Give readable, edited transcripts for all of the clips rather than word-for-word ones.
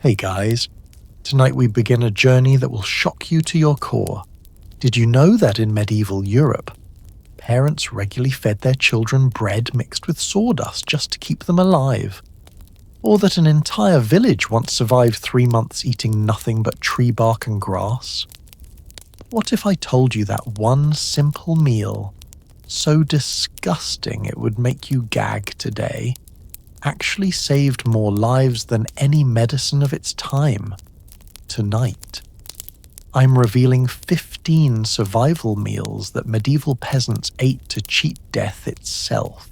Hey guys, tonight we begin a journey that will shock you to your core. Did you know that in medieval Europe, parents regularly fed their children bread mixed with sawdust just to keep them alive? Or that an entire village once survived 3 months eating nothing but tree bark and grass? What if I told you that one simple meal, so disgusting it would make you gag today, actually saved more lives than any medicine of its time? Tonight, I'm revealing 15 survival meals that medieval peasants ate to cheat death itself.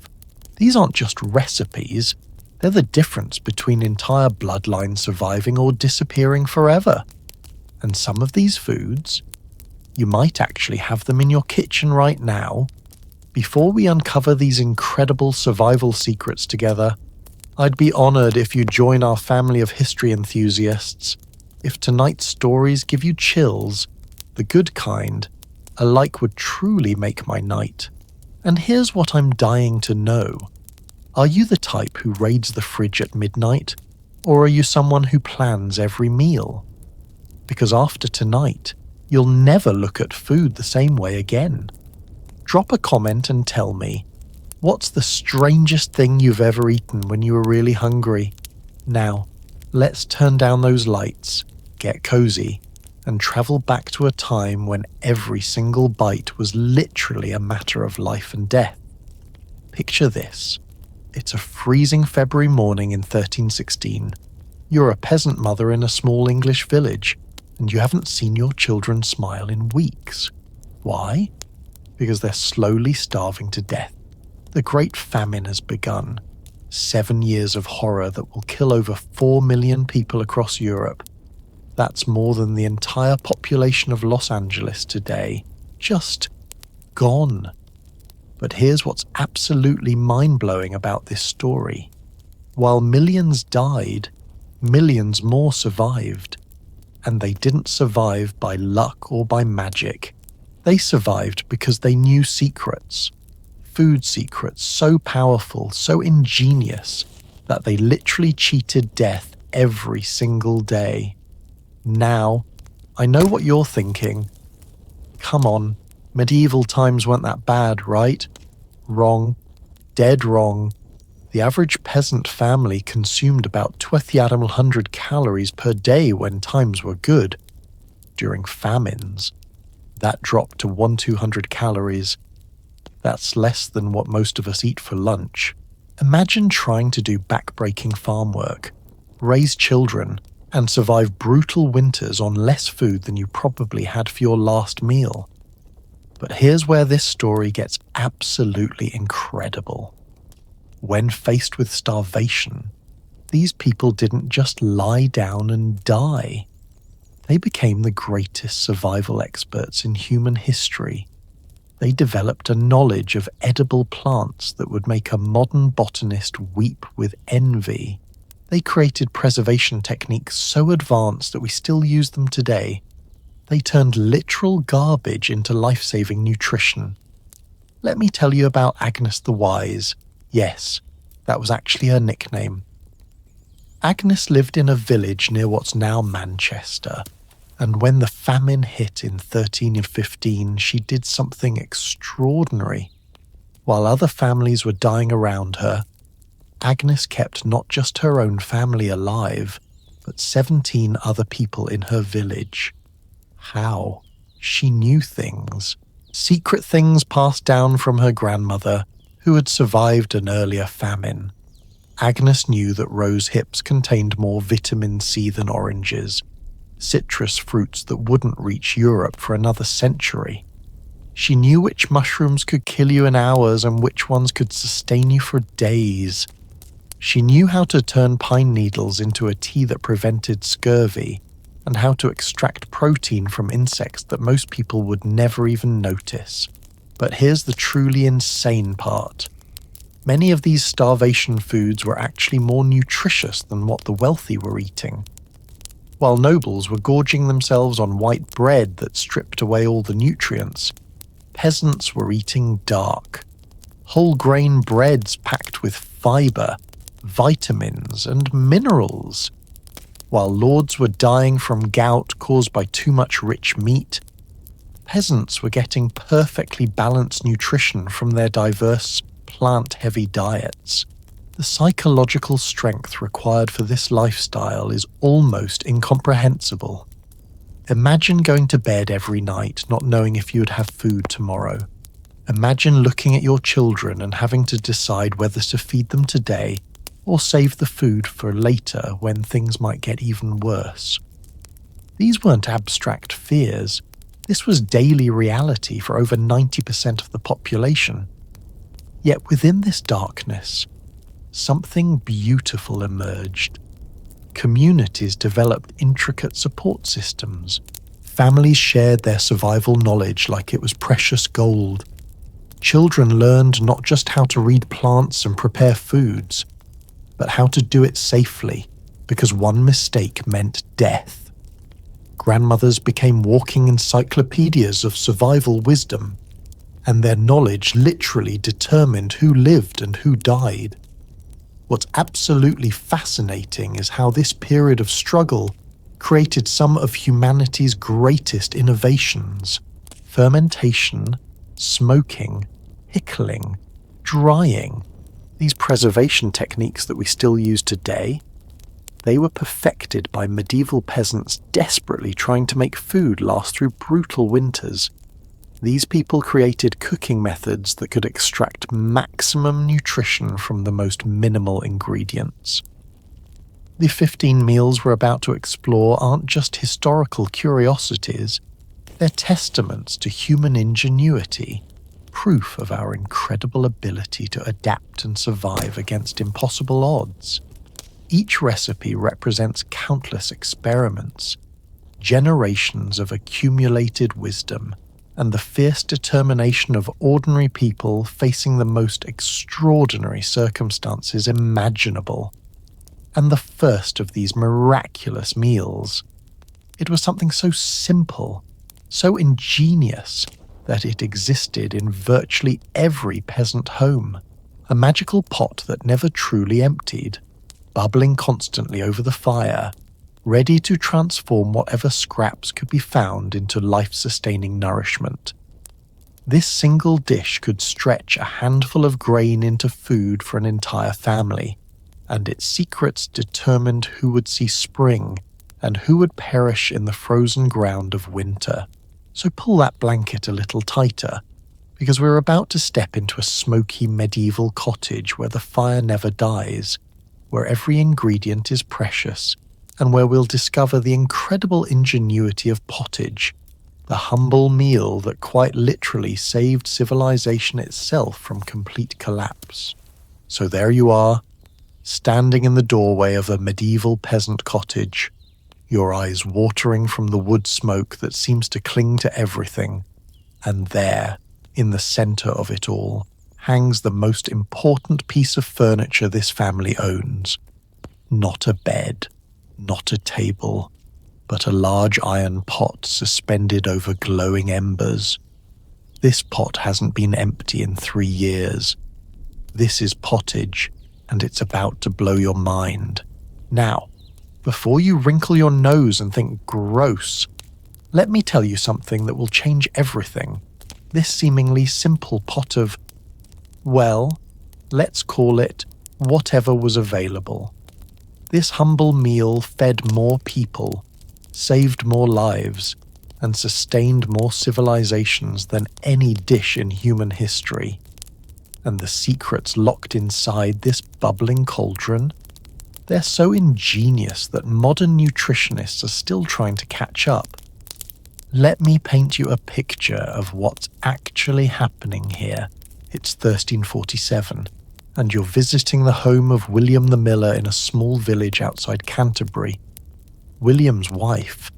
These aren't just recipes, they're the difference between entire bloodlines surviving or disappearing forever. And some of these foods, you might actually have them in your kitchen right now. Before we uncover these incredible survival secrets together, I'd be honored if you'd join our family of history enthusiasts. If tonight's stories give you chills, the good kind, a like would truly make my night. And here's what I'm dying to know. Are you the type who raids the fridge at midnight, or are you someone who plans every meal? Because after tonight, you'll never look at food the same way again. Drop a comment and tell me, what's the strangest thing you've ever eaten when you were really hungry? Now, let's turn down those lights, get cozy, and travel back to a time when every single bite was literally a matter of life and death. Picture this. It's a freezing February morning in 1316. You're a peasant mother in a small English village, and you haven't seen your children smile in weeks. Why? Because they're slowly starving to death. The Great Famine has begun. 7 years of horror that will kill over 4 million people across Europe. That's more than the entire population of Los Angeles today. Just gone. But here's what's absolutely mind-blowing about this story. While millions died, millions more survived. And they didn't survive by luck or by magic. They survived because they knew secrets. Food secrets so powerful, so ingenious, that they literally cheated death every single day. Now, I know what you're thinking. Come on, medieval times weren't that bad, right? Wrong. Dead wrong. The average peasant family consumed about 2,100 calories per day when times were good. During famines, that dropped to 1,200 calories. That's less than what most of us eat for lunch. Imagine trying to do back-breaking farm work, raise children, and survive brutal winters on less food than you probably had for your last meal. But here's where this story gets absolutely incredible. When faced with starvation, these people didn't just lie down and die. They became the greatest survival experts in human history. They developed a knowledge of edible plants that would make a modern botanist weep with envy. They created preservation techniques so advanced that we still use them today. They turned literal garbage into life-saving nutrition. Let me tell you about Agnes the Wise. Yes, that was actually her nickname. Agnes lived in a village near what's now Manchester, and when the famine hit in 1315, she did something extraordinary. While other families were dying around her, Agnes kept not just her own family alive, but 17 other people in her village. How? She knew things. Secret things passed down from her grandmother, who had survived an earlier famine. Agnes knew that rose hips contained more vitamin C than oranges, citrus fruits that wouldn't reach Europe for another century. She knew which mushrooms could kill you in hours and which ones could sustain you for days. She knew how to turn pine needles into a tea that prevented scurvy, and how to extract protein from insects that most people would never even notice. But here's the truly insane part. Many of these starvation foods were actually more nutritious than what the wealthy were eating. While nobles were gorging themselves on white bread that stripped away all the nutrients, peasants were eating dark, whole grain breads packed with fiber, vitamins, and minerals. While lords were dying from gout caused by too much rich meat, peasants were getting perfectly balanced nutrition from their diverse, plant-heavy diets. The psychological strength required for this lifestyle is almost incomprehensible. Imagine going to bed every night not knowing if you would have food tomorrow. Imagine looking at your children and having to decide whether to feed them today or save the food for later when things might get even worse. These weren't abstract fears. This was daily reality for over 90% of the population. Yet within this darkness, something beautiful emerged. Communities developed intricate support systems. Families shared their survival knowledge like it was precious gold. Children learned not just how to read plants and prepare foods, but how to do it safely, because one mistake meant death. Grandmothers became walking encyclopedias of survival wisdom, and their knowledge literally determined who lived and who died. What's absolutely fascinating is how this period of struggle created some of humanity's greatest innovations: fermentation, smoking, pickling, drying. These preservation techniques that we still use today, they were perfected by medieval peasants desperately trying to make food last through brutal winters. These people created cooking methods that could extract maximum nutrition from the most minimal ingredients. The 15 meals we're about to explore aren't just historical curiosities, they're testaments to human ingenuity, proof of our incredible ability to adapt and survive against impossible odds. Each recipe represents countless experiments, generations of accumulated wisdom, and the fierce determination of ordinary people facing the most extraordinary circumstances imaginable. And the first of these miraculous meals, it was something so simple, so ingenious, that it existed in virtually every peasant home. A magical pot that never truly emptied, bubbling constantly over the fire, ready to transform whatever scraps could be found into life-sustaining nourishment. This single dish could stretch a handful of grain into food for an entire family, and its secrets determined who would see spring and who would perish in the frozen ground of winter. So pull that blanket a little tighter, because we're about to step into a smoky medieval cottage where the fire never dies, where every ingredient is precious, and where we'll discover the incredible ingenuity of pottage, the humble meal that quite literally saved civilization itself from complete collapse. So there you are, standing in the doorway of a medieval peasant cottage, your eyes watering from the wood smoke that seems to cling to everything, and there, in the center of it all, hangs the most important piece of furniture this family owns. Not a bed, not a table, but a large iron pot suspended over glowing embers. This pot hasn't been empty in 3 years. This is pottage, and it's about to blow your mind. Now, before you wrinkle your nose and think gross, let me tell you something that will change everything. This seemingly simple pot of, well, let's call it whatever was available. This humble meal fed more people, saved more lives, and sustained more civilizations than any dish in human history. And the secrets locked inside this bubbling cauldron? They're so ingenious that modern nutritionists are still trying to catch up. Let me paint you a picture of what's actually happening here. It's 1347, and you're visiting the home of William the Miller in a small village outside Canterbury. William's wife,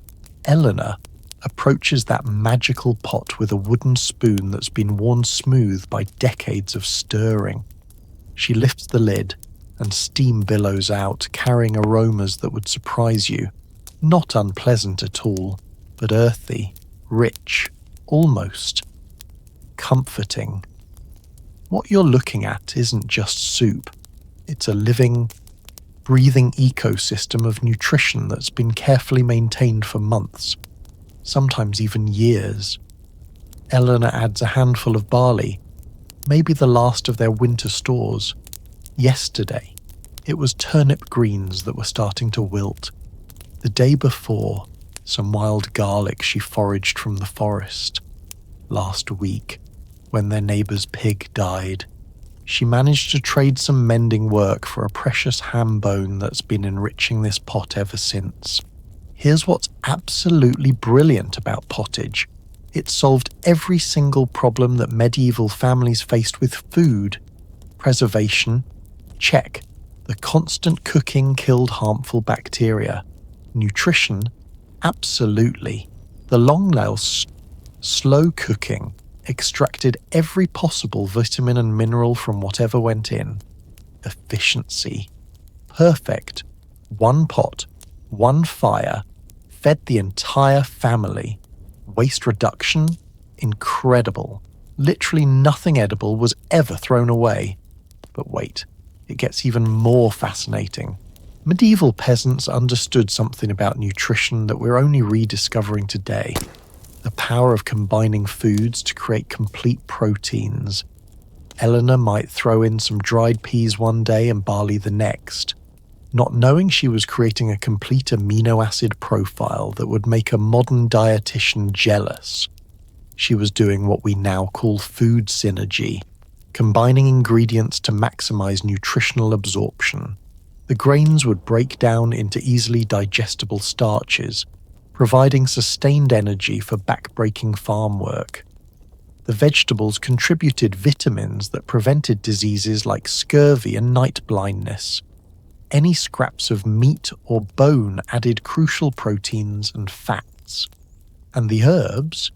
Eleanor, approaches that magical pot with a wooden spoon that's been worn smooth by decades of stirring. She lifts the lid, and steam billows out, carrying aromas that would surprise you. Not unpleasant at all, but earthy, rich, almost comforting. What you're looking at isn't just soup. It's a living, breathing ecosystem of nutrition that's been carefully maintained for months, sometimes even years. Eleanor adds a handful of barley, maybe the last of their winter stores. Yesterday, it was turnip greens that were starting to wilt. The day before, some wild garlic she foraged from the forest. Last week, when their neighbour's pig died, she managed to trade some mending work for a precious ham bone that's been enriching this pot ever since. Here's what's absolutely brilliant about pottage. It solved every single problem that medieval families faced with food. Preservation, check. The constant cooking killed harmful bacteria. Nutrition, absolutely. The long-nail slow cooking extracted every possible vitamin and mineral from whatever went in. Efficiency, perfect. One pot, one fire, fed the entire family. Waste reduction, incredible. Literally nothing edible was ever thrown away. But wait, it gets even more fascinating. Medieval peasants understood something about nutrition that we're only rediscovering today. The power of combining foods to create complete proteins. Eleanor might throw in some dried peas one day and barley the next, not knowing she was creating a complete amino acid profile that would make a modern dietitian jealous. She was doing what we now call food synergy, combining ingredients to maximize nutritional absorption. The grains would break down into easily digestible starches, providing sustained energy for back-breaking farm work. The vegetables contributed vitamins that prevented diseases like scurvy and night blindness. Any scraps of meat or bone added crucial proteins and fats. And the herbs?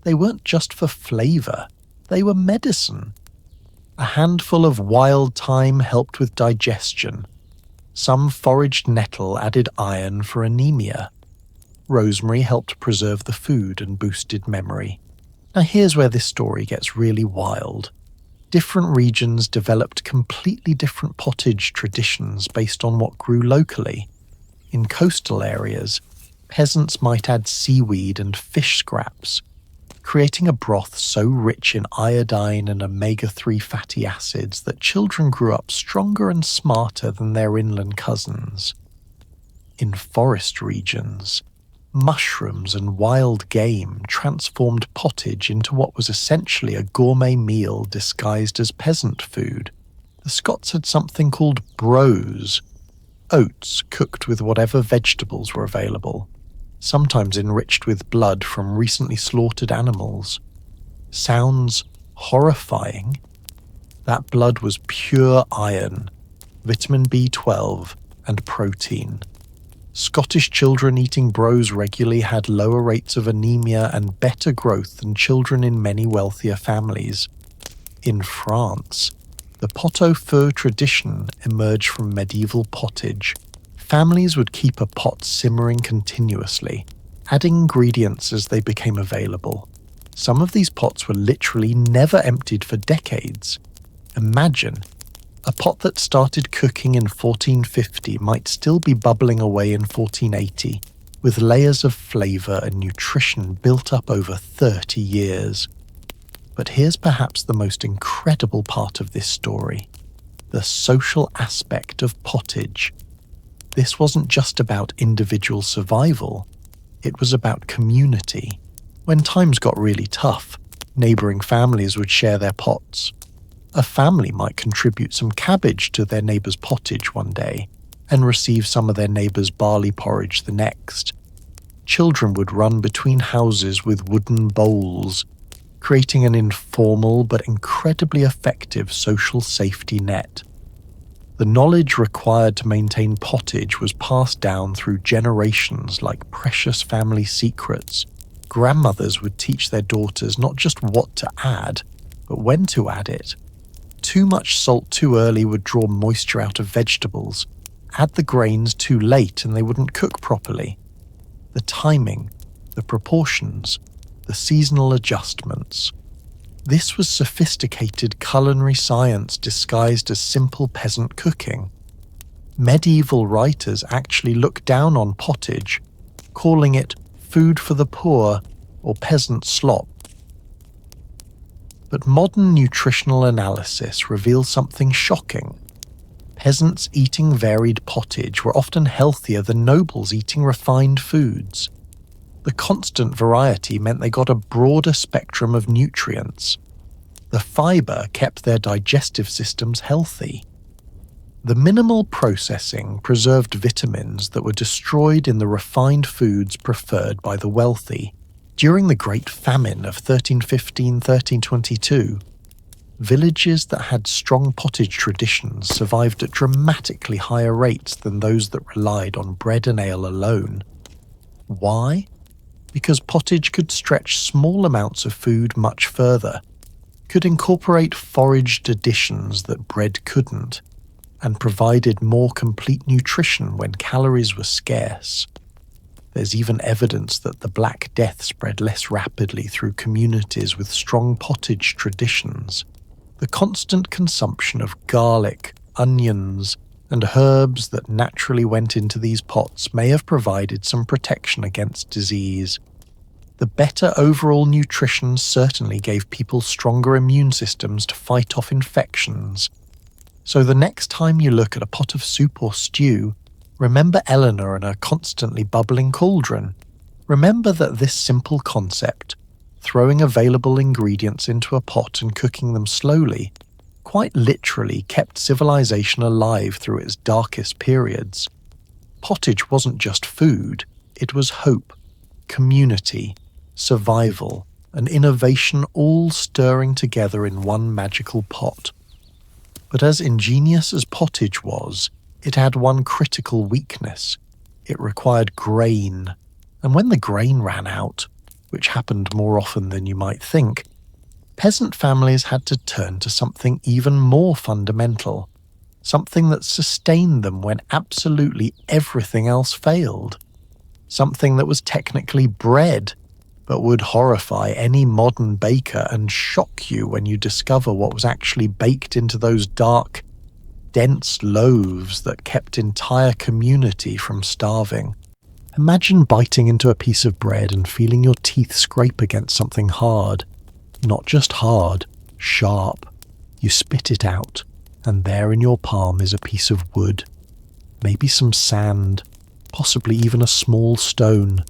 They weren't just for flavor, they were medicine. A handful of wild thyme helped with digestion. Some foraged nettle added iron for anemia. Rosemary helped preserve the food and boosted memory. Now here's where this story gets really wild. Different regions developed completely different pottage traditions based on what grew locally. In coastal areas, peasants might add seaweed and fish scraps, creating a broth so rich in iodine and omega-3 fatty acids that children grew up stronger and smarter than their inland cousins. In forest regions, mushrooms and wild game transformed pottage into what was essentially a gourmet meal disguised as peasant food. The Scots had something called brose, oats cooked with whatever vegetables were available, sometimes enriched with blood from recently slaughtered animals. Sounds horrifying? That blood was pure iron, vitamin B12, and protein. Scottish children eating brose regularly had lower rates of anemia and better growth than children in many wealthier families. In France, the pot-au-feu tradition emerged from medieval pottage. Families would keep a pot simmering continuously, adding ingredients as they became available. Some of these pots were literally never emptied for decades. Imagine, a pot that started cooking in 1450 might still be bubbling away in 1480, with layers of flavour and nutrition built up over 30 years. But here's perhaps the most incredible part of this story: the social aspect of pottage. This wasn't just about individual survival, it was about community. When times got really tough, neighbouring families would share their pots. A family might contribute some cabbage to their neighbour's pottage one day and receive some of their neighbour's barley porridge the next. Children would run between houses with wooden bowls, creating an informal but incredibly effective social safety net. The knowledge required to maintain pottage was passed down through generations like precious family secrets. Grandmothers would teach their daughters not just what to add, but when to add it. Too much salt too early would draw moisture out of vegetables. Add the grains too late and they wouldn't cook properly. The timing, the proportions, the seasonal adjustments. This was sophisticated culinary science disguised as simple peasant cooking. Medieval writers actually looked down on pottage, calling it food for the poor or peasant slop. But modern nutritional analysis reveals something shocking. Peasants eating varied pottage were often healthier than nobles eating refined foods. The constant variety meant they got a broader spectrum of nutrients. The fibre kept their digestive systems healthy. The minimal processing preserved vitamins that were destroyed in the refined foods preferred by the wealthy. During the Great Famine of 1315-1322, villages that had strong pottage traditions survived at dramatically higher rates than those that relied on bread and ale alone. Why? Because pottage could stretch small amounts of food much further, could incorporate foraged additions that bread couldn't, and provided more complete nutrition when calories were scarce. There's even evidence that the Black Death spread less rapidly through communities with strong pottage traditions. The constant consumption of garlic, onions, and herbs that naturally went into these pots may have provided some protection against disease. The better overall nutrition certainly gave people stronger immune systems to fight off infections. So the next time you look at a pot of soup or stew, remember Eleanor and her constantly bubbling cauldron. Remember that this simple concept, throwing available ingredients into a pot and cooking them slowly, quite literally kept civilization alive through its darkest periods. Pottage wasn't just food, it was hope, community, survival, and innovation all stirring together in one magical pot. But as ingenious as pottage was, it had one critical weakness. It required grain, and when the grain ran out, which happened more often than you might think, peasant families had to turn to something even more fundamental, something that sustained them when absolutely everything else failed, something that was technically bread, but would horrify any modern baker and shock you when you discover what was actually baked into those dark, dense loaves that kept entire community from starving. Imagine biting into a piece of bread and feeling your teeth scrape against something hard. Not just hard, sharp. You spit it out, and there in your palm is a piece of wood, maybe some sand, possibly even a small stone.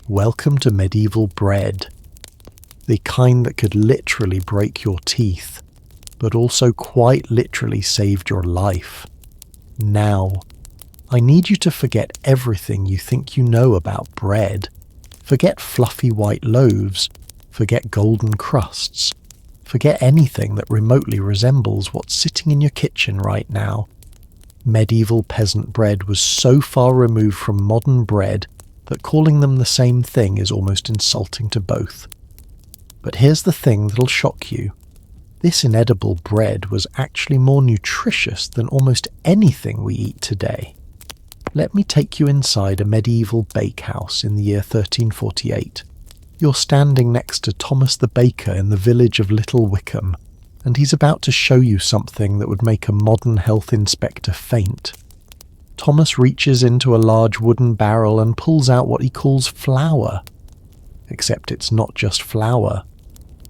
Welcome to medieval bread. The kind that could literally break your teeth, but also quite literally saved your life. Now, I need you to forget everything you think you know about bread. Forget fluffy white loaves. Forget golden crusts. Forget anything that remotely resembles what's sitting in your kitchen right now. Medieval peasant bread was so far removed from modern bread that calling them the same thing is almost insulting to both. But here's the thing that'll shock you. This inedible bread was actually more nutritious than almost anything we eat today. Let me take you inside a medieval bakehouse in the year 1348. You're standing next to Thomas the baker in the village of Little Wickham, and he's about to show you something that would make a modern health inspector faint. Thomas reaches into a large wooden barrel and pulls out what he calls flour. Except it's not just flour.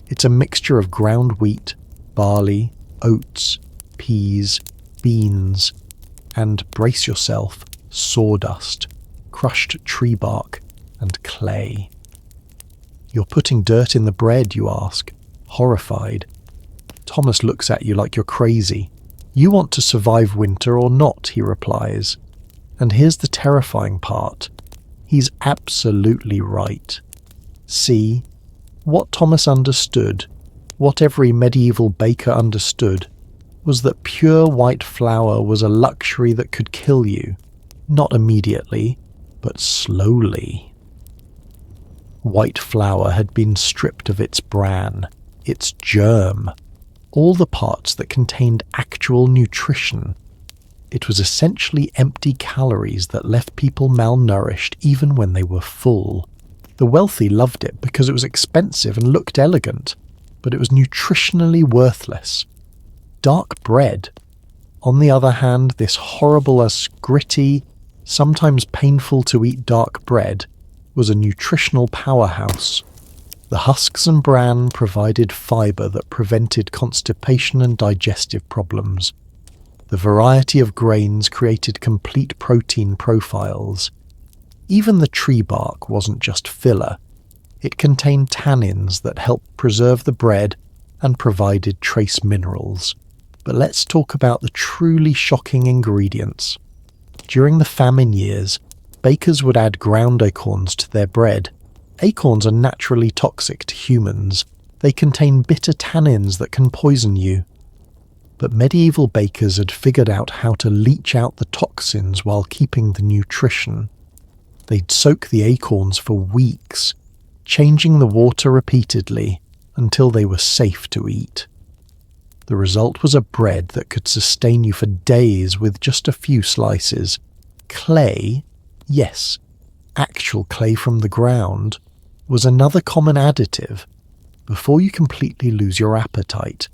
It's a mixture of ground wheat, barley, oats, peas, beans, and, brace yourself, sawdust, crushed tree bark, and clay. You're putting dirt in the bread, you ask, horrified. Thomas looks at you like you're crazy. You want to survive winter or not, he replies. And here's the terrifying part. He's absolutely right. See, what Thomas understood, what every medieval baker understood, was that pure white flour was a luxury that could kill you, not immediately, but slowly. White flour had been stripped of its bran, its germ, all the parts that contained actual nutrition. It was essentially empty calories that left people malnourished even when they were full. The wealthy loved it because it was expensive and looked elegant, but it was nutritionally worthless. Dark bread, On the other hand, this horrible as gritty, sometimes painful to eat dark bread was a nutritional powerhouse. The husks and bran provided fibre that prevented constipation and digestive problems. The variety of grains created complete protein profiles. Even the tree bark wasn't just filler. It contained tannins that helped preserve the bread and provided trace minerals. But let's talk about the truly shocking ingredients. During the famine years, bakers would add ground acorns to their bread. Acorns are naturally toxic to humans. They contain bitter tannins that can poison you. But medieval bakers had figured out how to leach out the toxins while keeping the nutrition. They'd soak the acorns for weeks, changing the water repeatedly until they were safe to eat. The result was a bread that could sustain you for days with just a few slices. Clay, yes, actual clay from the ground, was another common additive. Before you completely lose your appetite,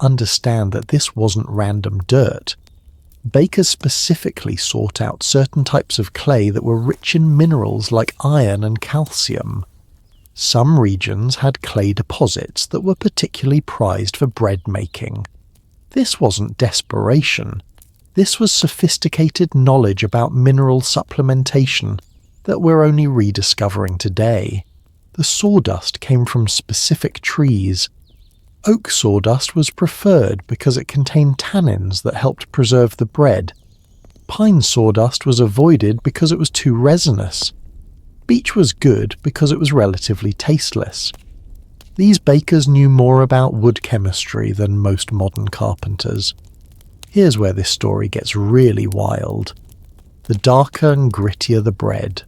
understand that this wasn't random dirt. Bakers specifically sought out certain types of clay that were rich in minerals like iron and calcium. Some regions had clay deposits that were particularly prized for bread making. This wasn't desperation. This was sophisticated knowledge about mineral supplementation that we're only rediscovering today. The sawdust came from specific trees. Oak sawdust was preferred because it contained tannins that helped preserve the bread. Pine sawdust was avoided because it was too resinous. Beech was good because it was relatively tasteless. These bakers knew more about wood chemistry than most modern carpenters. Here's where this story gets really wild. The darker and grittier the bread,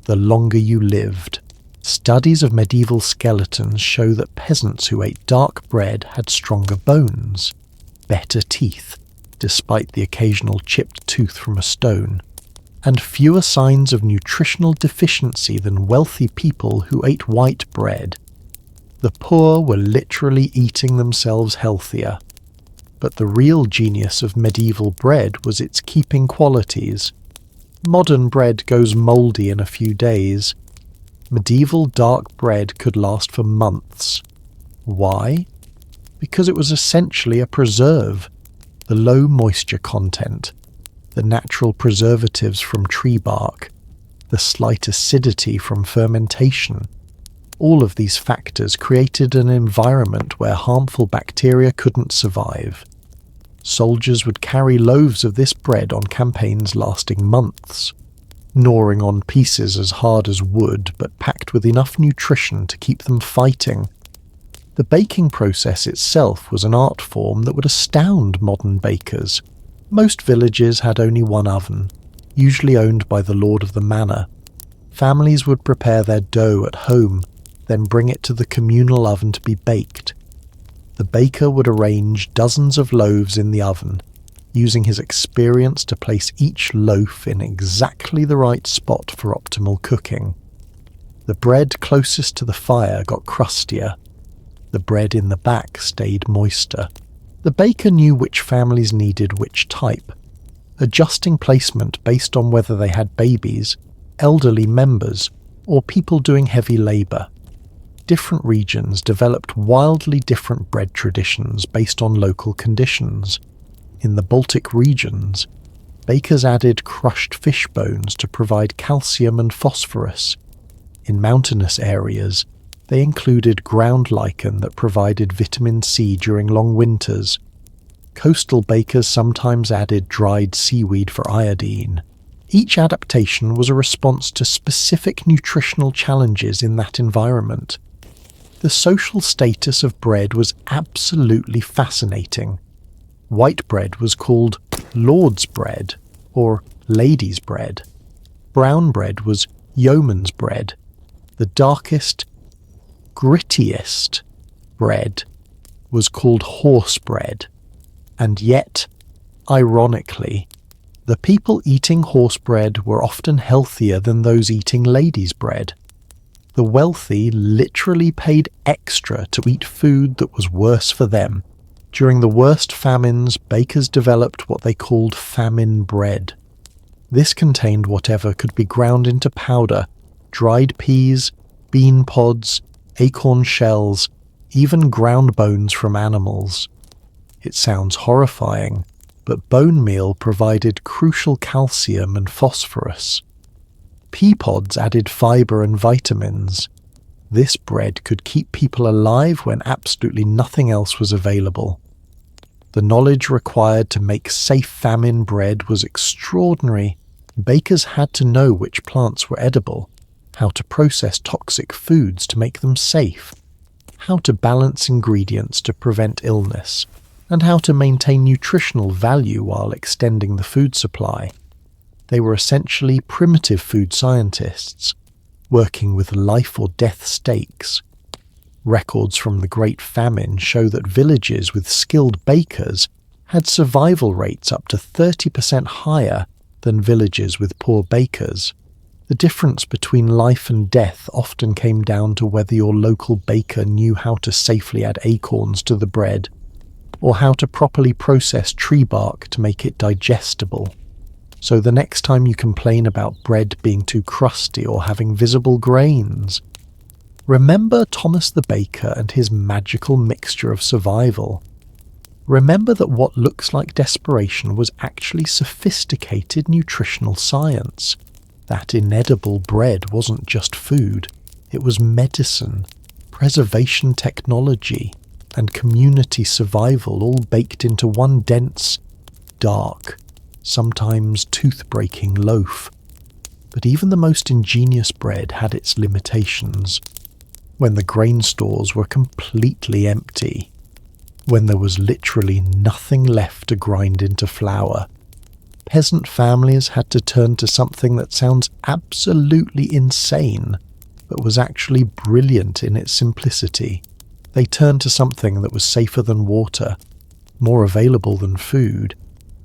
the longer you lived. Studies of medieval skeletons show that peasants who ate dark bread had stronger bones, better teeth, despite the occasional chipped tooth from a stone, and fewer signs of nutritional deficiency than wealthy people who ate white bread. The poor were literally eating themselves healthier. But the real genius of medieval bread was its keeping qualities. Modern bread goes mouldy in a few days. Medieval dark bread could last for months. Why? Because it was essentially a preserve. The low moisture content, the natural preservatives from tree bark, the slight acidity from fermentation. All of these factors created an environment where harmful bacteria couldn't survive. Soldiers would carry loaves of this bread on campaigns lasting months, gnawing on pieces as hard as wood but packed with enough nutrition to keep them fighting. The baking process itself was an art form that would astound modern bakers. Most villages had only one oven, usually owned by the lord of the manor. Families would prepare their dough at home, then bring it to the communal oven to be baked. The baker would arrange dozens of loaves in the oven, using his experience to place each loaf in exactly the right spot for optimal cooking. The bread closest to the fire got crustier. The bread in the back stayed moister. The baker knew which families needed which type, adjusting placement based on whether they had babies, elderly members, or people doing heavy labour. Different regions developed wildly different bread traditions based on local conditions. In the Baltic regions, bakers added crushed fish bones to provide calcium and phosphorus. In mountainous areas, they included ground lichen that provided vitamin C during long winters. Coastal bakers sometimes added dried seaweed for iodine. Each adaptation was a response to specific nutritional challenges in that environment. The social status of bread was absolutely fascinating. White bread was called lord's bread or lady's bread. Brown bread was yeoman's bread. The darkest, grittiest bread was called horse bread. And yet, ironically, the people eating horse bread were often healthier than those eating lady's bread. The wealthy literally paid extra to eat food that was worse for them. During the worst famines, bakers developed what they called famine bread. This contained whatever could be ground into powder: dried peas, bean pods, acorn shells, even ground bones from animals. It sounds horrifying, but bone meal provided crucial calcium and phosphorus. Pea pods added fibre and vitamins. This bread could keep people alive when absolutely nothing else was available. The knowledge required to make safe famine bread was extraordinary. Bakers had to know which plants were edible, how to process toxic foods to make them safe, how to balance ingredients to prevent illness, and how to maintain nutritional value while extending the food supply. They were essentially primitive food scientists, working with life or death stakes. Records from the Great Famine show that villages with skilled bakers had survival rates up to 30% higher than villages with poor bakers. The difference between life and death often came down to whether your local baker knew how to safely add acorns to the bread, or how to properly process tree bark to make it digestible. So the next time you complain about bread being too crusty or having visible grains, remember Thomas the Baker and his magical mixture of survival. Remember that what looks like desperation was actually sophisticated nutritional science. That inedible bread wasn't just food, it was medicine, preservation technology, and community survival all baked into one dense, dark, sometimes tooth-breaking loaf. But even the most ingenious bread had its limitations. When the grain stores were completely empty, when there was literally nothing left to grind into flour, peasant families had to turn to something that sounds absolutely insane, but was actually brilliant in its simplicity. They turned to something that was safer than water, more available than food,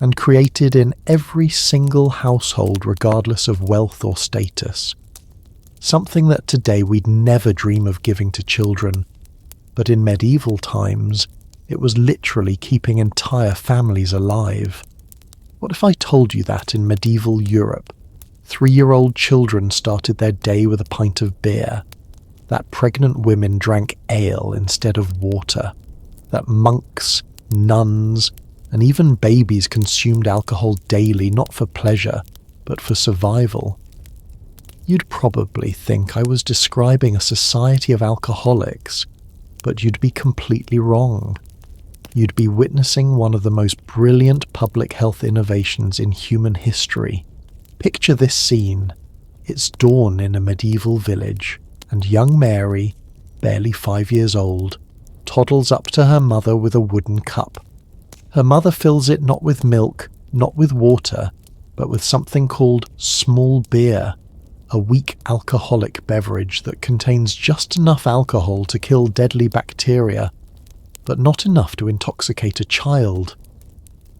and created in every single household regardless of wealth or status. Something that today we'd never dream of giving to children, but in medieval times, it was literally keeping entire families alive. What if I told you that in medieval Europe, 3-year-old children started their day with a pint of beer, that pregnant women drank ale instead of water, that monks, nuns, and even babies consumed alcohol daily not for pleasure, but for survival? You'd probably think I was describing a society of alcoholics, but you'd be completely wrong. You'd be witnessing one of the most brilliant public health innovations in human history. Picture this scene. It's dawn in a medieval village, and young Mary, barely 5 years old, toddles up to her mother with a wooden cup. Her mother fills it not with milk, not with water, but with something called small beer, a weak alcoholic beverage that contains just enough alcohol to kill deadly bacteria, but not enough to intoxicate a child.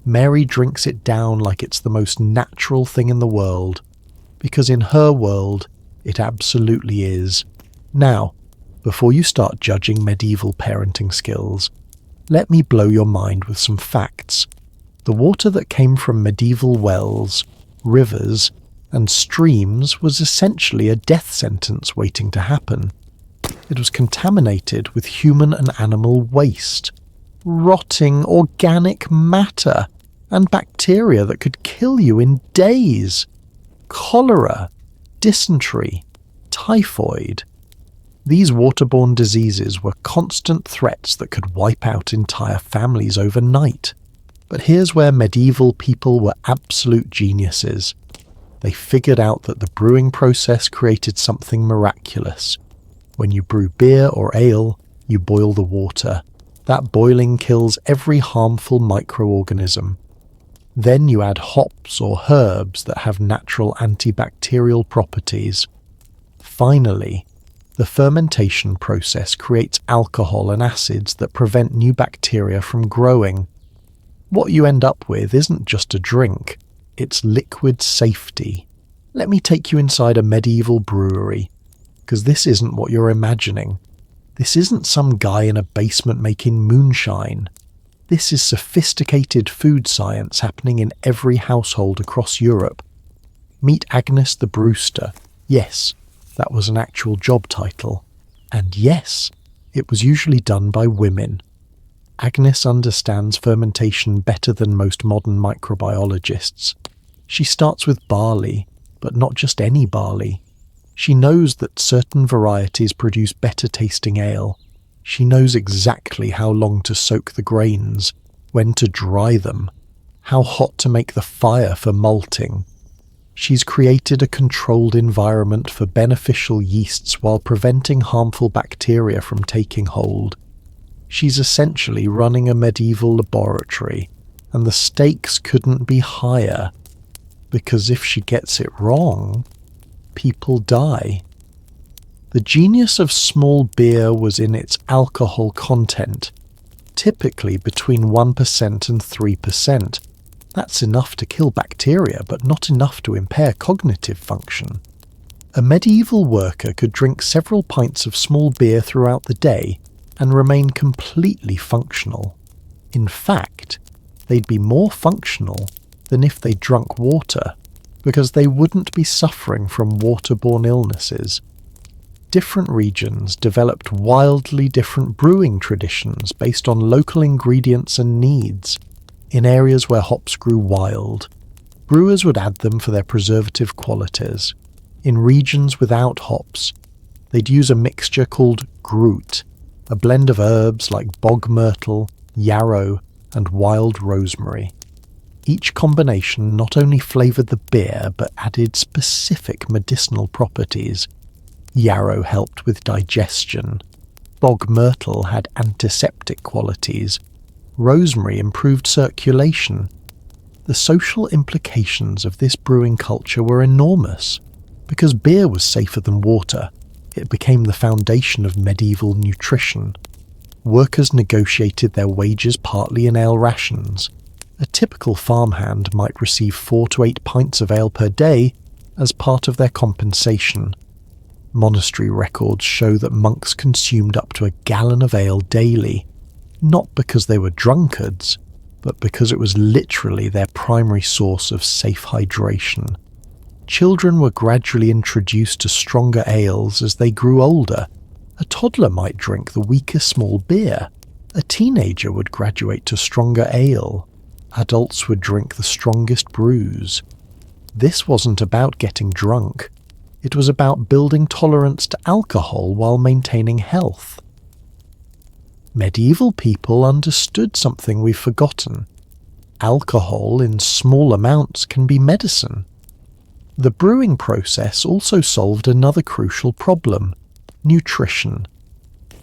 Mary drinks it down like it's the most natural thing in the world, because in her world, it absolutely is. Now, before you start judging medieval parenting skills, let me blow your mind with some facts. The water that came from medieval wells, rivers, and streams was essentially a death sentence waiting to happen. It was contaminated with human and animal waste, rotting organic matter, and bacteria that could kill you in days. Cholera, dysentery, typhoid. These waterborne diseases were constant threats that could wipe out entire families overnight. But here's where medieval people were absolute geniuses. They figured out that the brewing process created something miraculous. When you brew beer or ale, you boil the water. That boiling kills every harmful microorganism. Then you add hops or herbs that have natural antibacterial properties. Finally, the fermentation process creates alcohol and acids that prevent new bacteria from growing. What you end up with isn't just a drink, it's liquid safety. Let me take you inside a medieval brewery, because this isn't what you're imagining. This isn't some guy in a basement making moonshine. This is sophisticated food science happening in every household across Europe. Meet Agnes the Brewster. Yes, that was an actual job title. And yes, it was usually done by women. Agnes understands fermentation better than most modern microbiologists. She starts with barley, but not just any barley. She knows that certain varieties produce better tasting ale. She knows exactly how long to soak the grains, when to dry them, how hot to make the fire for malting. She's created a controlled environment for beneficial yeasts while preventing harmful bacteria from taking hold. She's essentially running a medieval laboratory, and the stakes couldn't be higher, because if she gets it wrong, people die. The genius of small beer was in its alcohol content, typically between 1% and 3%. That's enough to kill bacteria, but not enough to impair cognitive function. A medieval worker could drink several pints of small beer throughout the day and remain completely functional. In fact, they'd be more functional than if they drunk water, because they wouldn't be suffering from waterborne illnesses. Different regions developed wildly different brewing traditions based on local ingredients and needs. In areas where hops grew wild, brewers would add them for their preservative qualities. In regions without hops, they'd use a mixture called gruel, a blend of herbs like bog myrtle, yarrow, and wild rosemary. Each combination not only flavoured the beer but added specific medicinal properties. Yarrow helped with digestion. Bog myrtle had antiseptic qualities. Rosemary improved circulation. The social implications of this brewing culture were enormous. Because beer was safer than water, it became the foundation of medieval nutrition. Workers negotiated their wages partly in ale rations. A typical farmhand might receive 4 to 8 pints of ale per day as part of their compensation. Monastery records show that monks consumed up to a gallon of ale daily, not because they were drunkards, but because it was literally their primary source of safe hydration. Children were gradually introduced to stronger ales as they grew older. A toddler might drink the weaker small beer. A teenager would graduate to stronger ale. Adults would drink the strongest brews. This wasn't about getting drunk. It was about building tolerance to alcohol while maintaining health. Medieval people understood something we've forgotten. Alcohol in small amounts can be medicine. The brewing process also solved another crucial problem: nutrition.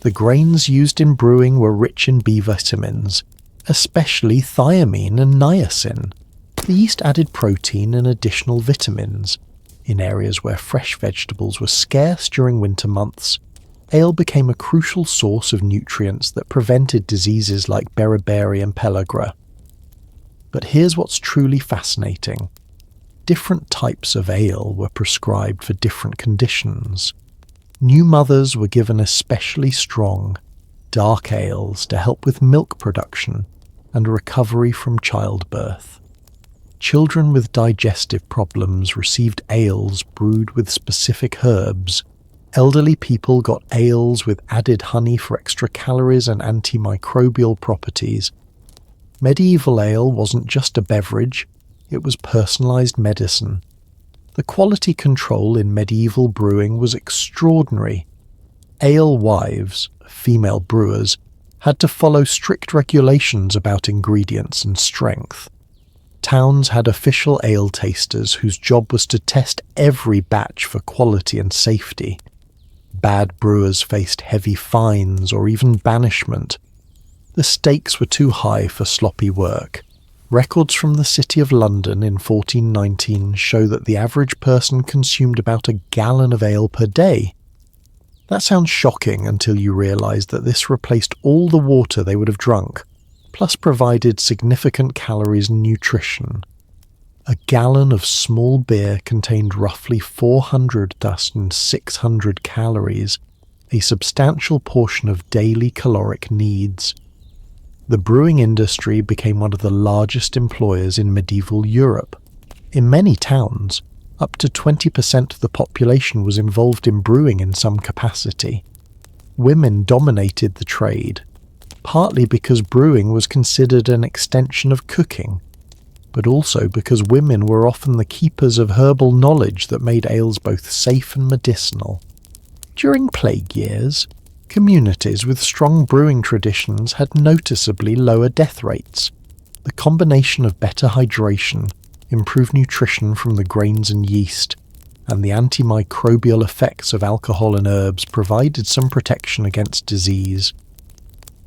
The grains used in brewing were rich in B vitamins, especially thiamine and niacin. The yeast added protein and additional vitamins. In areas where fresh vegetables were scarce during winter months, ale became a crucial source of nutrients that prevented diseases like beriberi and pellagra. But here's what's truly fascinating. Different types of ale were prescribed for different conditions. New mothers were given especially strong, dark ales to help with milk production and recovery from childbirth. Children with digestive problems received ales brewed with specific herbs. Elderly people got ales with added honey for extra calories and antimicrobial properties. Medieval ale wasn't just a beverage, it was personalised medicine. The quality control in medieval brewing was extraordinary. Ale wives, female brewers, had to follow strict regulations about ingredients and strength. Towns had official ale tasters whose job was to test every batch for quality and safety. Bad brewers faced heavy fines or even banishment. The stakes were too high for sloppy work. Records from the City of London in 1419 show that the average person consumed about a gallon of ale per day. That sounds shocking until you realise that this replaced all the water they would have drunk, plus provided significant calories and nutrition. A gallon of small beer contained roughly 400 and 600 calories, a substantial portion of daily caloric needs. The brewing industry became one of the largest employers in medieval Europe. In many towns, up to 20% of the population was involved in brewing in some capacity. Women dominated the trade, partly because brewing was considered an extension of cooking, but also because women were often the keepers of herbal knowledge that made ales both safe and medicinal. During plague years, communities with strong brewing traditions had noticeably lower death rates. The combination of better hydration, improved nutrition from the grains and yeast, and the antimicrobial effects of alcohol and herbs provided some protection against disease.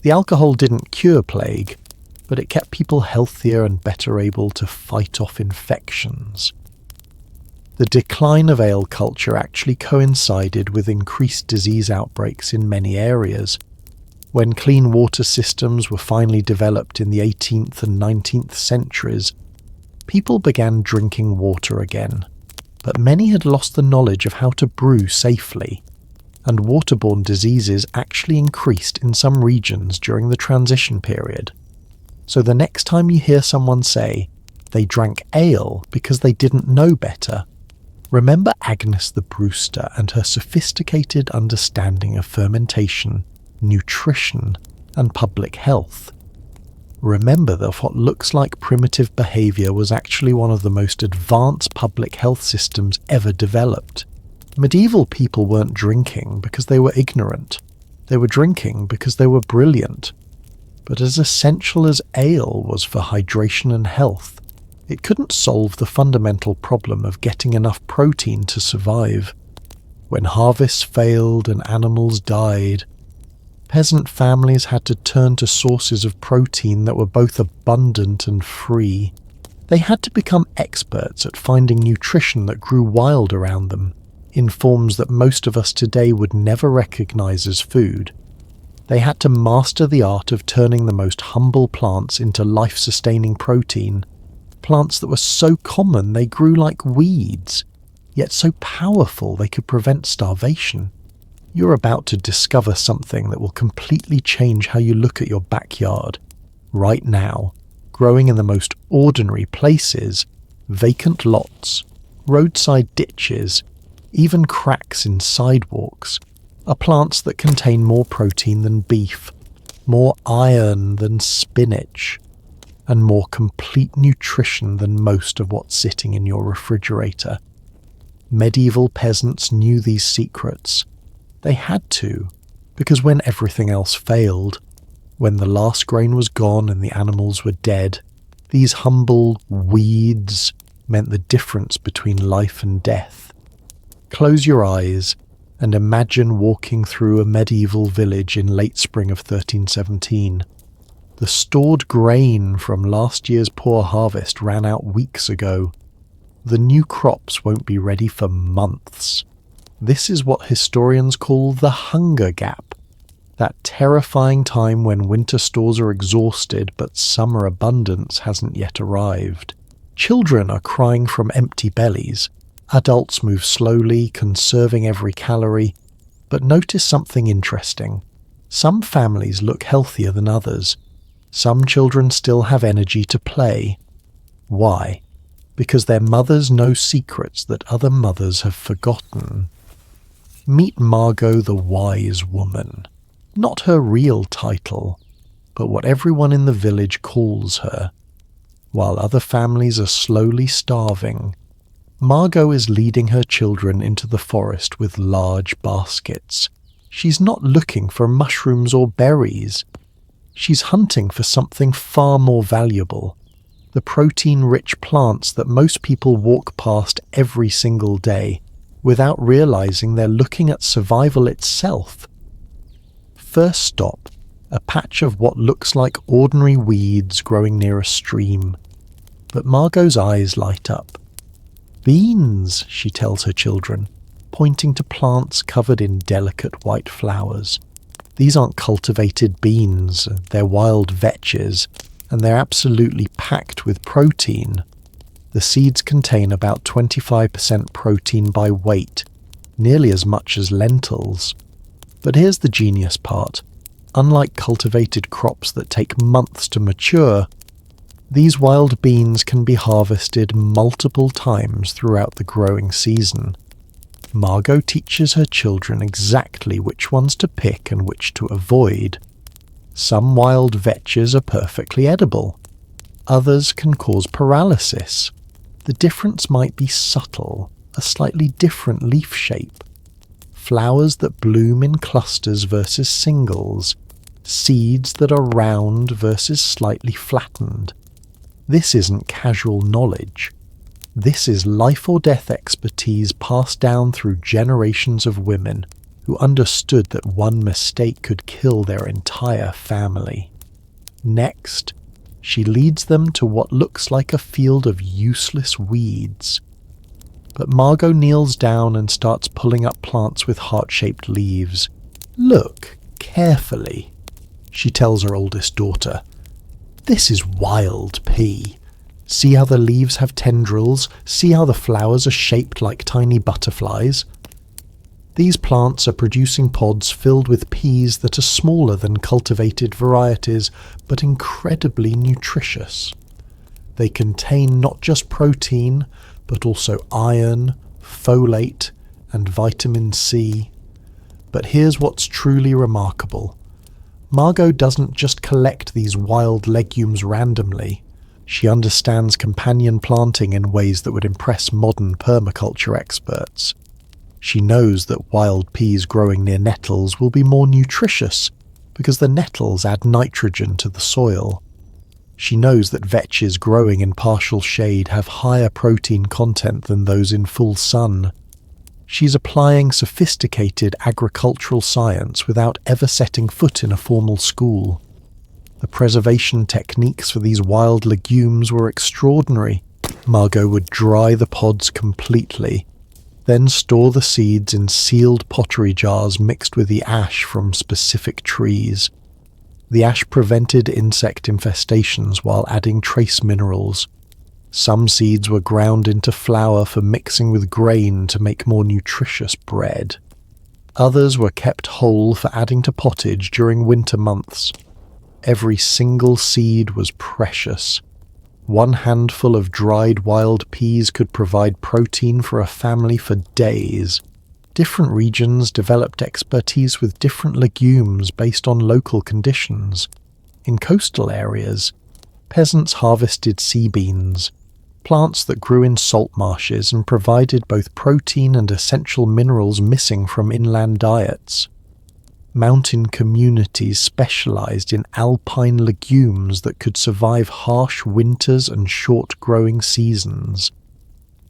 The alcohol didn't cure plague, but it kept people healthier and better able to fight off infections. The decline of ale culture actually coincided with increased disease outbreaks in many areas. When clean water systems were finally developed in the 18th and 19th centuries, people began drinking water again, but many had lost the knowledge of how to brew safely, and waterborne diseases actually increased in some regions during the transition period. So the next time you hear someone say they drank ale because they didn't know better, remember Agnes the Brewster and her sophisticated understanding of fermentation, nutrition, and public health. Remember that what looks like primitive behavior was actually one of the most advanced public health systems ever developed. Medieval people weren't drinking because they were ignorant. They were drinking because they were brilliant. But as essential as ale was for hydration and health, it couldn't solve the fundamental problem of getting enough protein to survive. When harvests failed and animals died, peasant families had to turn to sources of protein that were both abundant and free. They had to become experts at finding nutrition that grew wild around them, in forms that most of us today would never recognize as food. They had to master the art of turning the most humble plants into life-sustaining protein, plants that were so common they grew like weeds, yet so powerful they could prevent starvation. You're about to discover something that will completely change how you look at your backyard. Right now, growing in the most ordinary places, vacant lots, roadside ditches, even cracks in sidewalks, are plants that contain more protein than beef, more iron than spinach, and more complete nutrition than most of what's sitting in your refrigerator. Medieval peasants knew these secrets. They had to, because when everything else failed, when the last grain was gone and the animals were dead, these humble weeds meant the difference between life and death. Close your eyes and imagine walking through a medieval village in late spring of 1317. The stored grain from last year's poor harvest ran out weeks ago. The new crops won't be ready for months. This is what historians call the hunger gap, that terrifying time when winter stores are exhausted but summer abundance hasn't yet arrived. Children are crying from empty bellies. Adults move slowly, conserving every calorie. But notice something interesting. Some families look healthier than others. Some children still have energy to play. Why? Because their mothers know secrets that other mothers have forgotten. Meet Margot the Wise Woman. Not her real title, but what everyone in the village calls her. While other families are slowly starving, Margot is leading her children into the forest with large baskets. She's not looking for mushrooms or berries. She's hunting for something far more valuable, the protein-rich plants that most people walk past every single day without realizing they're looking at survival itself. First stop, a patch of what looks like ordinary weeds growing near a stream. But Margot's eyes light up. Beans, she tells her children, pointing to plants covered in delicate white flowers. These aren't cultivated beans, they're wild vetches, and they're absolutely packed with protein. The seeds contain about 25% protein by weight, nearly as much as lentils. But here's the genius part. Unlike cultivated crops that take months to mature, these wild beans can be harvested multiple times throughout the growing season. Margot teaches her children exactly which ones to pick and which to avoid. Some wild vetches are perfectly edible. Others can cause paralysis. The difference might be subtle, a slightly different leaf shape. Flowers that bloom in clusters versus singles. Seeds that are round versus slightly flattened. This isn't casual knowledge. This is life or death expertise passed down through generations of women who understood that one mistake could kill their entire family. Next, she leads them to what looks like a field of useless weeds. But Margot kneels down and starts pulling up plants with heart-shaped leaves. "Look, carefully," she tells her oldest daughter. "This is wild pea. See how the leaves have tendrils? See how the flowers are shaped like tiny butterflies? These plants are producing pods filled with peas that are smaller than cultivated varieties, but incredibly nutritious. They contain not just protein, but also iron, folate, and vitamin C. But here's what's truly remarkable. Margot doesn't just collect these wild legumes randomly. She understands companion planting in ways that would impress modern permaculture experts. She knows that wild peas growing near nettles will be more nutritious because the nettles add nitrogen to the soil. She knows that vetches growing in partial shade have higher protein content than those in full sun. She's applying sophisticated agricultural science without ever setting foot in a formal school. The preservation techniques for these wild legumes were extraordinary. Margot would dry the pods completely, then store the seeds in sealed pottery jars mixed with the ash from specific trees. The ash prevented insect infestations while adding trace minerals. Some seeds were ground into flour for mixing with grain to make more nutritious bread. Others were kept whole for adding to pottage during winter months. Every single seed was precious. One handful of dried wild peas could provide protein for a family for days. Different regions developed expertise with different legumes based on local conditions. In coastal areas, peasants harvested sea beans, plants that grew in salt marshes and provided both protein and essential minerals missing from inland diets. Mountain communities specialized in alpine legumes that could survive harsh winters and short growing seasons.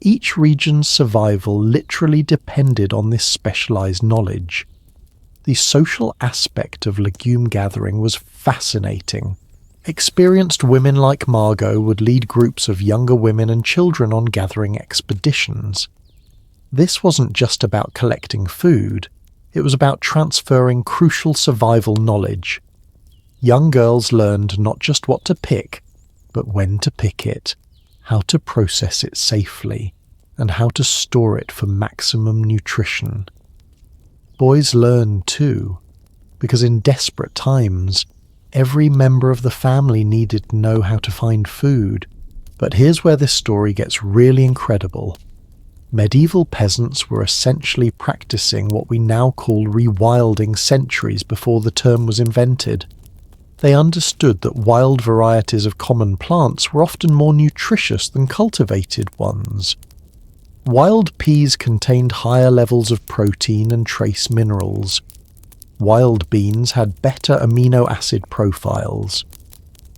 Each region's survival literally depended on this specialized knowledge. The social aspect of legume gathering was fascinating. Experienced women like Margot would lead groups of younger women and children on gathering expeditions. This wasn't just about collecting food. It was about transferring crucial survival knowledge. Young girls learned not just what to pick, but when to pick it, how to process it safely, and how to store it for maximum nutrition. Boys learned too, because in desperate times, every member of the family needed to know how to find food. But here's where this story gets really incredible. Medieval peasants were essentially practicing what we now call rewilding centuries before the term was invented. They understood that wild varieties of common plants were often more nutritious than cultivated ones. Wild peas contained higher levels of protein and trace minerals. Wild beans had better amino acid profiles.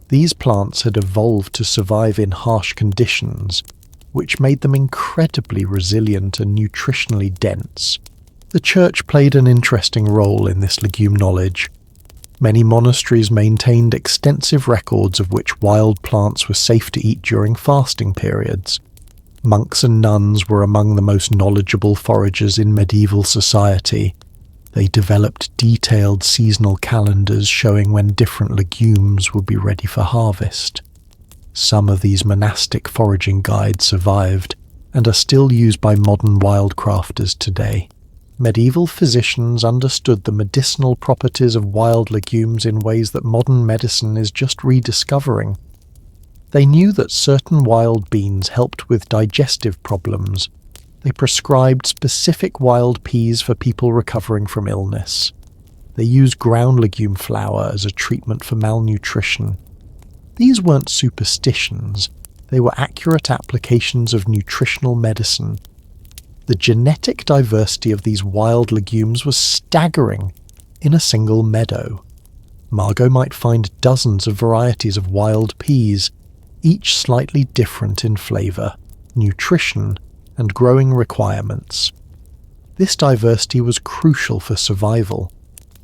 These plants had evolved to survive in harsh conditions, which made them incredibly resilient and nutritionally dense. The church played an interesting role in this legume knowledge. Many monasteries maintained extensive records of which wild plants were safe to eat during fasting periods. Monks and nuns were among the most knowledgeable foragers in medieval society. They developed detailed seasonal calendars showing when different legumes would be ready for harvest. Some of these monastic foraging guides survived and are still used by modern wildcrafters today. Medieval physicians understood the medicinal properties of wild legumes in ways that modern medicine is just rediscovering. They knew that certain wild beans helped with digestive problems. They prescribed specific wild peas for people recovering from illness. They used ground legume flour as a treatment for malnutrition. These weren't superstitions, they were accurate applications of nutritional medicine. The genetic diversity of these wild legumes was staggering in a single meadow. Margot might find dozens of varieties of wild peas, each slightly different in flavour, nutrition, and growing requirements. This diversity was crucial for survival.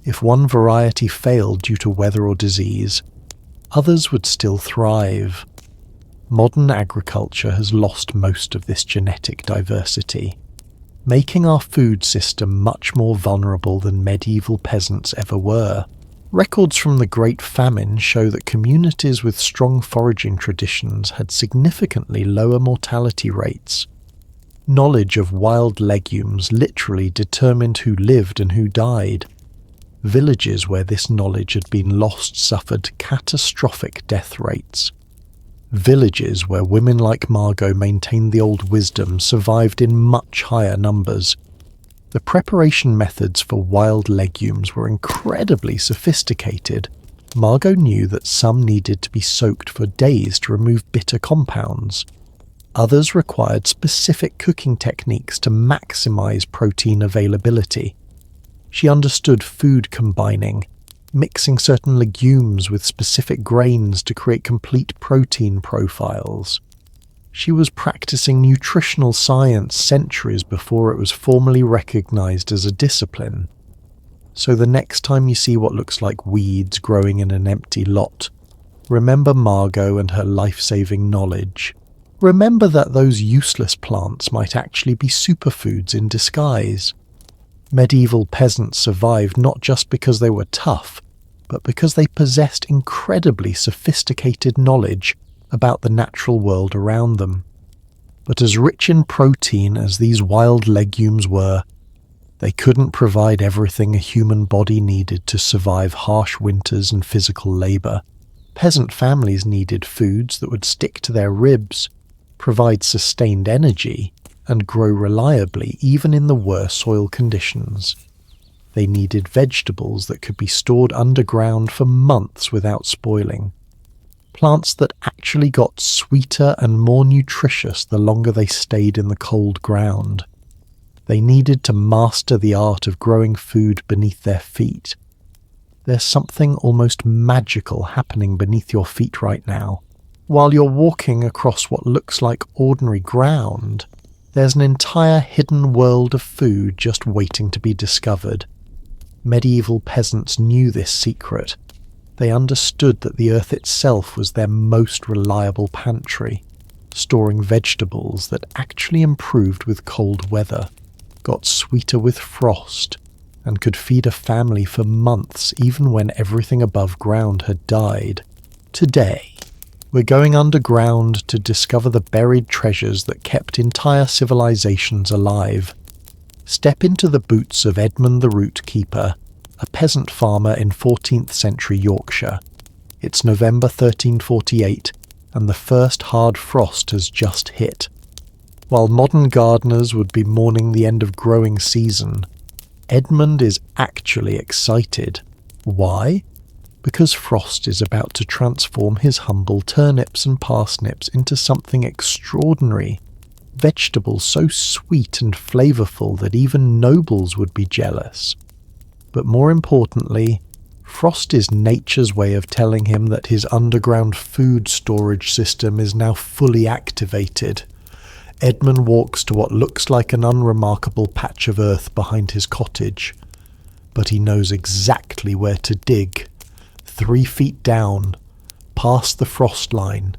If one variety failed due to weather or disease, others would still thrive. Modern agriculture has lost most of this genetic diversity, making our food system much more vulnerable than medieval peasants ever were. Records from the Great Famine show that communities with strong foraging traditions had significantly lower mortality rates. Knowledge of wild legumes literally determined who lived and who died. Villages where this knowledge had been lost suffered catastrophic death rates. Villages where women like Margot maintained the old wisdom survived in much higher numbers. The preparation methods for wild legumes were incredibly sophisticated. Margot knew that some needed to be soaked for days to remove bitter compounds. Others required specific cooking techniques to maximize protein availability. She understood food combining, mixing certain legumes with specific grains to create complete protein profiles. She was practicing nutritional science centuries before it was formally recognized as a discipline. So the next time you see what looks like weeds growing in an empty lot, remember Margot and her life-saving knowledge. Remember that those useless plants might actually be superfoods in disguise. Medieval peasants survived not just because they were tough, but because they possessed incredibly sophisticated knowledge about the natural world around them. But as rich in protein as these wild legumes were, they couldn't provide everything a human body needed to survive harsh winters and physical labour. Peasant families needed foods that would stick to their ribs, provide sustained energy, and grow reliably even in the worst soil conditions. They needed vegetables that could be stored underground for months without spoiling. Plants that actually got sweeter and more nutritious the longer they stayed in the cold ground. They needed to master the art of growing food beneath their feet. There's something almost magical happening beneath your feet right now. While you're walking across what looks like ordinary ground, there's an entire hidden world of food just waiting to be discovered. Medieval peasants knew this secret. They understood that the earth itself was their most reliable pantry, storing vegetables that actually improved with cold weather, got sweeter with frost, and could feed a family for months even when everything above ground had died. Today, we're going underground to discover the buried treasures that kept entire civilizations alive. Step into the boots of Edmund the Root Keeper, a peasant farmer in 14th century Yorkshire. It's November 1348, and the first hard frost has just hit. While modern gardeners would be mourning the end of growing season, Edmund is actually excited. Why? Because frost is about to transform his humble turnips and parsnips into something extraordinary. Vegetables so sweet and flavourful that even nobles would be jealous. But more importantly, frost is nature's way of telling him that his underground food storage system is now fully activated. Edmund walks to what looks like an unremarkable patch of earth behind his cottage, but he knows exactly where to dig. 3 feet down, past the frost line,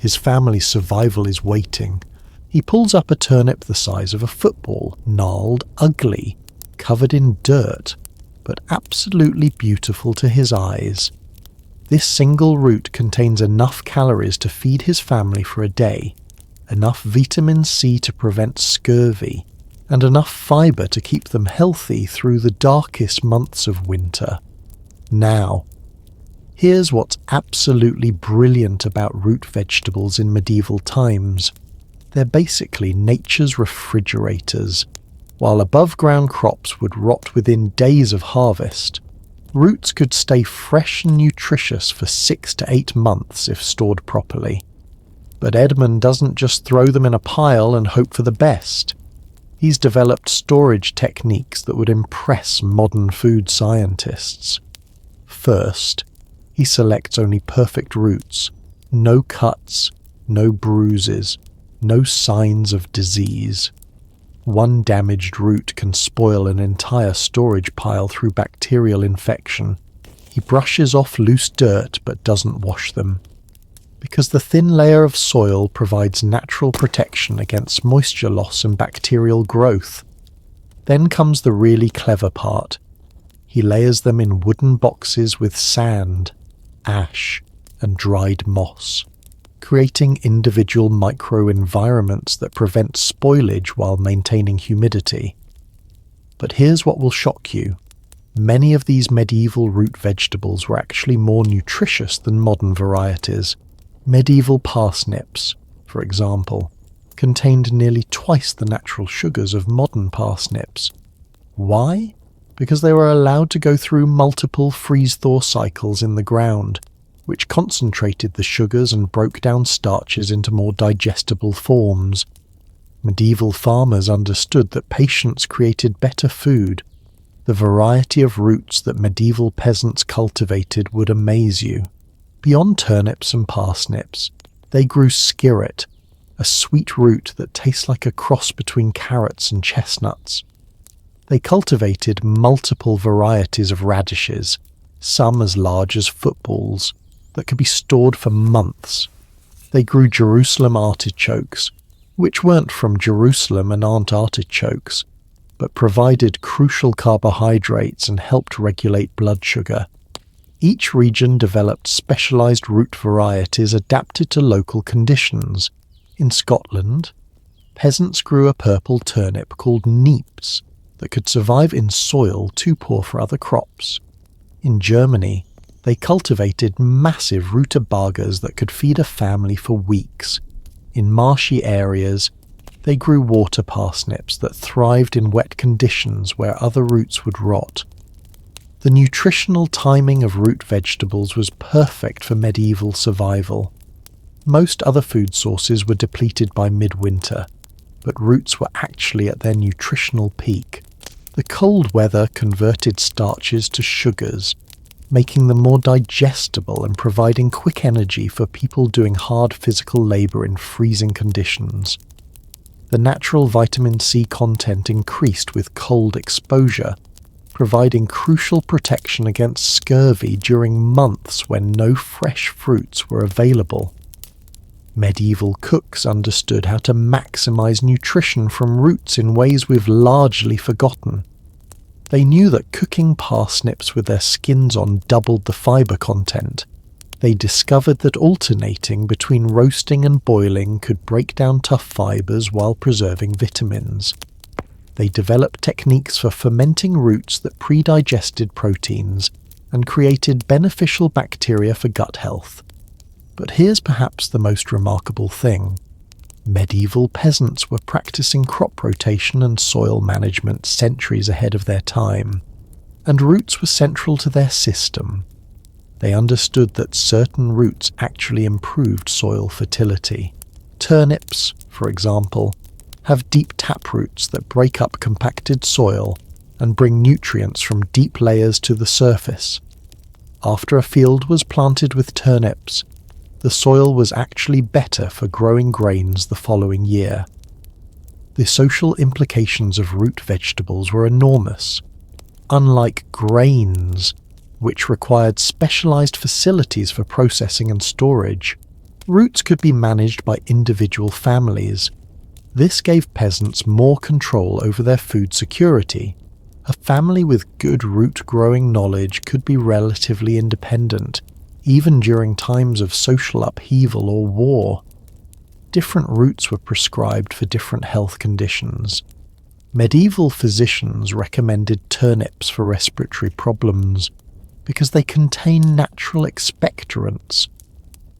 his family's survival is waiting. He pulls up a turnip the size of a football, gnarled, ugly, covered in dirt, but absolutely beautiful to his eyes. This single root contains enough calories to feed his family for a day, enough vitamin C to prevent scurvy, and enough fibre to keep them healthy through the darkest months of winter. Now, here's what's absolutely brilliant about root vegetables in medieval times. They're basically nature's refrigerators. While above-ground crops would rot within days of harvest, roots could stay fresh and nutritious for 6 to 8 months if stored properly. But Edmund doesn't just throw them in a pile and hope for the best. He's developed storage techniques that would impress modern food scientists. First, he selects only perfect roots, no cuts, no bruises, no signs of disease. One damaged root can spoil an entire storage pile through bacterial infection. He brushes off loose dirt but doesn't wash them, because the thin layer of soil provides natural protection against moisture loss and bacterial growth. Then comes the really clever part. He layers them in wooden boxes with sand, ash, and dried moss, creating individual microenvironments that prevent spoilage while maintaining humidity. But here's what will shock you. Many of these medieval root vegetables were actually more nutritious than modern varieties. Medieval parsnips, for example, contained nearly twice the natural sugars of modern parsnips. Why? Because they were allowed to go through multiple freeze-thaw cycles in the ground, which concentrated the sugars and broke down starches into more digestible forms. Medieval farmers understood that patience created better food. The variety of roots that medieval peasants cultivated would amaze you. Beyond turnips and parsnips, they grew skirret, a sweet root that tastes like a cross between carrots and chestnuts. They cultivated multiple varieties of radishes, some as large as footballs, that could be stored for months. They grew Jerusalem artichokes, which weren't from Jerusalem and aren't artichokes, but provided crucial carbohydrates and helped regulate blood sugar. Each region developed specialized root varieties adapted to local conditions. In Scotland, peasants grew a purple turnip called neeps that could survive in soil too poor for other crops. In Germany, they cultivated massive rutabagas that could feed a family for weeks. In marshy areas, they grew water parsnips that thrived in wet conditions where other roots would rot. The nutritional timing of root vegetables was perfect for medieval survival. Most other food sources were depleted by midwinter, but roots were actually at their nutritional peak. The cold weather converted starches to sugars, making them more digestible and providing quick energy for people doing hard physical labor in freezing conditions. The natural vitamin C content increased with cold exposure, providing crucial protection against scurvy during months when no fresh fruits were available. Medieval cooks understood how to maximize nutrition from roots in ways we've largely forgotten. They knew that cooking parsnips with their skins on doubled the fibre content. They discovered that alternating between roasting and boiling could break down tough fibres while preserving vitamins. They developed techniques for fermenting roots that pre-digested proteins and created beneficial bacteria for gut health. But here's perhaps the most remarkable thing. Medieval peasants were practicing crop rotation and soil management centuries ahead of their time, and roots were central to their system. They understood that certain roots actually improved soil fertility. Turnips, for example, have deep taproots that break up compacted soil and bring nutrients from deep layers to the surface. After a field was planted with turnips, the soil was actually better for growing grains the following year. The social implications of root vegetables were enormous. Unlike grains, which required specialized facilities for processing and storage, roots could be managed by individual families. This gave peasants more control over their food security. A family with good root-growing knowledge could be relatively independent, even during times of social upheaval or war. Different roots were prescribed for different health conditions. Medieval physicians recommended turnips for respiratory problems because they contain natural expectorants.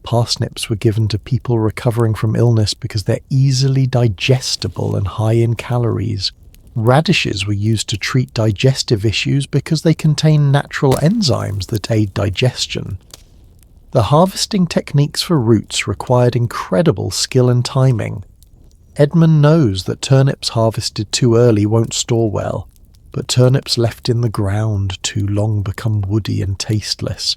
Parsnips were given to people recovering from illness because they're easily digestible and high in calories. Radishes were used to treat digestive issues because they contain natural enzymes that aid digestion. The harvesting techniques for roots required incredible skill and timing. Edmund knows that turnips harvested too early won't store well, but turnips left in the ground too long become woody and tasteless.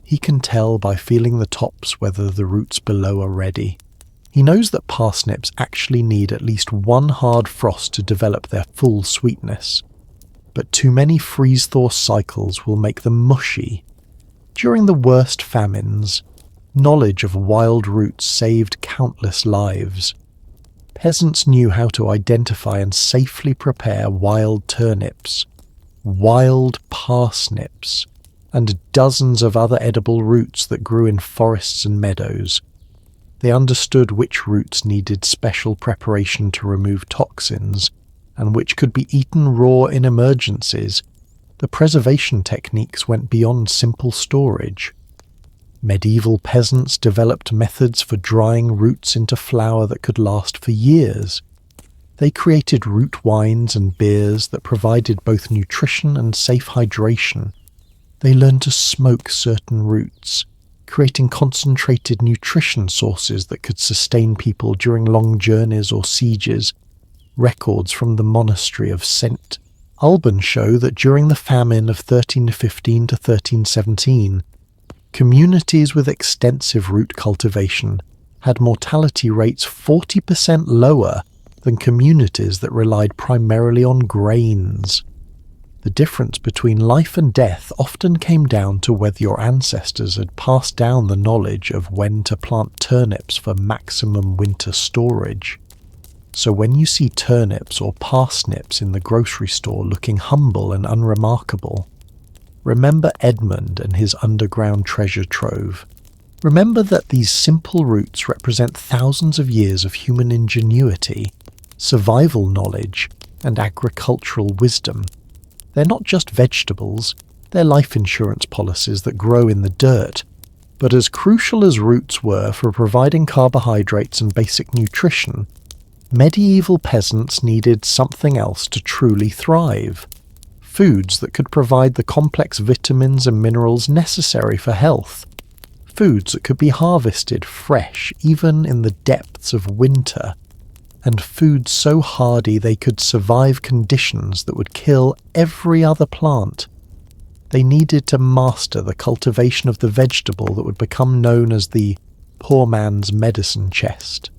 He can tell by feeling the tops whether the roots below are ready. He knows that parsnips actually need at least one hard frost to develop their full sweetness, but too many freeze-thaw cycles will make them mushy. During the worst famines, knowledge of wild roots saved countless lives. Peasants knew how to identify and safely prepare wild turnips, wild parsnips, and dozens of other edible roots that grew in forests and meadows. They understood which roots needed special preparation to remove toxins, and which could be eaten raw in emergencies. The preservation techniques went beyond simple storage. Medieval peasants developed methods for drying roots into flour that could last for years. They created root wines and beers that provided both nutrition and safe hydration. They learned to smoke certain roots, creating concentrated nutrition sources that could sustain people during long journeys or sieges. Records from the monastery of St. Alban show that during the famine of 1315 to 1317, communities with extensive root cultivation had mortality rates 40% lower than communities that relied primarily on grains. The difference between life and death often came down to whether your ancestors had passed down the knowledge of when to plant turnips for maximum winter storage. So when you see turnips or parsnips in the grocery store looking humble and unremarkable, remember Edmund and his underground treasure trove. Remember that these simple roots represent thousands of years of human ingenuity, survival knowledge, and agricultural wisdom. They're not just vegetables, they're life insurance policies that grow in the dirt. But as crucial as roots were for providing carbohydrates and basic nutrition, medieval peasants needed something else to truly thrive. Foods that could provide the complex vitamins and minerals necessary for health. Foods that could be harvested fresh even in the depths of winter. And foods so hardy they could survive conditions that would kill every other plant. They needed to master the cultivation of the vegetable that would become known as the poor man's medicine chest.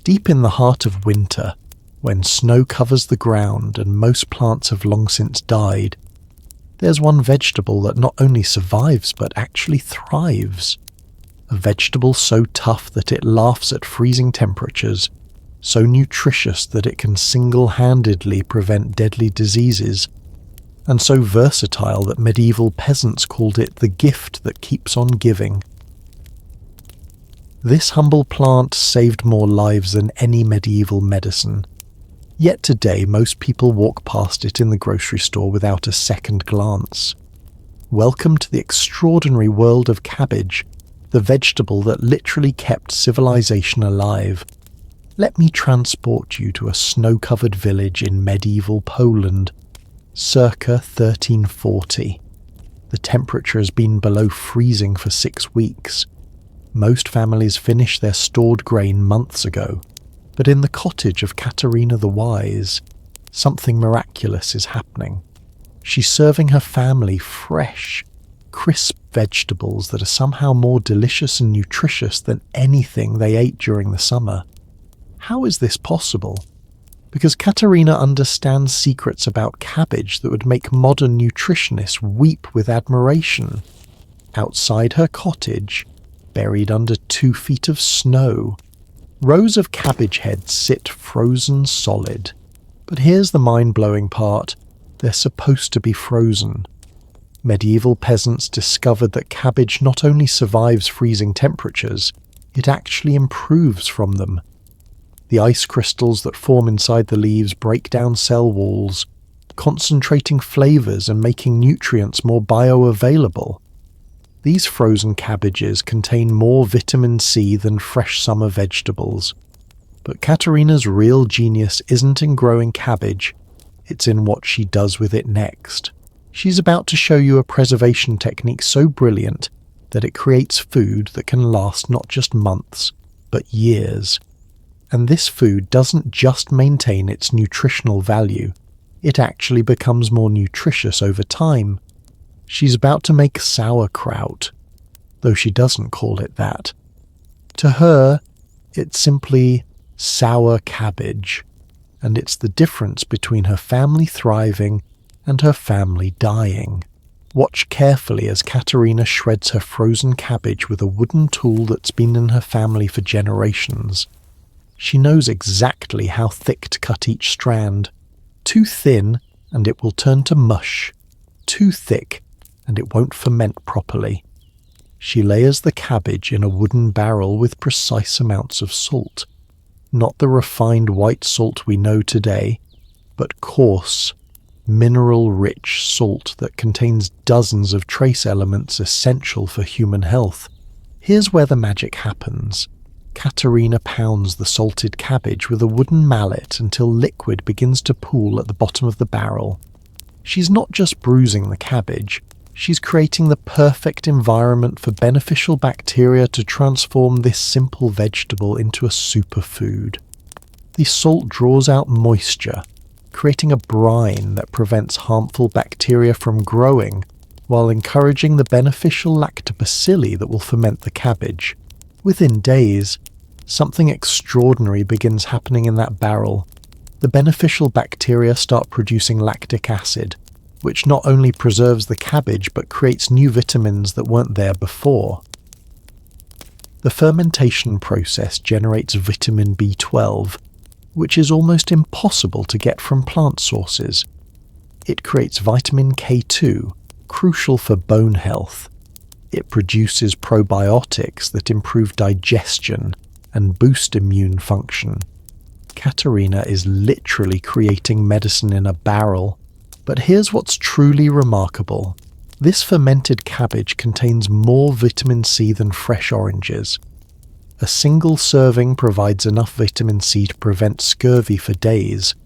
Deep in the heart of winter, when snow covers the ground and most plants have long since died, there's one vegetable that not only survives but actually thrives. A vegetable so tough that it laughs at freezing temperatures, so nutritious that it can single-handedly prevent deadly diseases, and so versatile that medieval peasants called it the gift that keeps on giving. This humble plant saved more lives than any medieval medicine. Yet today most people walk past it in the grocery store without a second glance. Welcome to the extraordinary world of cabbage, the vegetable that literally kept civilization alive. Let me transport you to a snow-covered village in medieval Poland, circa 1340. The temperature has been below freezing for 6 weeks. Most families finish their stored grain months ago, but in the cottage of Katerina the Wise, something miraculous is happening. She's serving her family fresh, crisp vegetables that are somehow more delicious and nutritious than anything they ate during the summer. How is this possible? Because Katerina understands secrets about cabbage that would make modern nutritionists weep with admiration. Outside her cottage, buried under 2 feet of snow, rows of cabbage heads sit frozen solid. But here's the mind-blowing part. They're supposed to be frozen. Medieval peasants discovered that cabbage not only survives freezing temperatures, it actually improves from them. The ice crystals that form inside the leaves break down cell walls, concentrating flavors and making nutrients more bioavailable. These frozen cabbages contain more vitamin C than fresh summer vegetables. But Katerina's real genius isn't in growing cabbage, it's in what she does with it next. She's about to show you a preservation technique so brilliant that it creates food that can last not just months, but years. And this food doesn't just maintain its nutritional value, it actually becomes more nutritious over time. She's about to make sauerkraut, though she doesn't call it that. To her, it's simply sour cabbage, and it's the difference between her family thriving and her family dying. Watch carefully as Katerina shreds her frozen cabbage with a wooden tool that's been in her family for generations. She knows exactly how thick to cut each strand. Too thin, and it will turn to mush. Too thick, and it won't ferment properly. She layers the cabbage in a wooden barrel with precise amounts of salt. Not the refined white salt we know today, but coarse, mineral-rich salt that contains dozens of trace elements essential for human health. Here's where the magic happens. Katerina pounds the salted cabbage with a wooden mallet until liquid begins to pool at the bottom of the barrel. She's not just bruising the cabbage, she's creating the perfect environment for beneficial bacteria to transform this simple vegetable into a superfood. The salt draws out moisture, creating a brine that prevents harmful bacteria from growing, while encouraging the beneficial lactobacilli that will ferment the cabbage. Within days, something extraordinary begins happening in that barrel. The beneficial bacteria start producing lactic acid, which not only preserves the cabbage but creates new vitamins that weren't there before. The fermentation process generates vitamin B12, which is almost impossible to get from plant sources. It creates vitamin K2, crucial for bone health. It produces probiotics that improve digestion and boost immune function. Katerina is literally creating medicine in a barrel. But here's what's truly remarkable. This fermented cabbage contains more vitamin C than fresh oranges. A single serving provides enough vitamin C to prevent scurvy for days.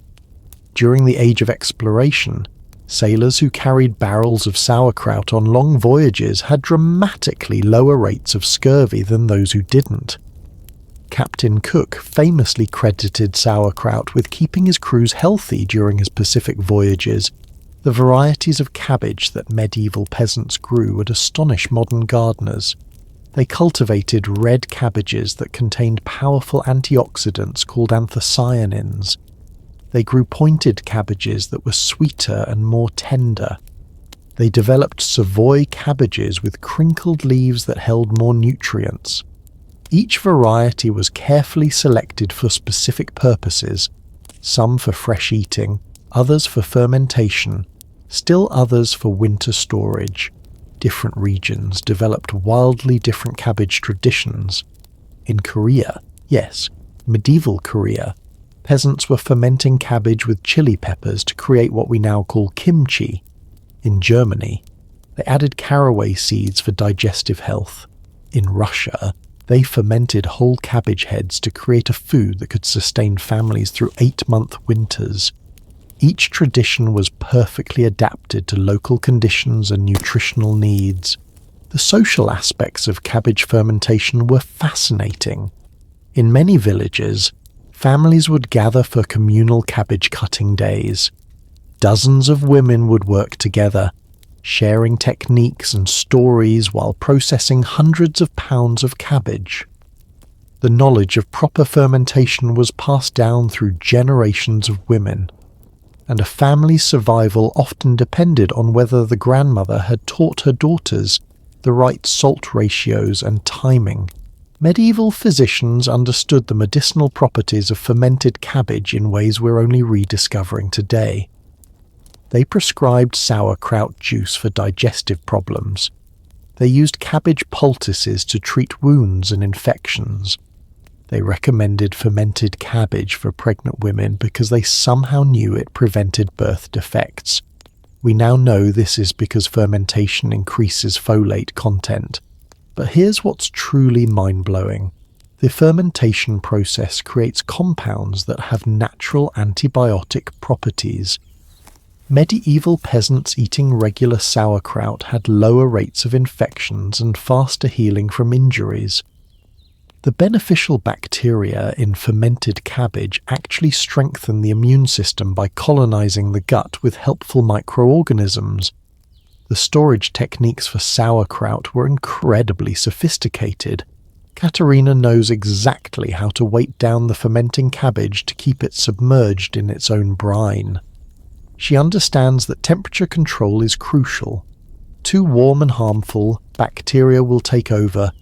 During the Age of Exploration, sailors who carried barrels of sauerkraut on long voyages had dramatically lower rates of scurvy than those who didn't. Captain Cook famously credited sauerkraut with keeping his crews healthy during his Pacific voyages. The varieties of cabbage that medieval peasants grew would astonish modern gardeners. They cultivated red cabbages that contained powerful antioxidants called anthocyanins. They grew pointed cabbages that were sweeter and more tender. They developed Savoy cabbages with crinkled leaves that held more nutrients. Each variety was carefully selected for specific purposes, some for fresh eating, others for fermentation, still others for winter storage. Different regions developed wildly different cabbage traditions. In Korea, yes, medieval Korea, peasants were fermenting cabbage with chili peppers to create what we now call kimchi. In Germany, they added caraway seeds for digestive health. In Russia, they fermented whole cabbage heads to create a food that could sustain families through 8-month winters. Each tradition was perfectly adapted to local conditions and nutritional needs. The social aspects of cabbage fermentation were fascinating. In many villages, families would gather for communal cabbage cutting days. Dozens of women would work together, sharing techniques and stories while processing hundreds of pounds of cabbage. The knowledge of proper fermentation was passed down through generations of women, and a family's survival often depended on whether the grandmother had taught her daughters the right salt ratios and timing. Medieval physicians understood the medicinal properties of fermented cabbage in ways we're only rediscovering today. They prescribed sauerkraut juice for digestive problems. They used cabbage poultices to treat wounds and infections. They recommended fermented cabbage for pregnant women because they somehow knew it prevented birth defects. We now know this is because fermentation increases folate content. But here's what's truly mind-blowing. The fermentation process creates compounds that have natural antibiotic properties. Medieval peasants eating regular sauerkraut had lower rates of infections and faster healing from injuries. The beneficial bacteria in fermented cabbage actually strengthen the immune system by colonizing the gut with helpful microorganisms. The storage techniques for sauerkraut were incredibly sophisticated. Katerina knows exactly how to weight down the fermenting cabbage to keep it submerged in its own brine. She understands that temperature control is crucial. Too warm and harmful, bacteria will take over.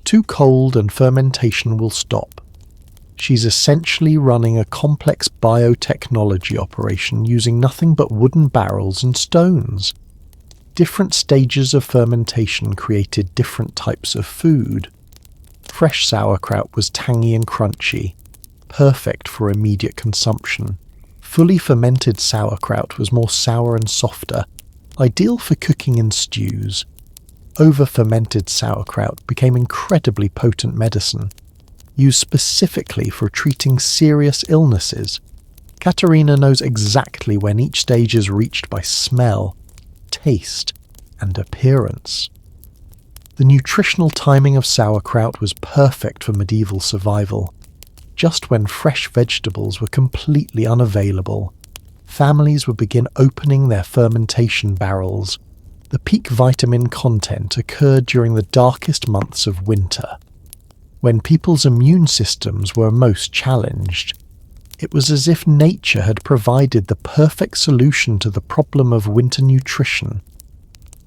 Too cold and fermentation will stop. She's essentially running a complex biotechnology operation using nothing but wooden barrels and stones. Different stages of fermentation created different types of food. Fresh sauerkraut was tangy and crunchy, perfect for immediate consumption. Fully fermented sauerkraut was more sour and softer, ideal for cooking in stews. Over-fermented sauerkraut became incredibly potent medicine, used specifically for treating serious illnesses. Katerina knows exactly when each stage is reached by smell, taste, and appearance. The nutritional timing of sauerkraut was perfect for medieval survival. Just when fresh vegetables were completely unavailable, families would begin opening their fermentation barrels. The peak vitamin content occurred during the darkest months of winter, when people's immune systems were most challenged. It was as if nature had provided the perfect solution to the problem of winter nutrition.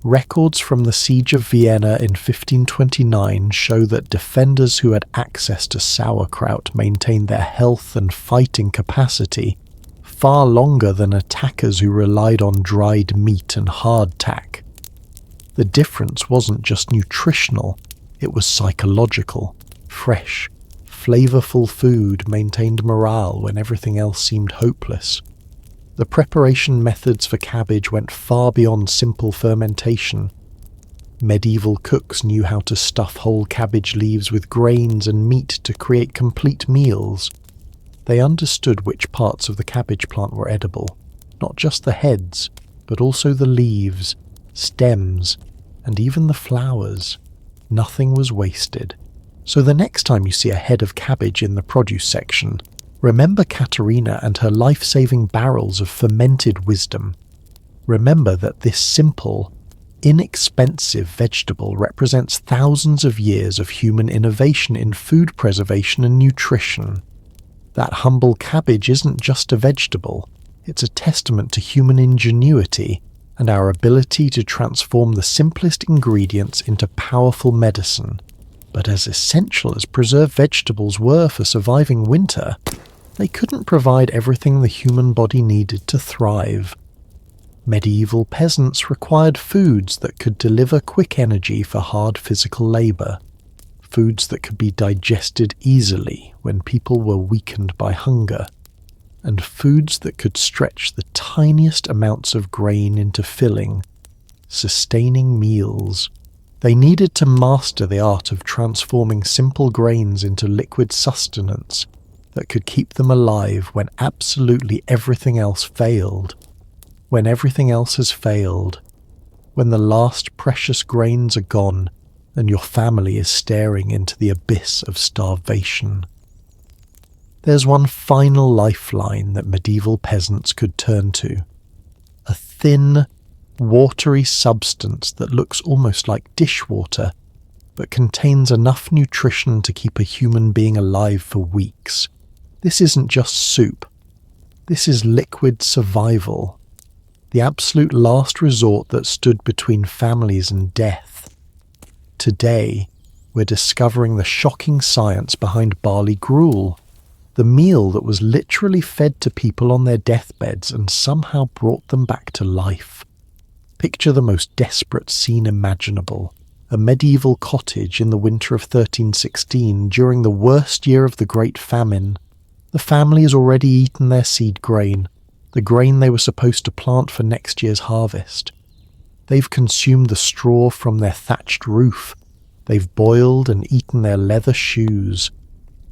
Records from the Siege of Vienna in 1529 show that defenders who had access to sauerkraut maintained their health and fighting capacity far longer than attackers who relied on dried meat and hardtack. The difference wasn't just nutritional, it was psychological. Fresh, flavorful food maintained morale when everything else seemed hopeless. The preparation methods for cabbage went far beyond simple fermentation. Medieval cooks knew how to stuff whole cabbage leaves with grains and meat to create complete meals. They understood which parts of the cabbage plant were edible, not just the heads, but also the leaves, stems, and even the flowers. Nothing was wasted. So the next time you see a head of cabbage in the produce section, remember Katerina and her life-saving barrels of fermented wisdom. Remember that this simple, inexpensive vegetable represents thousands of years of human innovation in food preservation and nutrition. That humble cabbage isn't just a vegetable, it's a testament to human ingenuity and our ability to transform the simplest ingredients into powerful medicine. But as essential as preserved vegetables were for surviving winter, they couldn't provide everything the human body needed to thrive. Medieval peasants required foods that could deliver quick energy for hard physical labor, foods that could be digested easily when people were weakened by hunger, and foods that could stretch the tiniest amounts of grain into filling, sustaining meals. They needed to master the art of transforming simple grains into liquid sustenance that could keep them alive when absolutely everything else failed. When everything else has failed, when the last precious grains are gone and your family is staring into the abyss of starvation. There's one final lifeline that medieval peasants could turn to. A thin, watery substance that looks almost like dishwater, but contains enough nutrition to keep a human being alive for weeks. This isn't just soup. This is liquid survival. The absolute last resort that stood between families and death. Today, we're discovering the shocking science behind barley gruel, the meal that was literally fed to people on their deathbeds and somehow brought them back to life. Picture the most desperate scene imaginable. a medieval cottage in the winter of 1316 during the worst year of the Great Famine. The family has already eaten their seed grain, the grain they were supposed to plant for next year's harvest. They've consumed the straw from their thatched roof. They've boiled and eaten their leather shoes.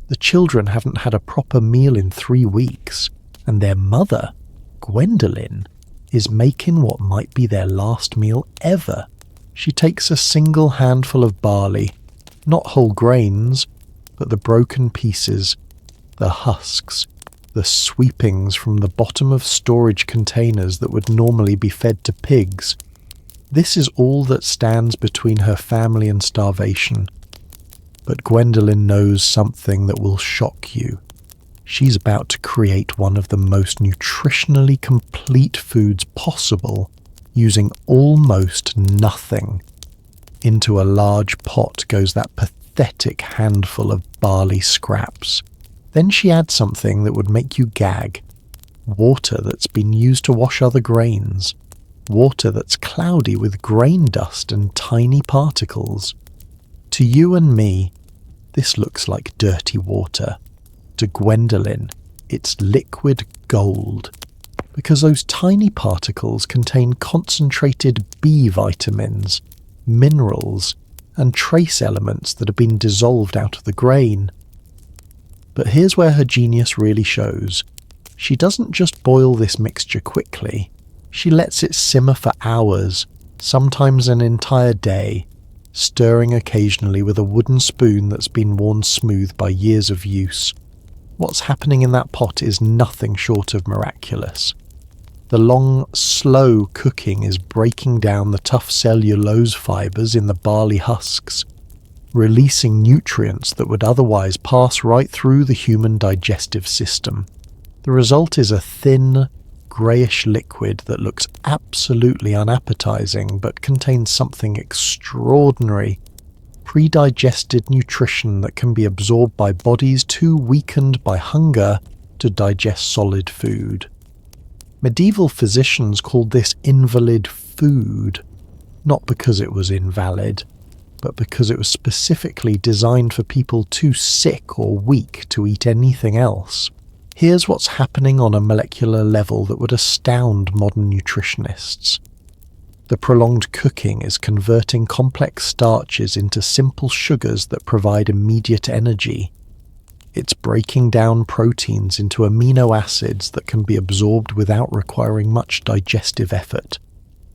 The children haven't had a proper meal in 3 weeks, and their mother, Gwendolen, is making what might be their last meal ever. She takes a single handful of barley, not whole grains, but the broken pieces, the husks, the sweepings from the bottom of storage containers that would normally be fed to pigs. This is all that stands between her family and starvation. But Gwendolen knows something that will shock you. She's about to create one of the most nutritionally complete foods possible, using almost nothing. Into a large pot goes that pathetic handful of barley scraps. Then she adds something that would make you gag. Water that's been used to wash other grains. Water that's cloudy with grain dust and tiny particles. To you and me, this looks like dirty water. To Gwendolen, it's liquid gold, because those tiny particles contain concentrated B vitamins, minerals, and trace elements that have been dissolved out of the grain. But here's where her genius really shows. She doesn't just boil this mixture quickly, she lets it simmer for hours, sometimes an entire day, stirring occasionally with a wooden spoon that's been worn smooth by years of use. What's happening in that pot is nothing short of miraculous. The long, slow cooking is breaking down the tough cellulose fibres in the barley husks, releasing nutrients that would otherwise pass right through the human digestive system. The result is a thin, greyish liquid that looks absolutely unappetizing but contains something extraordinary. Pre-digested nutrition that can be absorbed by bodies too weakened by hunger to digest solid food. Medieval physicians called this invalid food, not because it was invalid, but because it was specifically designed for people too sick or weak to eat anything else. Here's what's happening on a molecular level that would astound modern nutritionists. The prolonged cooking is converting complex starches into simple sugars that provide immediate energy. It's breaking down proteins into amino acids that can be absorbed without requiring much digestive effort.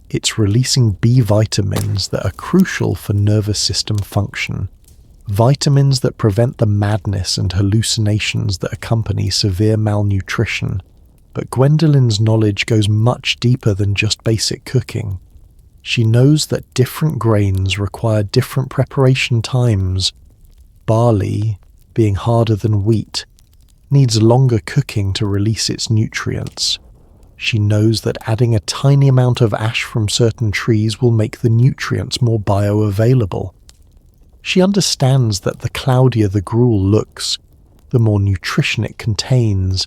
It's releasing B vitamins that are crucial for nervous system function. Vitamins that prevent the madness and hallucinations that accompany severe malnutrition. But Gwendolen's knowledge goes much deeper than just basic cooking. She knows that different grains require different preparation times. Barley, being harder than wheat, needs longer cooking to release its nutrients. She knows that adding a tiny amount of ash from certain trees will make the nutrients more bioavailable. She understands that the cloudier the gruel looks, the more nutrition it contains.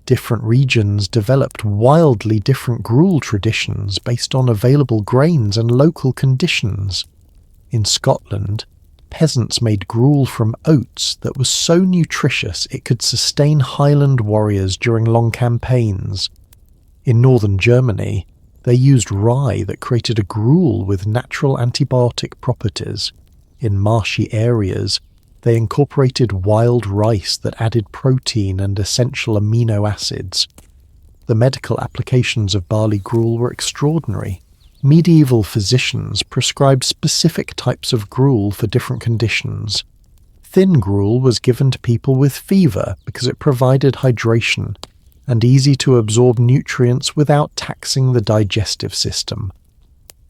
Different regions developed wildly different gruel traditions based on available grains and local conditions. In Scotland, peasants made gruel from oats that was so nutritious it could sustain Highland warriors during long campaigns. In northern Germany, they used rye that created a gruel with natural antibiotic properties. In marshy areas, they incorporated wild rice that added protein and essential amino acids. The medical applications of barley gruel were extraordinary. Medieval physicians prescribed specific types of gruel for different conditions. Thin gruel was given to people with fever because it provided hydration and easy to absorb nutrients without taxing the digestive system.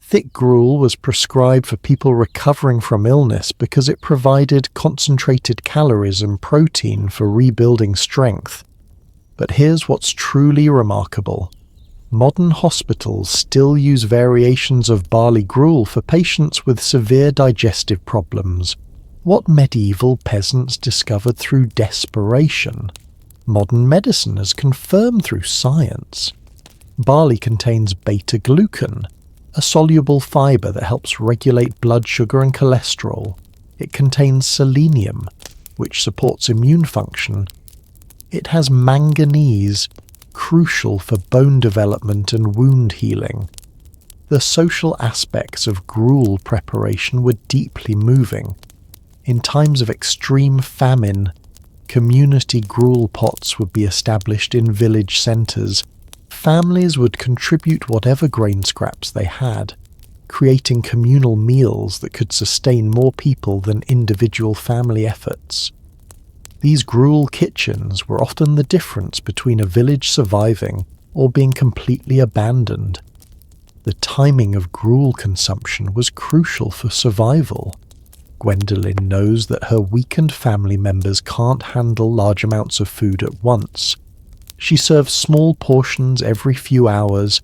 Thick gruel was prescribed for people recovering from illness because it provided concentrated calories and protein for rebuilding strength. But here's what's truly remarkable. Modern hospitals still use variations of barley gruel for patients with severe digestive problems. What medieval peasants discovered through desperation, modern medicine has confirmed through science. Barley contains beta-glucan, a soluble fibre that helps regulate blood sugar and cholesterol. It contains selenium, which supports immune function. It has manganese, crucial for bone development and wound healing. The social aspects of gruel preparation were deeply moving. In times of extreme famine, community gruel pots would be established in village centres. Families would contribute whatever grain scraps they had, creating communal meals that could sustain more people than individual family efforts. These gruel kitchens were often the difference between a village surviving or being completely abandoned. The timing of gruel consumption was crucial for survival. Gwendolyn knows that her weakened family members can't handle large amounts of food at once. She serves small portions every few hours,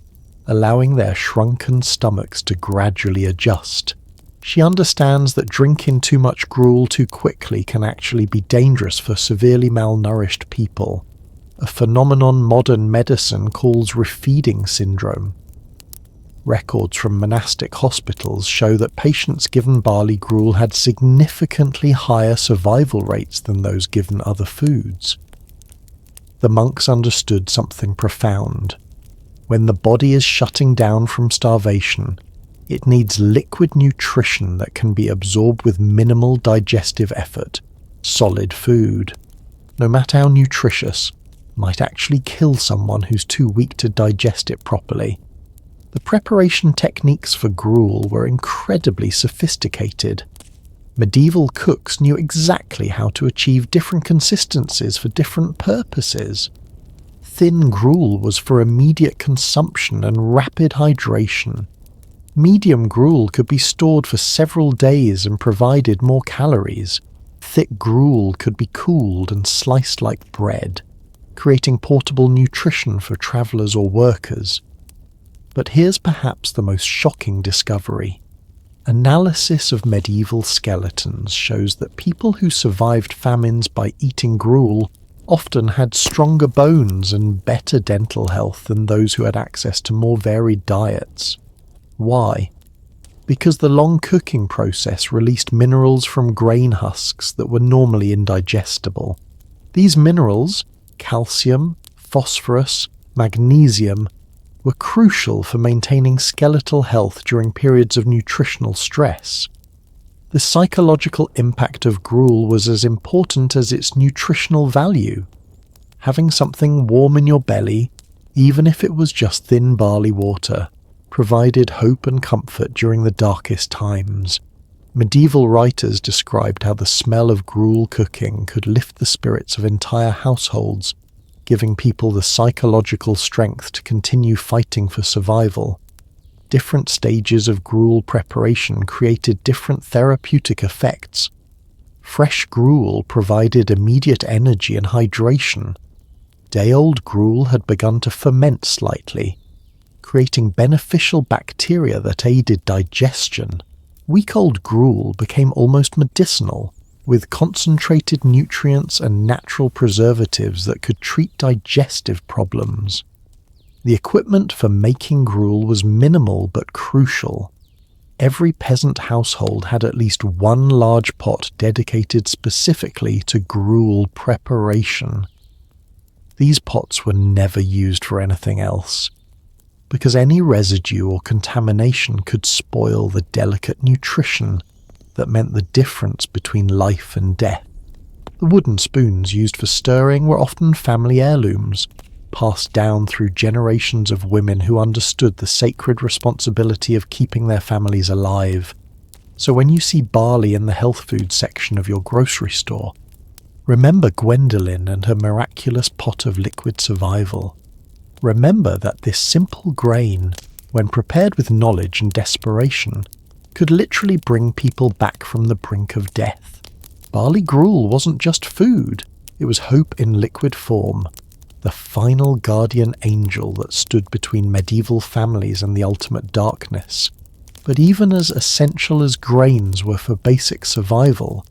allowing their shrunken stomachs to gradually adjust. She understands that drinking too much gruel too quickly can actually be dangerous for severely malnourished people, a phenomenon modern medicine calls refeeding syndrome. Records from monastic hospitals show that patients given barley gruel had significantly higher survival rates than those given other foods. The monks understood something profound. When the body is shutting down from starvation, it needs liquid nutrition that can be absorbed with minimal digestive effort. Solid food, no matter how nutritious, might actually kill someone who's too weak to digest it properly. The preparation techniques for gruel were incredibly sophisticated. Medieval cooks knew exactly how to achieve different consistencies for different purposes. Thin gruel was for immediate consumption and rapid hydration. Medium gruel could be stored for several days and provided more calories. Thick gruel could be cooled and sliced like bread, creating portable nutrition for travellers or workers. But here's perhaps the most shocking discovery. Analysis of medieval skeletons shows that people who survived famines by eating gruel often had stronger bones and better dental health than those who had access to more varied diets. Why? Because the long cooking process released minerals from grain husks that were normally indigestible. These minerals, calcium, phosphorus, magnesium, were crucial for maintaining skeletal health during periods of nutritional stress. The psychological impact of gruel was as important as its nutritional value. Having something warm in your belly, even if it was just thin barley water, provided hope and comfort during the darkest times. Medieval writers described how the smell of gruel cooking could lift the spirits of entire households, giving people the psychological strength to continue fighting for survival. Different stages of gruel preparation created different therapeutic effects. Fresh gruel provided immediate energy and hydration. Day-old gruel had begun to ferment slightly, creating beneficial bacteria that aided digestion. Week-old gruel became almost medicinal, with concentrated nutrients and natural preservatives that could treat digestive problems. The equipment for making gruel was minimal but crucial. Every peasant household had at least one large pot dedicated specifically to gruel preparation. These pots were never used for anything else, because any residue or contamination could spoil the delicate nutrition that meant the difference between life and death. The wooden spoons used for stirring were often family heirlooms, passed down through generations of women who understood the sacred responsibility of keeping their families alive. So when you see barley in the health food section of your grocery store, remember Gwendolyn and her miraculous pot of liquid survival. Remember that this simple grain, when prepared with knowledge and desperation, could literally bring people back from the brink of death. Barley gruel wasn't just food, it was hope in liquid form, the final guardian angel that stood between medieval families and the ultimate darkness. But even as essential as grains were for basic survival,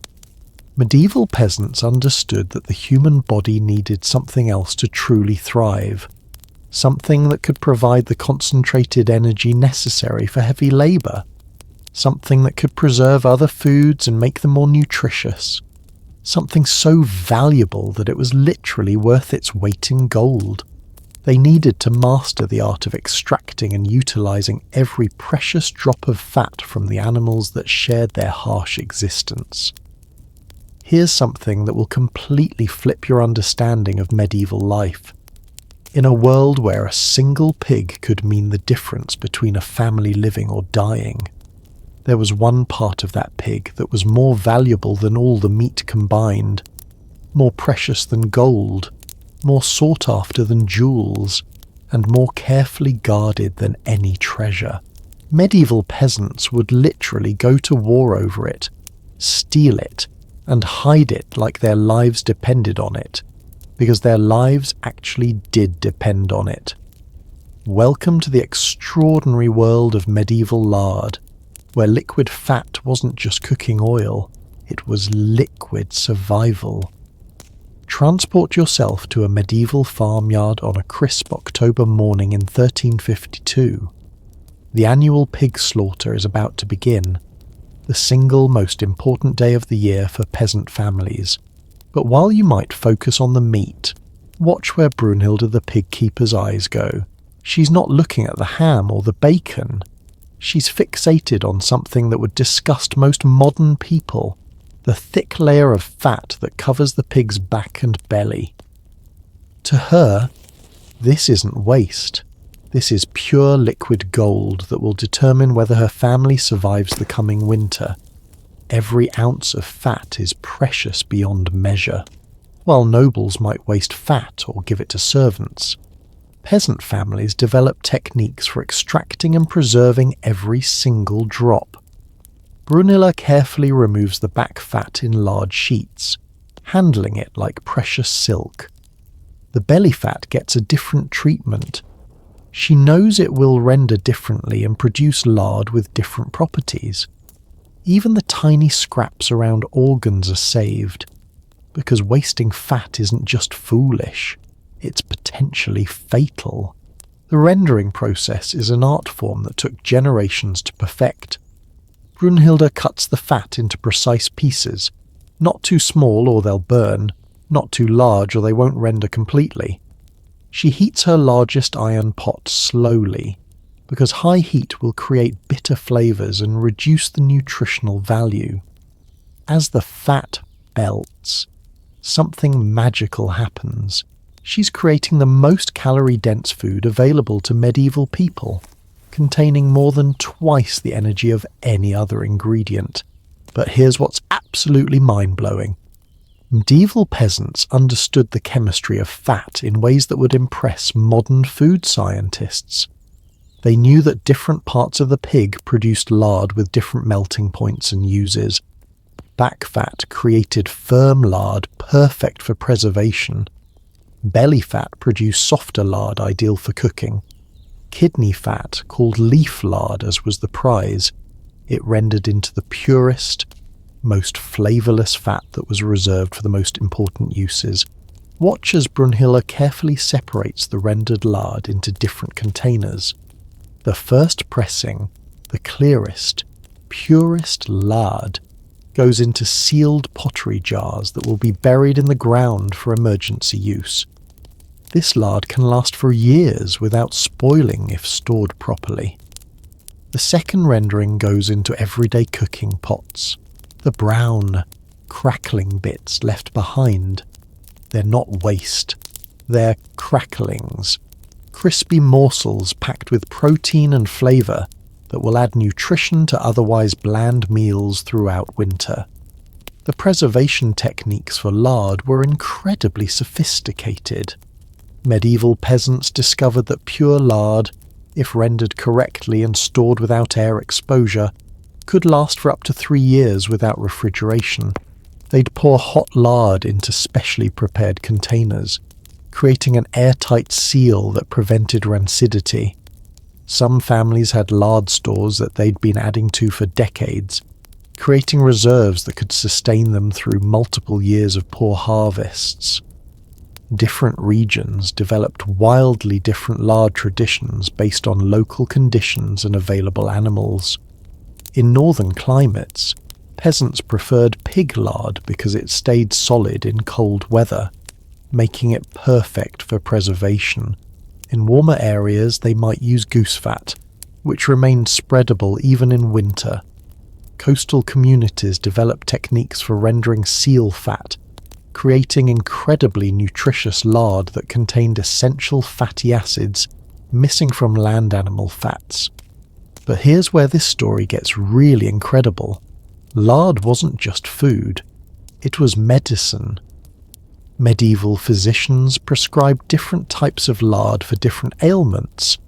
medieval peasants understood that the human body needed something else to truly thrive. something that could provide the concentrated energy necessary for heavy labour, something that could preserve other foods and make them more nutritious, something so valuable that it was literally worth its weight in gold. They needed to master the art of extracting and utilising every precious drop of fat from the animals that shared their harsh existence. Here's something that will completely flip your understanding of medieval life. In a world where a single pig could mean the difference between a family living or dying, there was one part of that pig that was more valuable than all the meat combined, more precious than gold, more sought after than jewels, and more carefully guarded than any treasure. Medieval peasants would literally go to war over it, steal it, and hide it like their lives depended on it, because their lives actually did depend on it. Welcome to the extraordinary world of medieval lard, where liquid fat wasn't just cooking oil, it was liquid survival. Transport yourself to a medieval farmyard on a crisp October morning in 1352. The annual pig slaughter is about to begin, the single most important day of the year for peasant families. But while you might focus on the meat, watch where Brunhilde the pig keeper's eyes go. She's not looking at the ham or the bacon. She's fixated on something that would disgust most modern people, the thick layer of fat that covers the pig's back and belly. To her, this isn't waste. This is pure liquid gold that will determine whether her family survives the coming winter. Every ounce of fat is precious beyond measure. While nobles might waste fat or give it to servants, peasant families develop techniques for extracting and preserving every single drop. Brunhilde carefully removes the back fat in large sheets, handling it like precious silk. The belly fat gets a different treatment. She knows it will render differently and produce lard with different properties. Even the tiny scraps around organs are saved, because wasting fat isn't just foolish, it's potentially fatal. The rendering process is an art form that took generations to perfect. Brunhilde cuts the fat into precise pieces, not too small or they'll burn, not too large or they won't render completely. She heats her largest iron pot slowly, because high heat will create bitter flavours and reduce the nutritional value. As the fat melts, something magical happens. She's creating the most calorie-dense food available to medieval people, containing more than twice the energy of any other ingredient. But here's what's absolutely mind-blowing. Medieval peasants understood the chemistry of fat in ways that would impress modern food scientists. They knew that different parts of the pig produced lard with different melting points and uses. Back fat created firm lard perfect for preservation. Belly fat produced softer lard ideal for cooking. Kidney fat, called leaf lard as was the prize, it rendered into the purest, most flavourless fat that was reserved for the most important uses. Watch as Brunhilde carefully separates the rendered lard into different containers. The first pressing, the clearest, purest lard, goes into sealed pottery jars that will be buried in the ground for emergency use. This lard can last for years without spoiling if stored properly. The second rendering goes into everyday cooking pots. The brown, crackling bits left behind. They're not waste. They're cracklings. Crispy morsels packed with protein and flavour that will add nutrition to otherwise bland meals throughout winter. The preservation techniques for lard were incredibly sophisticated. Medieval peasants discovered that pure lard, if rendered correctly and stored without air exposure, could last for up to 3 years without refrigeration. They'd pour hot lard into specially prepared containers, creating an airtight seal that prevented rancidity. Some families had lard stores that they'd been adding to for decades, creating reserves that could sustain them through multiple years of poor harvests. Different regions developed wildly different lard traditions based on local conditions and available animals. In northern climates, peasants preferred pig lard because it stayed solid in cold weather, making it perfect for preservation. In warmer areas, they might use goose fat, which remained spreadable even in winter. Coastal communities developed techniques for rendering seal fat, creating incredibly nutritious lard that contained essential fatty acids missing from land animal fats. But here's where this story gets really incredible. Lard wasn't just food, it was medicine. Medieval physicians prescribed different types of lard for different ailments.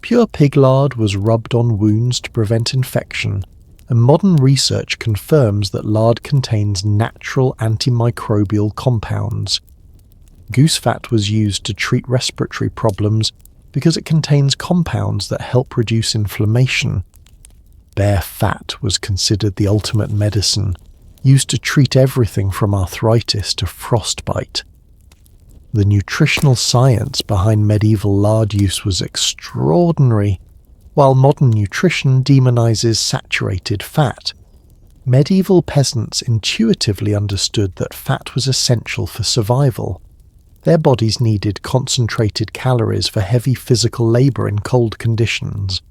Pure pig lard was rubbed on wounds to prevent infection, and modern research confirms that lard contains natural antimicrobial compounds. Goose fat was used to treat respiratory problems because it contains compounds that help reduce inflammation. Bear fat was considered the ultimate medicine, used to treat everything from arthritis to frostbite. The nutritional science behind medieval lard use was extraordinary. While modern nutrition demonizes saturated fat, medieval peasants intuitively understood that fat was essential for survival. Their bodies needed concentrated calories for heavy physical labor in cold conditions.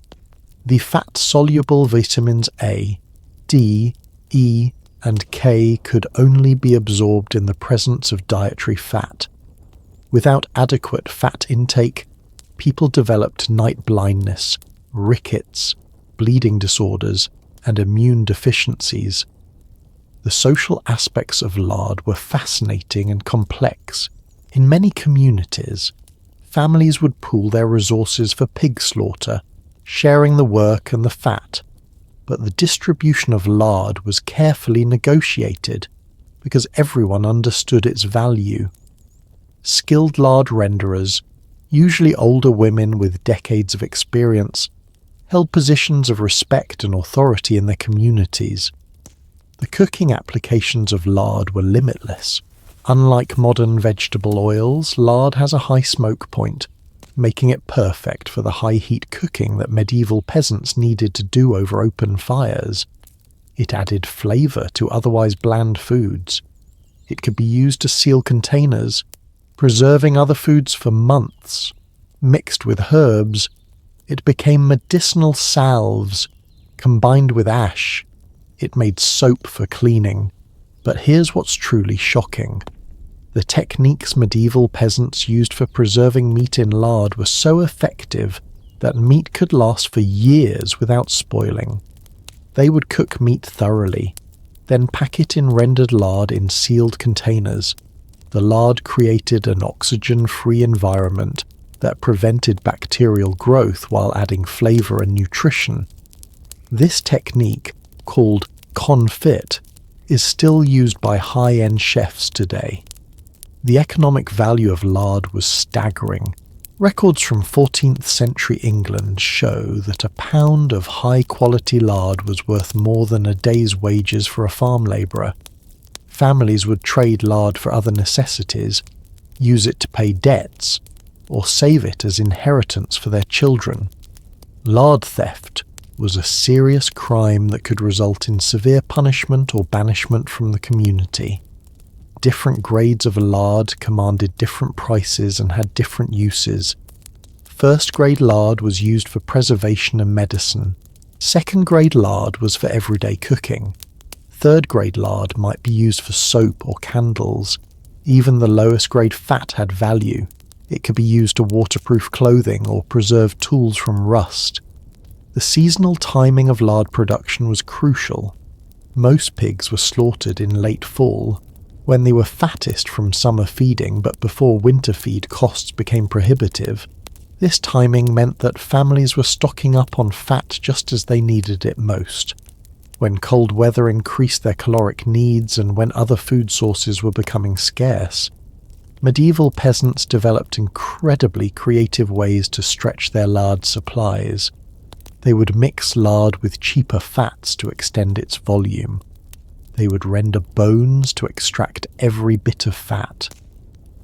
The fat-soluble vitamins A, D, E, and K could only be absorbed in the presence of dietary fat. Without adequate fat intake, people developed night blindness, rickets, bleeding disorders, and immune deficiencies. The social aspects of lard were fascinating and complex. In many communities, families would pool their resources for pig slaughter, sharing the work and the fat. But the distribution of lard was carefully negotiated because everyone understood its value. Skilled lard renderers, usually older women with decades of experience, held positions of respect and authority in their communities. The cooking applications of lard were limitless. Unlike modern vegetable oils, lard has a high smoke point, making it perfect for the high-heat cooking that medieval peasants needed to do over open fires. It added flavour to otherwise bland foods. It could be used to seal containers, preserving other foods for months. Mixed with herbs, it became medicinal salves. Combined with ash, it made soap for cleaning. But here's what's truly shocking. The techniques medieval peasants used for preserving meat in lard were so effective that meat could last for years without spoiling. They would cook meat thoroughly, then pack it in rendered lard in sealed containers. The lard created an oxygen-free environment that prevented bacterial growth while adding flavour and nutrition. This technique, called confit, is still used by high-end chefs today. The economic value of lard was staggering. Records from 14th century England show that a pound of high-quality lard was worth more than a day's wages for a farm labourer. Families would trade lard for other necessities, use it to pay debts, or save it as inheritance for their children. Lard theft was a serious crime that could result in severe punishment or banishment from the community. Different grades of lard commanded different prices and had different uses. First-grade lard was used for preservation and medicine. Second-grade lard was for everyday cooking. Third-grade lard might be used for soap or candles. Even the lowest-grade fat had value. It could be used to waterproof clothing or preserve tools from rust. The seasonal timing of lard production was crucial. Most pigs were slaughtered in late fall, when they were fattest from summer feeding but before winter feed costs became prohibitive. This timing meant that families were stocking up on fat just as they needed it most. When cold weather increased their caloric needs and when other food sources were becoming scarce, medieval peasants developed incredibly creative ways to stretch their lard supplies. They would mix lard with cheaper fats to extend its volume. They would render bones to extract every bit of fat.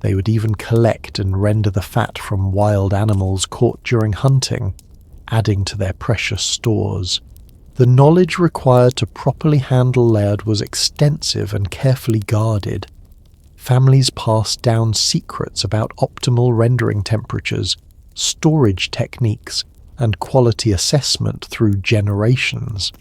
They would even collect and render the fat from wild animals caught during hunting, adding to their precious stores. The knowledge required to properly handle lard was extensive and carefully guarded. Families passed down secrets about optimal rendering temperatures, storage techniques, and quality assessment through generations.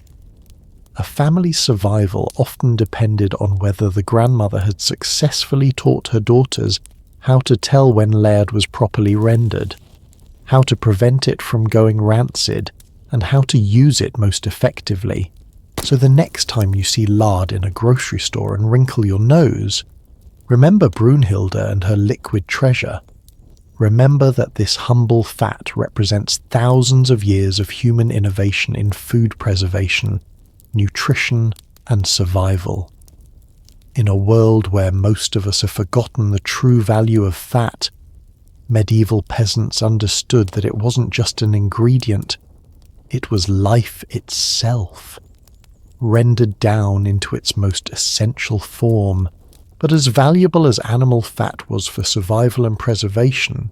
A family's survival often depended on whether the grandmother had successfully taught her daughters how to tell when lard was properly rendered, how to prevent it from going rancid, and how to use it most effectively. So the next time you see lard in a grocery store and wrinkle your nose, remember Brunhilde and her liquid treasure. Remember that this humble fat represents thousands of years of human innovation in food preservation, nutrition, and survival. In a world where most of us have forgotten the true value of fat, medieval peasants understood that it wasn't just an ingredient, it was life itself, rendered down into its most essential form. But as valuable as animal fat was for survival and preservation,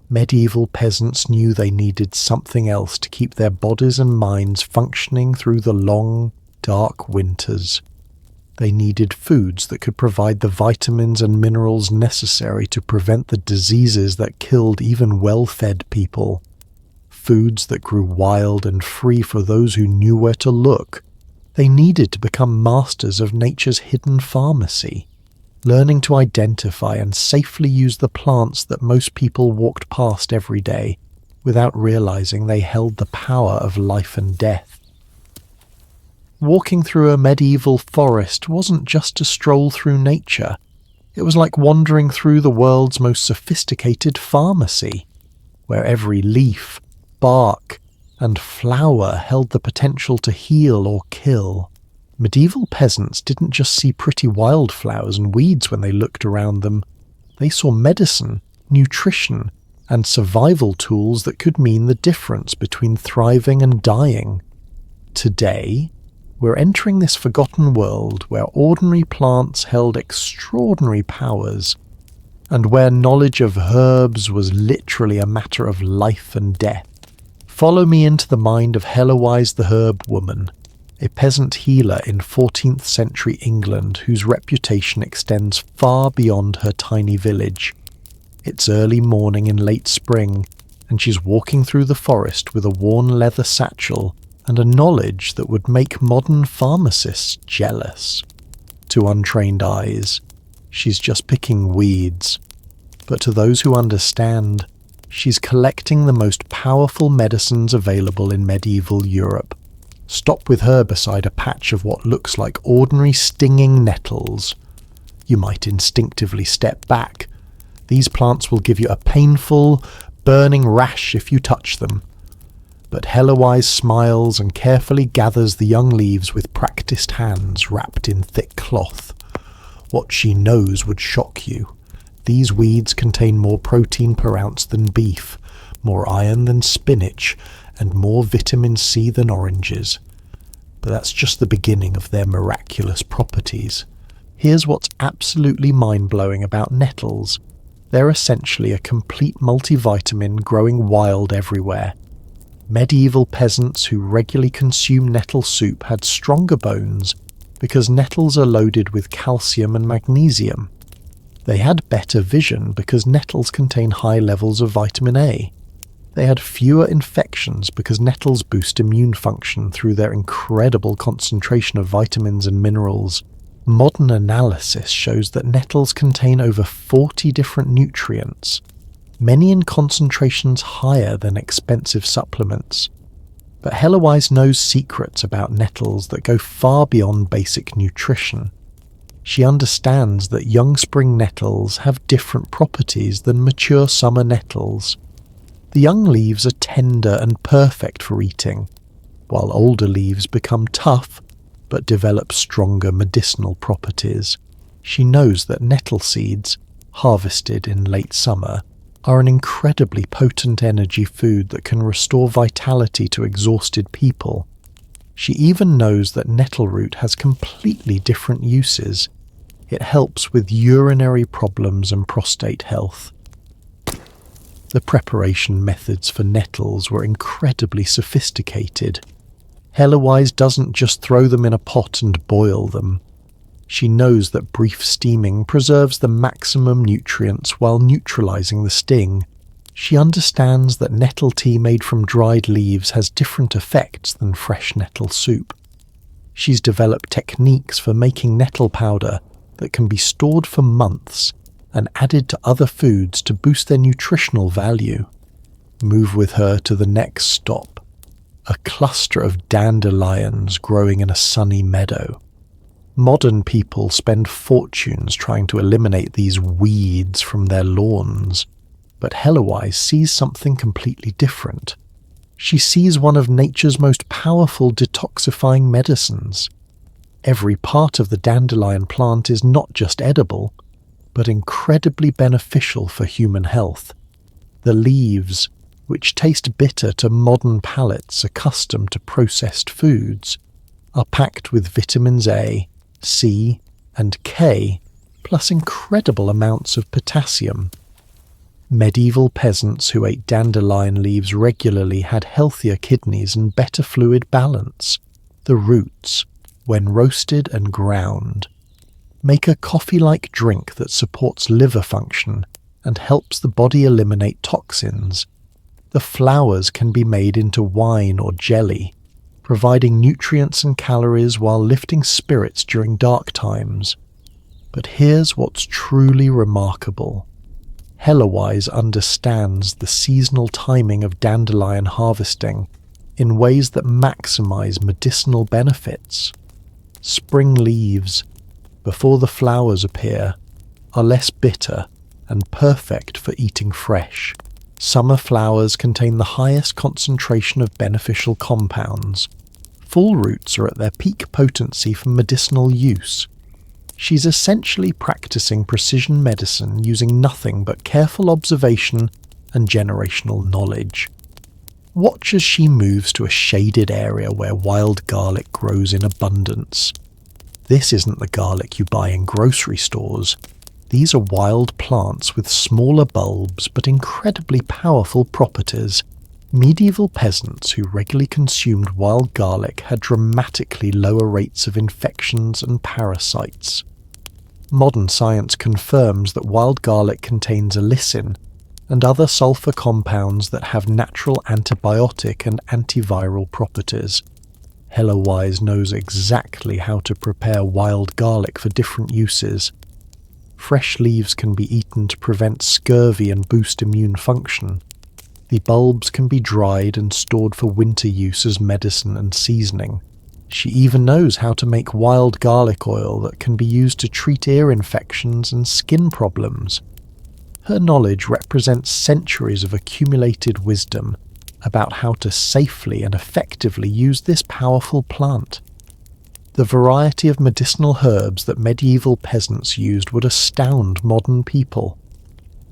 medieval peasants knew they needed something else to keep their bodies and minds functioning through the long, dark winters. They needed foods that could provide the vitamins and minerals necessary to prevent the diseases that killed even well-fed people. Foods that grew wild and free for those who knew where to look. They needed to become masters of nature's hidden pharmacy, learning to identify and safely use the plants that most people walked past every day without realizing they held the power of life and death. Walking through a medieval forest wasn't just a stroll through nature. It was like wandering through the world's most sophisticated pharmacy, where every leaf, bark, and flower held the potential to heal or kill. Medieval peasants didn't just see pretty wildflowers and weeds when they looked around them. They saw medicine, nutrition, and survival tools that could mean the difference between thriving and dying. Today, we're entering this forgotten world where ordinary plants held extraordinary powers, and where knowledge of herbs was literally a matter of life and death. Follow me into the mind of Heloise the Herb Woman, a peasant healer in 14th century England whose reputation extends far beyond her tiny village. It's early morning in late spring, and she's walking through the forest with a worn leather satchel and a knowledge that would make modern pharmacists jealous. To untrained eyes, she's just picking weeds. But to those who understand, she's collecting the most powerful medicines available in medieval Europe. Stop with her beside a patch of what looks like ordinary stinging nettles. You might instinctively step back. These plants will give you a painful, burning rash if you touch them. But Heloise smiles and carefully gathers the young leaves with practiced hands wrapped in thick cloth. What she knows would shock you. These weeds contain more protein per ounce than beef, more iron than spinach, and more vitamin C than oranges. But that's just the beginning of their miraculous properties. Here's what's absolutely mind-blowing about nettles. They're essentially a complete multivitamin growing wild everywhere. Medieval peasants who regularly consume nettle soup had stronger bones because nettles are loaded with calcium and magnesium. They had better vision because nettles contain high levels of vitamin A. They had fewer infections because nettles boost immune function through their incredible concentration of vitamins and minerals. Modern analysis shows that nettles contain over 40 different nutrients, many in concentrations higher than expensive supplements. But Heloise knows secrets about nettles that go far beyond basic nutrition. She understands that young spring nettles have different properties than mature summer nettles. The young leaves are tender and perfect for eating, while older leaves become tough but develop stronger medicinal properties. She knows that nettle seeds, harvested in late summer, are an incredibly potent energy food that can restore vitality to exhausted people. She even knows that nettle root has completely different uses. It helps with urinary problems and prostate health. The preparation methods for nettles were incredibly sophisticated. Heloise doesn't just throw them in a pot and boil them. She knows that brief steaming preserves the maximum nutrients while neutralizing the sting. She understands that nettle tea made from dried leaves has different effects than fresh nettle soup. She's developed techniques for making nettle powder that can be stored for months and added to other foods to boost their nutritional value. Move with her to the next stop, a cluster of dandelions growing in a sunny meadow. Modern people spend fortunes trying to eliminate these weeds from their lawns, but Heloise sees something completely different. She sees one of nature's most powerful detoxifying medicines. Every part of the dandelion plant is not just edible, but incredibly beneficial for human health. The leaves, which taste bitter to modern palates accustomed to processed foods, are packed with vitamins A, C, and K, plus incredible amounts of potassium. Medieval peasants who ate dandelion leaves regularly had healthier kidneys and better fluid balance. The roots, when roasted and ground, make a coffee-like drink that supports liver function and helps the body eliminate toxins. The flowers can be made into wine or jelly, providing nutrients and calories while lifting spirits during dark times. But here's what's truly remarkable. Heloise understands the seasonal timing of dandelion harvesting in ways that maximize medicinal benefits. Spring leaves, before the flowers appear, are less bitter and perfect for eating fresh. Summer flowers contain the highest concentration of beneficial compounds. Fall roots are at their peak potency for medicinal use. She's essentially practicing precision medicine using nothing but careful observation and generational knowledge. Watch as she moves to a shaded area where wild garlic grows in abundance. This isn't the garlic you buy in grocery stores. These are wild plants with smaller bulbs but incredibly powerful properties. Medieval peasants who regularly consumed wild garlic had dramatically lower rates of infections and parasites. Modern science confirms that wild garlic contains allicin and other sulfur compounds that have natural antibiotic and antiviral properties. Heloise knows exactly how to prepare wild garlic for different uses. Fresh leaves can be eaten to prevent scurvy and boost immune function. The bulbs can be dried and stored for winter use as medicine and seasoning. She even knows how to make wild garlic oil that can be used to treat ear infections and skin problems. Her knowledge represents centuries of accumulated wisdom about how to safely and effectively use this powerful plant. The variety of medicinal herbs that medieval peasants used would astound modern people.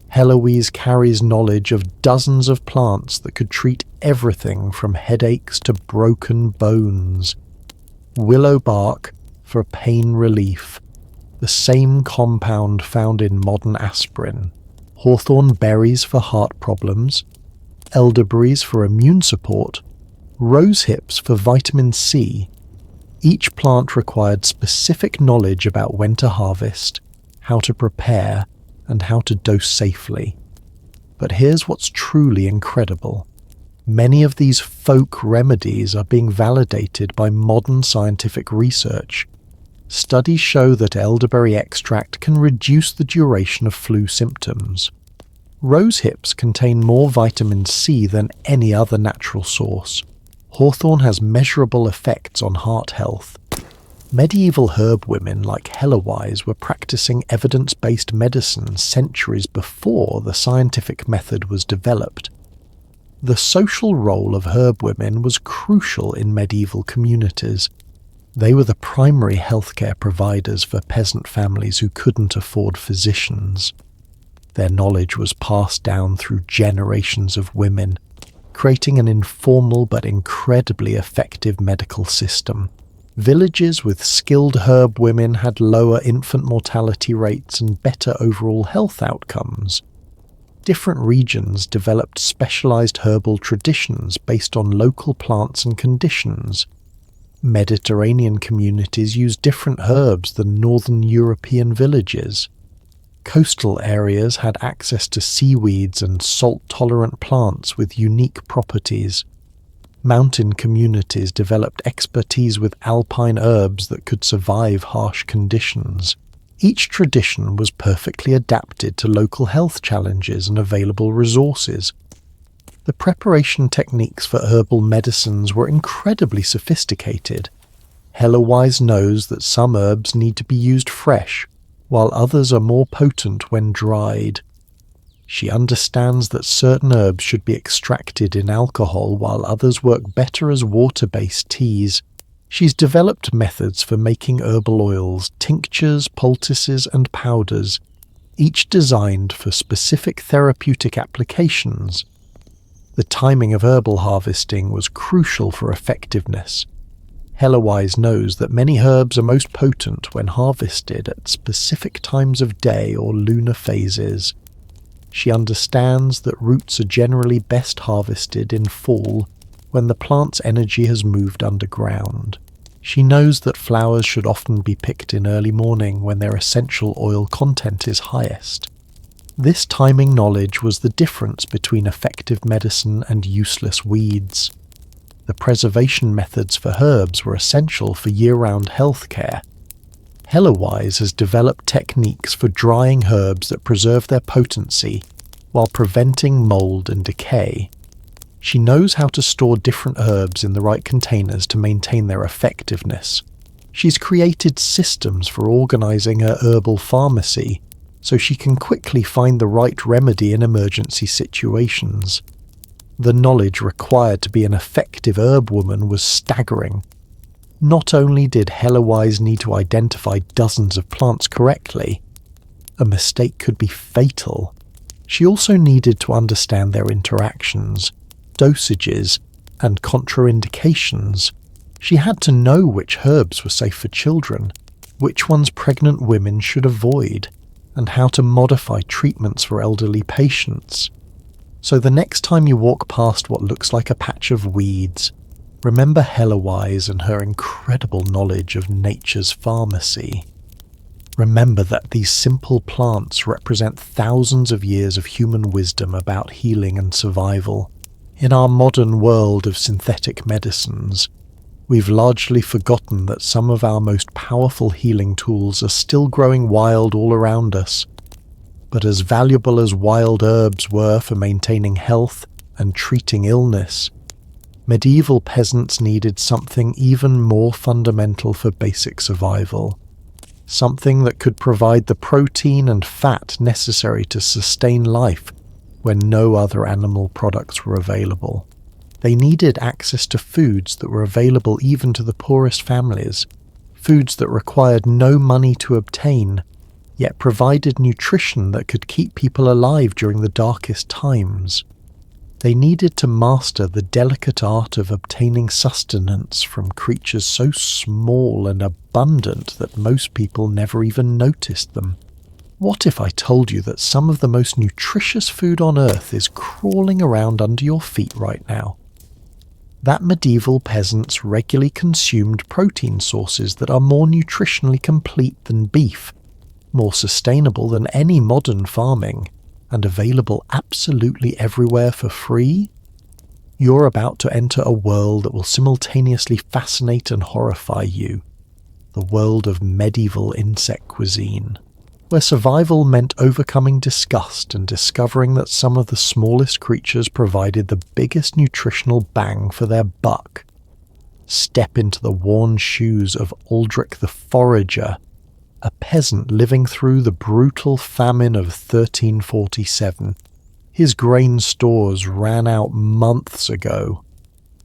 Heloise carries knowledge of dozens of plants that could treat everything from headaches to broken bones. Willow bark for pain relief, the same compound found in modern aspirin. Hawthorn berries for heart problems. Elderberries for immune support. Rose hips for vitamin C. Each plant required specific knowledge about when to harvest, how to prepare, and how to dose safely. But here's what's truly incredible. Many of these folk remedies are being validated by modern scientific research. Studies show that elderberry extract can reduce the duration of flu symptoms. Rose hips contain more vitamin C than any other natural source. Hawthorn has measurable effects on heart health. Medieval herb women like Heloise were practicing evidence-based medicine centuries before the scientific method was developed. The social role of herb women was crucial in medieval communities. They were the primary healthcare providers for peasant families who couldn't afford physicians. Their knowledge was passed down through generations of women, creating an informal but incredibly effective medical system. Villages with skilled herb women had lower infant mortality rates and better overall health outcomes. Different regions developed specialized herbal traditions based on local plants and conditions. Mediterranean communities used different herbs than northern European villages. Coastal areas had access to seaweeds and salt-tolerant plants with unique properties. Mountain communities developed expertise with alpine herbs that could survive harsh conditions. Each tradition was perfectly adapted to local health challenges and available resources. The preparation techniques for herbal medicines were incredibly sophisticated. Helawise knows that some herbs need to be used fresh, while others are more potent when dried. She understands that certain herbs should be extracted in alcohol while others work better as water-based teas. She's developed methods for making herbal oils, tinctures, poultices, and powders, each designed for specific therapeutic applications. The timing of herbal harvesting was crucial for effectiveness. Helawise knows that many herbs are most potent when harvested at specific times of day or lunar phases. She understands that roots are generally best harvested in fall when the plant's energy has moved underground. She knows that flowers should often be picked in early morning when their essential oil content is highest. This timing knowledge was the difference between effective medicine and useless weeds. The preservation methods for herbs were essential for year-round health care. Helawise has developed techniques for drying herbs that preserve their potency while preventing mold and decay. She knows how to store different herbs in the right containers to maintain their effectiveness. She's created systems for organizing her herbal pharmacy so she can quickly find the right remedy in emergency situations. The knowledge required to be an effective herb woman was staggering. Not only did Helawise need to identify dozens of plants correctly, a mistake could be fatal. She also needed to understand their interactions, dosages, and contraindications. She had to know which herbs were safe for children, which ones pregnant women should avoid, and how to modify treatments for elderly patients. So the next time you walk past what looks like a patch of weeds, remember Helawise and her incredible knowledge of nature's pharmacy. Remember that these simple plants represent thousands of years of human wisdom about healing and survival. In our modern world of synthetic medicines, we've largely forgotten that some of our most powerful healing tools are still growing wild all around us. But as valuable as wild herbs were for maintaining health and treating illness, medieval peasants needed something even more fundamental for basic survival. Something that could provide the protein and fat necessary to sustain life when no other animal products were available. They needed access to foods that were available even to the poorest families, foods that required no money to obtain, yet provided nutrition that could keep people alive during the darkest times. They needed to master the delicate art of obtaining sustenance from creatures so small and abundant that most people never even noticed them. What if I told you that some of the most nutritious food on earth is crawling around under your feet right now? That medieval peasants regularly consumed protein sources that are more nutritionally complete than beef, more sustainable than any modern farming, and available absolutely everywhere for free? You're about to enter a world that will simultaneously fascinate and horrify you. The world of medieval insect cuisine, where survival meant overcoming disgust and discovering that some of the smallest creatures provided the biggest nutritional bang for their buck. Step into the worn shoes of Aldrich the Forager, a peasant living through the brutal famine of 1347. His grain stores ran out months ago.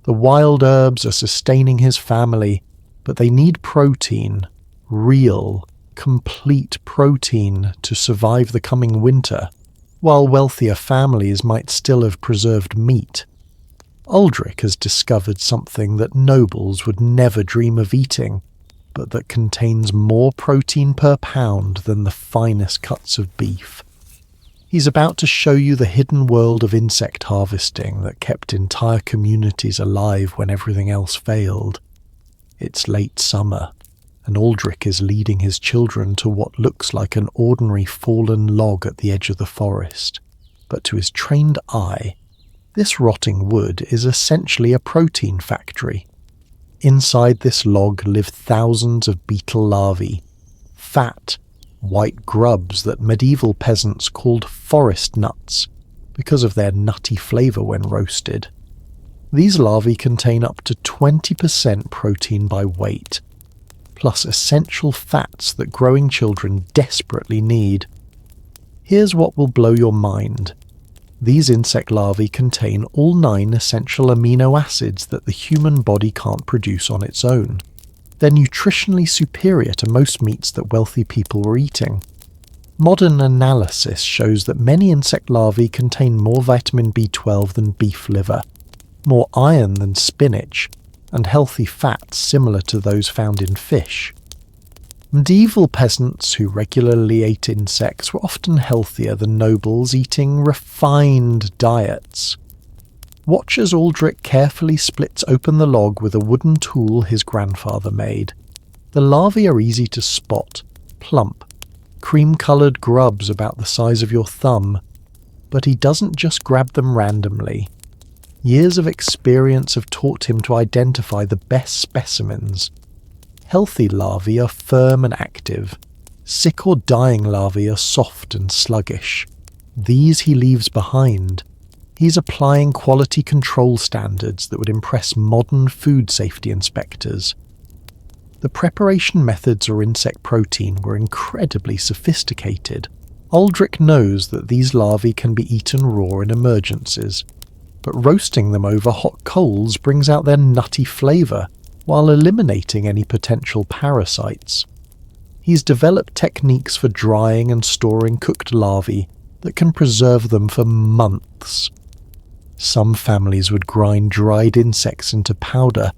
The wild herbs are sustaining his family, but they need protein, real, complete protein to survive the coming winter, while wealthier families might still have preserved meat. Aldrich has discovered something that nobles would never dream of eating, but that contains more protein per pound than the finest cuts of beef. He's about to show you the hidden world of insect harvesting that kept entire communities alive when everything else failed. It's late summer, and Aldrich is leading his children to what looks like an ordinary fallen log at the edge of the forest. But to his trained eye, this rotting wood is essentially a protein factory. Inside this log live thousands of beetle larvae, fat, white grubs that medieval peasants called forest nuts because of their nutty flavour when roasted. These larvae contain up to 20% protein by weight, plus essential fats that growing children desperately need. Here's what will blow your mind. These insect larvae contain all 9 essential amino acids that the human body can't produce on its own. They're nutritionally superior to most meats that wealthy people were eating. Modern analysis shows that many insect larvae contain more vitamin B12 than beef liver, more iron than spinach, and healthy fats similar to those found in fish. Medieval peasants who regularly ate insects were often healthier than nobles eating refined diets. Watch as Aldrich carefully splits open the log with a wooden tool his grandfather made. The larvae are easy to spot, plump, cream-coloured grubs about the size of your thumb. But he doesn't just grab them randomly. Years of experience have taught him to identify the best specimens. Healthy larvae are firm and active. Sick or dying larvae are soft and sluggish. These he leaves behind. He's applying quality control standards that would impress modern food safety inspectors. The preparation methods of insect protein were incredibly sophisticated. Aldrich knows that these larvae can be eaten raw in emergencies, but roasting them over hot coals brings out their nutty flavour while eliminating any potential parasites. He's developed techniques for drying and storing cooked larvae that can preserve them for months. Some families would grind dried insects into powder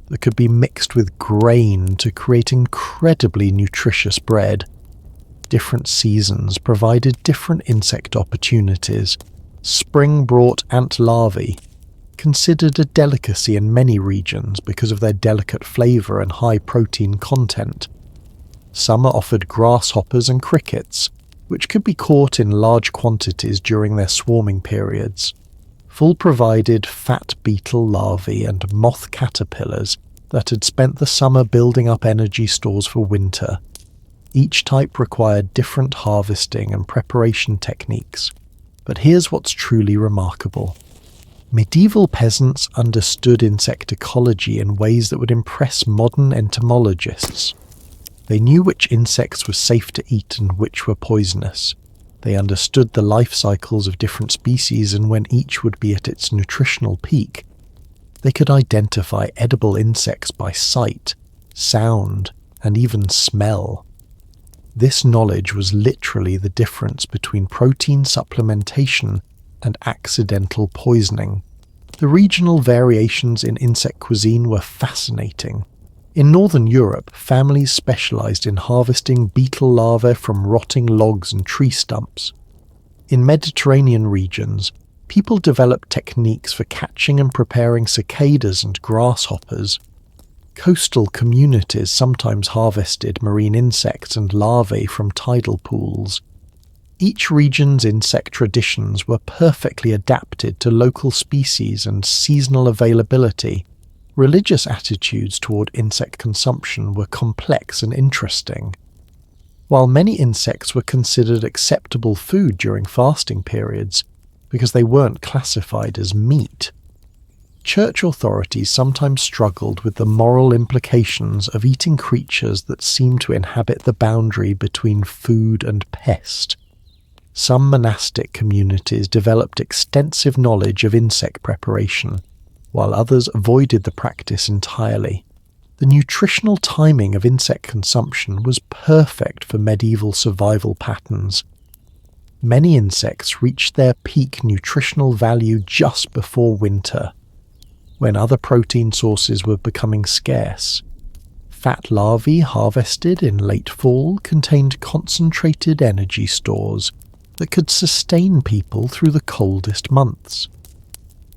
that could be mixed with grain to create incredibly nutritious bread. Different seasons provided different insect opportunities. Spring brought ant larvae, considered a delicacy in many regions because of their delicate flavour and high protein content. Summer offered grasshoppers and crickets, which could be caught in large quantities during their swarming periods. Fall provided fat beetle larvae and moth caterpillars that had spent the summer building up energy stores for winter. Each type required different harvesting and preparation techniques. But here's what's truly remarkable. Medieval peasants understood insect ecology in ways that would impress modern entomologists. They knew which insects were safe to eat and which were poisonous. They understood the life cycles of different species and when each would be at its nutritional peak. They could identify edible insects by sight, sound, and even smell. This knowledge was literally the difference between protein supplementation and accidental poisoning. The regional variations in insect cuisine were fascinating. In northern Europe, families specialized in harvesting beetle larvae from rotting logs and tree stumps. In Mediterranean regions, people developed techniques for catching and preparing cicadas and grasshoppers. Coastal communities sometimes harvested marine insects and larvae from tidal pools. Each region's insect traditions were perfectly adapted to local species and seasonal availability. Religious attitudes toward insect consumption were complex and interesting. While many insects were considered acceptable food during fasting periods because they weren't classified as meat, church authorities sometimes struggled with the moral implications of eating creatures that seemed to inhabit the boundary between food and pest. Some monastic communities developed extensive knowledge of insect preparation, while others avoided the practice entirely. The nutritional timing of insect consumption was perfect for medieval survival patterns. Many insects reached their peak nutritional value just before winter. when other protein sources were becoming scarce. Fat larvae harvested in late fall contained concentrated energy stores that could sustain people through the coldest months.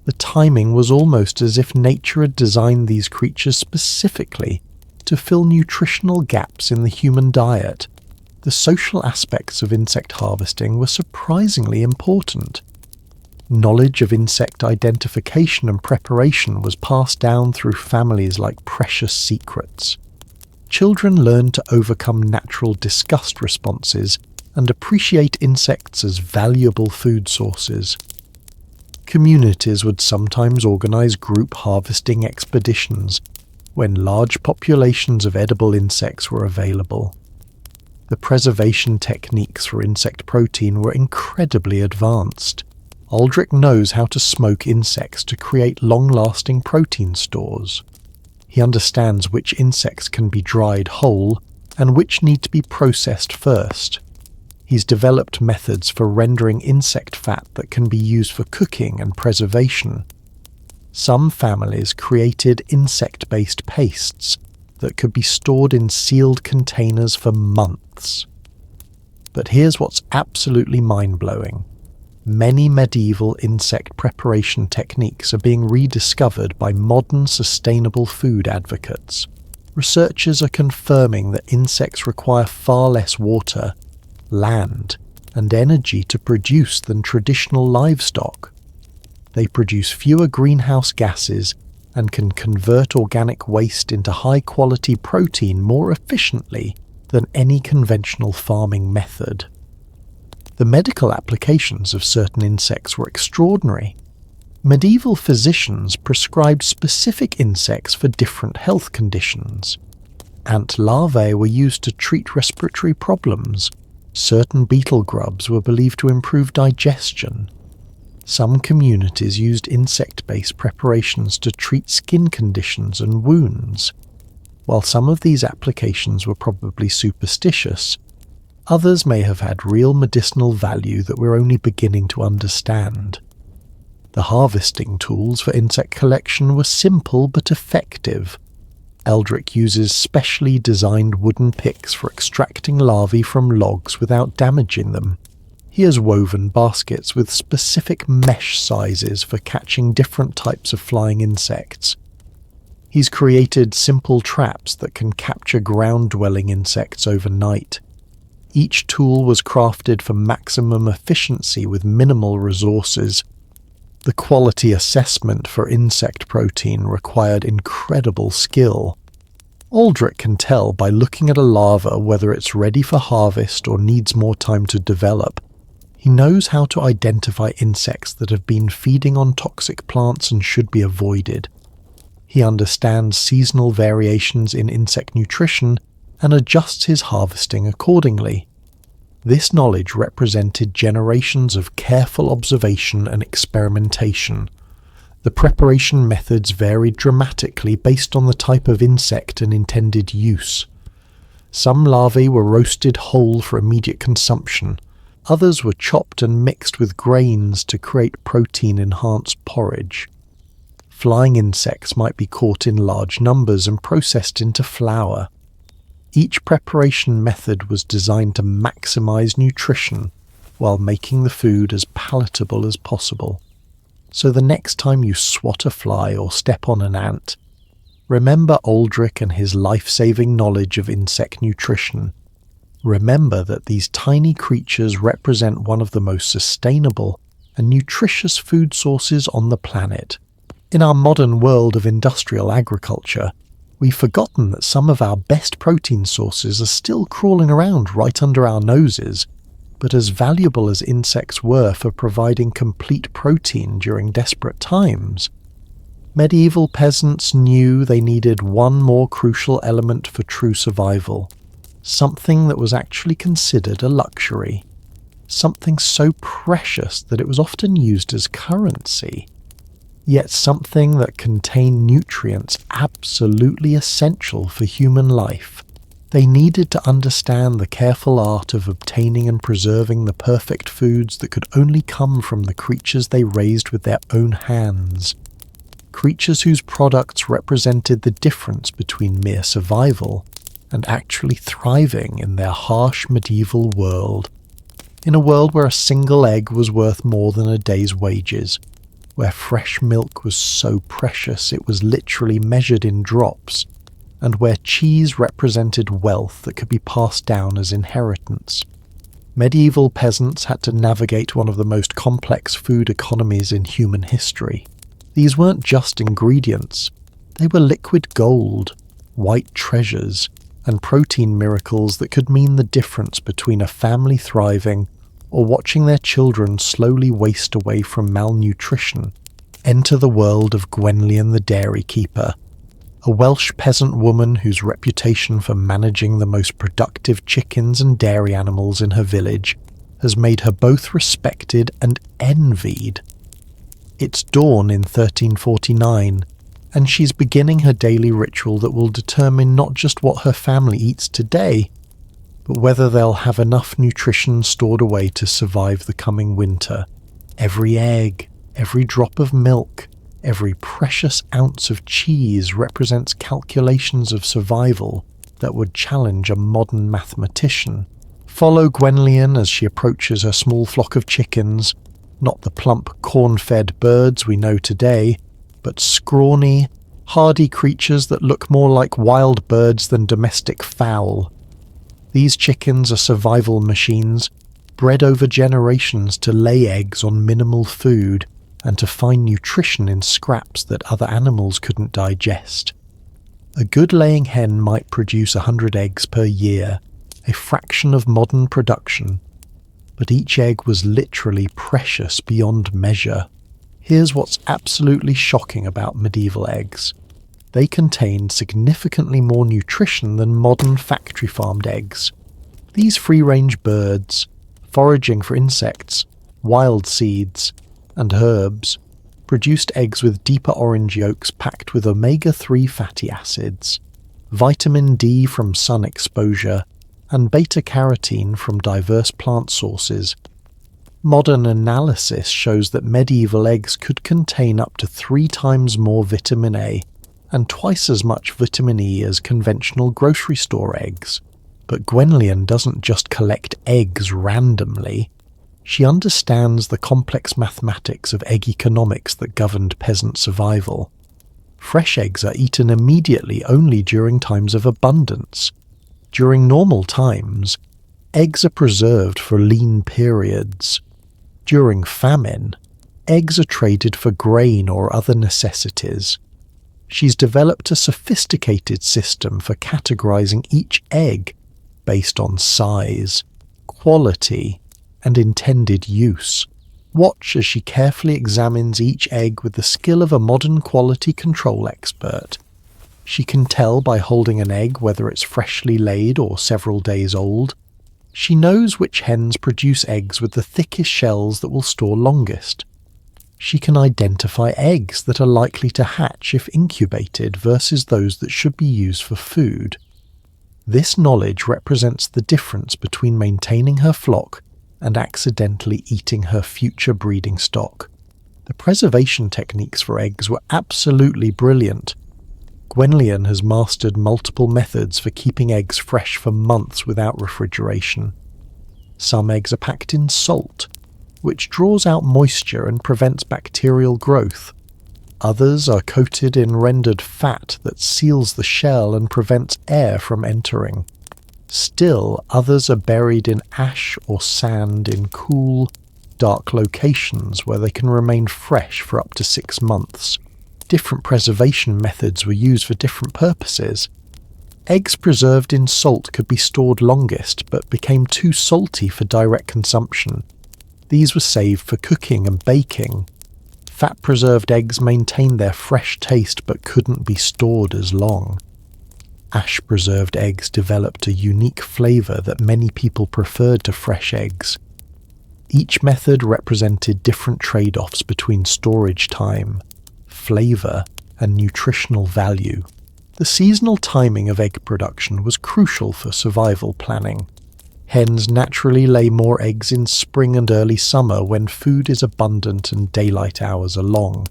The timing was almost as if nature had designed these creatures specifically to fill nutritional gaps in the human diet. The social aspects of insect harvesting were surprisingly important. Knowledge of insect identification and preparation was passed down through families like precious secrets. Children learned to overcome natural disgust responses and appreciate insects as valuable food sources. Communities would sometimes organize group harvesting expeditions when large populations of edible insects were available. The preservation techniques for insect protein were incredibly advanced. Aldrich knows how to smoke insects to create long-lasting protein stores. He understands which insects can be dried whole and which need to be processed first. He's developed methods for rendering insect fat that can be used for cooking and preservation. Some families created insect-based pastes that could be stored in sealed containers for months. But here's what's absolutely mind-blowing. Many medieval insect preparation techniques are being rediscovered by modern sustainable food advocates. Researchers are confirming that insects require far less water, land, and energy to produce than traditional livestock. They produce fewer greenhouse gases and can convert organic waste into high-quality protein more efficiently than any conventional farming method. The medical applications of certain insects were extraordinary. Medieval physicians prescribed specific insects for different health conditions. Ant larvae were used to treat respiratory problems. Certain beetle grubs were believed to improve digestion. Some communities used insect-based preparations to treat skin conditions and wounds. While some of these applications were probably superstitious, others may have had real medicinal value that we're only beginning to understand. The harvesting tools for insect collection were simple but effective. Eldrick uses specially designed wooden picks for extracting larvae from logs without damaging them. He has woven baskets with specific mesh sizes for catching different types of flying insects. He's created simple traps that can capture ground-dwelling insects overnight. Each tool was crafted for maximum efficiency with minimal resources. The quality assessment for insect protein required incredible skill. Aldrich can tell by looking at a larva whether it's ready for harvest or needs more time to develop. He knows how to identify insects that have been feeding on toxic plants and should be avoided. He understands seasonal variations in insect nutrition and adjusts his harvesting accordingly. This knowledge represented generations of careful observation and experimentation. The preparation methods varied dramatically based on the type of insect and intended use. Some larvae were roasted whole for immediate consumption. Others were chopped and mixed with grains to create protein-enhanced porridge. Flying insects might be caught in large numbers and processed into flour. Each preparation method was designed to maximize nutrition while making the food as palatable as possible. So the next time you swat a fly or step on an ant, remember Aldrich and his life-saving knowledge of insect nutrition. Remember that these tiny creatures represent one of the most sustainable and nutritious food sources on the planet. In our modern world of industrial agriculture, we've forgotten that some of our best protein sources are still crawling around right under our noses, but as valuable as insects were for providing complete protein during desperate times, medieval peasants knew they needed one more crucial element for true survival, something that was actually considered a luxury, something so precious that it was often used as currency. Yet something that contained nutrients absolutely essential for human life. They needed to understand the careful art of obtaining and preserving the perfect foods that could only come from the creatures they raised with their own hands. creatures whose products represented the difference between mere survival and actually thriving in their harsh medieval world. In a world where a single egg was worth more than a day's wages, where fresh milk was so precious it was literally measured in drops, and where cheese represented wealth that could be passed down as inheritance. Medieval peasants had to navigate one of the most complex food economies in human history. These weren't just ingredients, they were liquid gold, white treasures, and protein miracles that could mean the difference between a family thriving or watching their children slowly waste away from malnutrition. Enter the world of Gwenllian the Dairy Keeper, a Welsh peasant woman whose reputation for managing the most productive chickens and dairy animals in her village has made her both respected and envied. It's dawn in 1349, and she's beginning her daily ritual that will determine not just what her family eats today, but whether they'll have enough nutrition stored away to survive the coming winter. Every egg, every drop of milk, every precious ounce of cheese represents calculations of survival that would challenge a modern mathematician. Follow Gwenllian as she approaches her small flock of chickens, not the plump corn-fed birds we know today, but scrawny, hardy creatures that look more like wild birds than domestic fowl. These chickens are survival machines, bred over generations to lay eggs on minimal food and to find nutrition in scraps that other animals couldn't digest. A good laying hen might produce 100 eggs per year, a fraction of modern production, but each egg was literally precious beyond measure. Here's what's absolutely shocking about medieval eggs. They contained significantly more nutrition than modern factory-farmed eggs. These free-range birds, foraging for insects, wild seeds, and herbs, produced eggs with deeper orange yolks packed with omega-3 fatty acids, vitamin D from sun exposure, and beta-carotene from diverse plant sources. Modern analysis shows that medieval eggs could contain up to 3 times more vitamin A and twice as much vitamin E as conventional grocery store eggs. But Gwenllian doesn't just collect eggs randomly. She understands the complex mathematics of egg economics that governed peasant survival. Fresh eggs are eaten immediately only during times of abundance. During normal times, eggs are preserved for lean periods. During famine, eggs are traded for grain or other necessities. She's developed a sophisticated system for categorizing each egg based on size, quality, and intended use. Watch as she carefully examines each egg with the skill of a modern quality control expert. She can tell by holding an egg whether it's freshly laid or several days old. She knows which hens produce eggs with the thickest shells that will store longest. She can identify eggs that are likely to hatch if incubated versus those that should be used for food. This knowledge represents the difference between maintaining her flock and accidentally eating her future breeding stock. The preservation techniques for eggs were absolutely brilliant. Gwenllian has mastered multiple methods for keeping eggs fresh for months without refrigeration. Some eggs are packed in salt, which draws out moisture and prevents bacterial growth. Others are coated in rendered fat that seals the shell and prevents air from entering. Still, others are buried in ash or sand in cool, dark locations where they can remain fresh for up to 6 months. Different preservation methods were used for different purposes. Eggs preserved in salt could be stored longest but became too salty for direct consumption. These were saved for cooking and baking. Fat-preserved eggs maintained their fresh taste but couldn't be stored as long. Ash-preserved eggs developed a unique flavour that many people preferred to fresh eggs. Each method represented different trade-offs between storage time, flavour, and nutritional value. The seasonal timing of egg production was crucial for survival planning. Hens naturally lay more eggs in spring and early summer when food is abundant and daylight hours are long.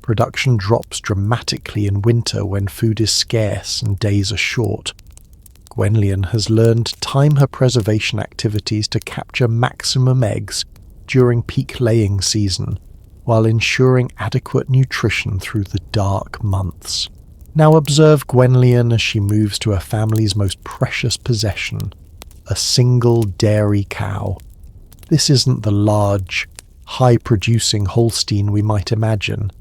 Production drops dramatically in winter when food is scarce and days are short. Gwenllian has learned to time her preservation activities to capture maximum eggs during peak laying season, while ensuring adequate nutrition through the dark months. Now observe Gwenllian as she moves to her family's most precious possession, a single dairy cow. This isn't the large, high-producing Holstein we might imagine,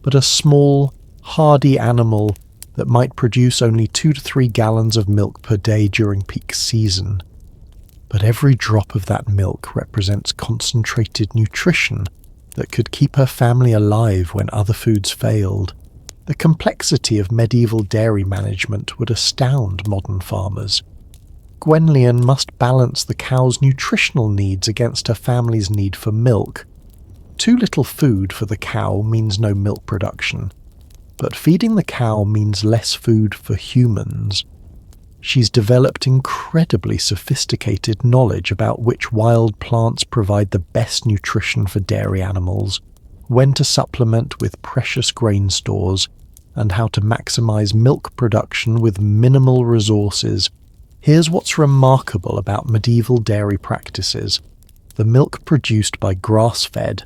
but a small, hardy animal that might produce only 2 to 3 gallons of milk per day during peak season. But every drop of that milk represents concentrated nutrition that could keep her family alive when other foods failed. The complexity of medieval dairy management would astound modern farmers. Gwenllian must balance the cow's nutritional needs against her family's need for milk. Too little food for the cow means no milk production, but feeding the cow means less food for humans. She's developed incredibly sophisticated knowledge about which wild plants provide the best nutrition for dairy animals, when to supplement with precious grain stores, and how to maximize milk production with minimal resources. Here's what's remarkable about medieval dairy practices. The milk produced by grass-fed,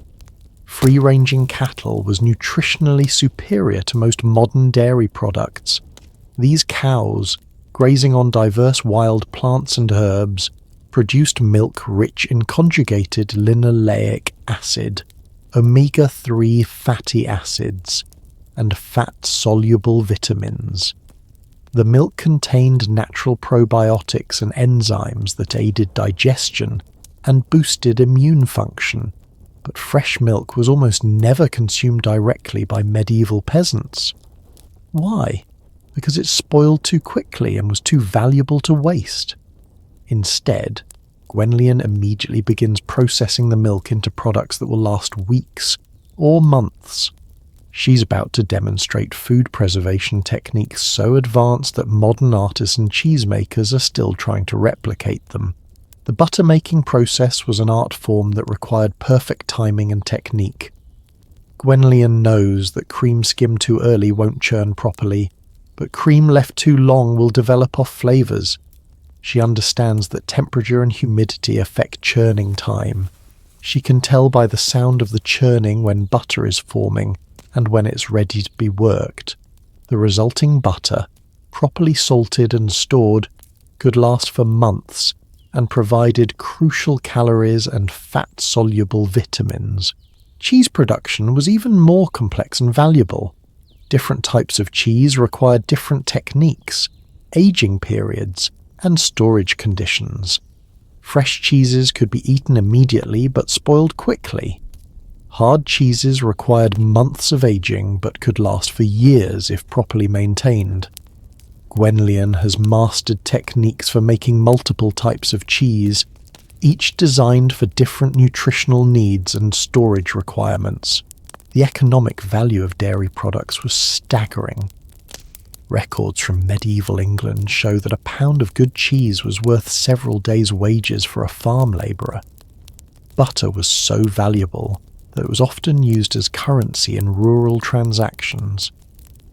free-ranging cattle was nutritionally superior to most modern dairy products. These cows, grazing on diverse wild plants and herbs, produced milk rich in conjugated linoleic acid, omega-3 fatty acids, and fat-soluble vitamins. The milk contained natural probiotics and enzymes that aided digestion and boosted immune function, but fresh milk was almost never consumed directly by medieval peasants. Why? Because it spoiled too quickly and was too valuable to waste. Instead, Gwenllian immediately begins processing the milk into products that will last weeks or months. She's about to demonstrate food preservation techniques so advanced that modern artisan cheesemakers are still trying to replicate them. The butter-making process was an art form that required perfect timing and technique. Gwenllian knows that cream skimmed too early won't churn properly, but cream left too long will develop off flavours. She understands that temperature and humidity affect churning time. She can tell by the sound of the churning when butter is forming and when it's ready to be worked. The resulting butter, properly salted and stored, could last for months and provided crucial calories and fat-soluble vitamins. Cheese production was even more complex and valuable. Different types of cheese required different techniques, aging periods, and storage conditions. Fresh cheeses could be eaten immediately but spoiled quickly. Hard cheeses required months of aging but could last for years if properly maintained. Gwenllian has mastered techniques for making multiple types of cheese, each designed for different nutritional needs and storage requirements. The economic value of dairy products was staggering. Records from medieval England show that a pound of good cheese was worth several days' wages for a farm labourer. Butter was so valuable that it was often used as currency in rural transactions.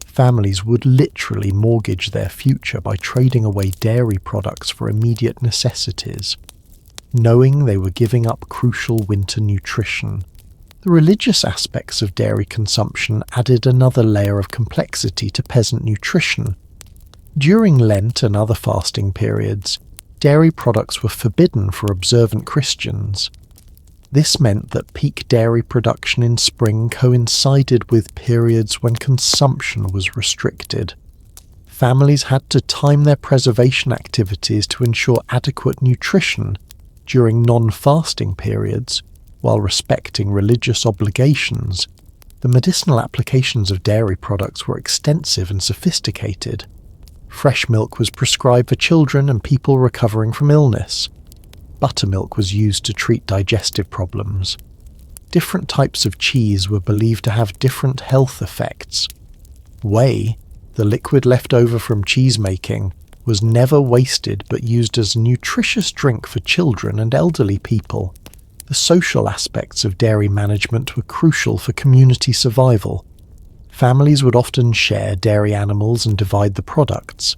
Families would literally mortgage their future by trading away dairy products for immediate necessities, knowing they were giving up crucial winter nutrition. The religious aspects of dairy consumption added another layer of complexity to peasant nutrition. During Lent and other fasting periods, dairy products were forbidden for observant Christians. This meant that peak dairy production in spring coincided with periods when consumption was restricted. Families had to time their preservation activities to ensure adequate nutrition during non-fasting periods, while respecting religious obligations. The medicinal applications of dairy products were extensive and sophisticated. Fresh milk was prescribed for children and people recovering from illness. Buttermilk was used to treat digestive problems. Different types of cheese were believed to have different health effects. Whey, the liquid left over from cheese making, was never wasted but used as a nutritious drink for children and elderly people. The social aspects of dairy management were crucial for community survival. Families would often share dairy animals and divide the products.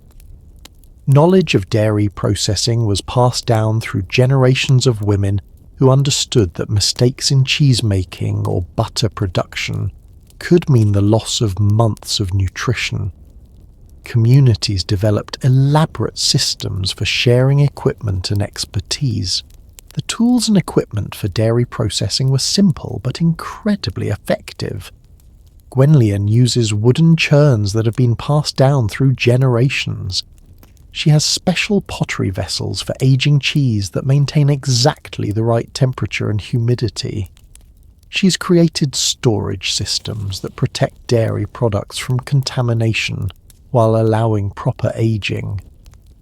Knowledge of dairy processing was passed down through generations of women who understood that mistakes in cheese-making or butter production could mean the loss of months of nutrition. Communities developed elaborate systems for sharing equipment and expertise. The tools and equipment for dairy processing were simple but incredibly effective. Gwenllian uses wooden churns that have been passed down through generations. She has special pottery vessels for aging cheese that maintain exactly the right temperature and humidity. She's created storage systems that protect dairy products from contamination while allowing proper aging.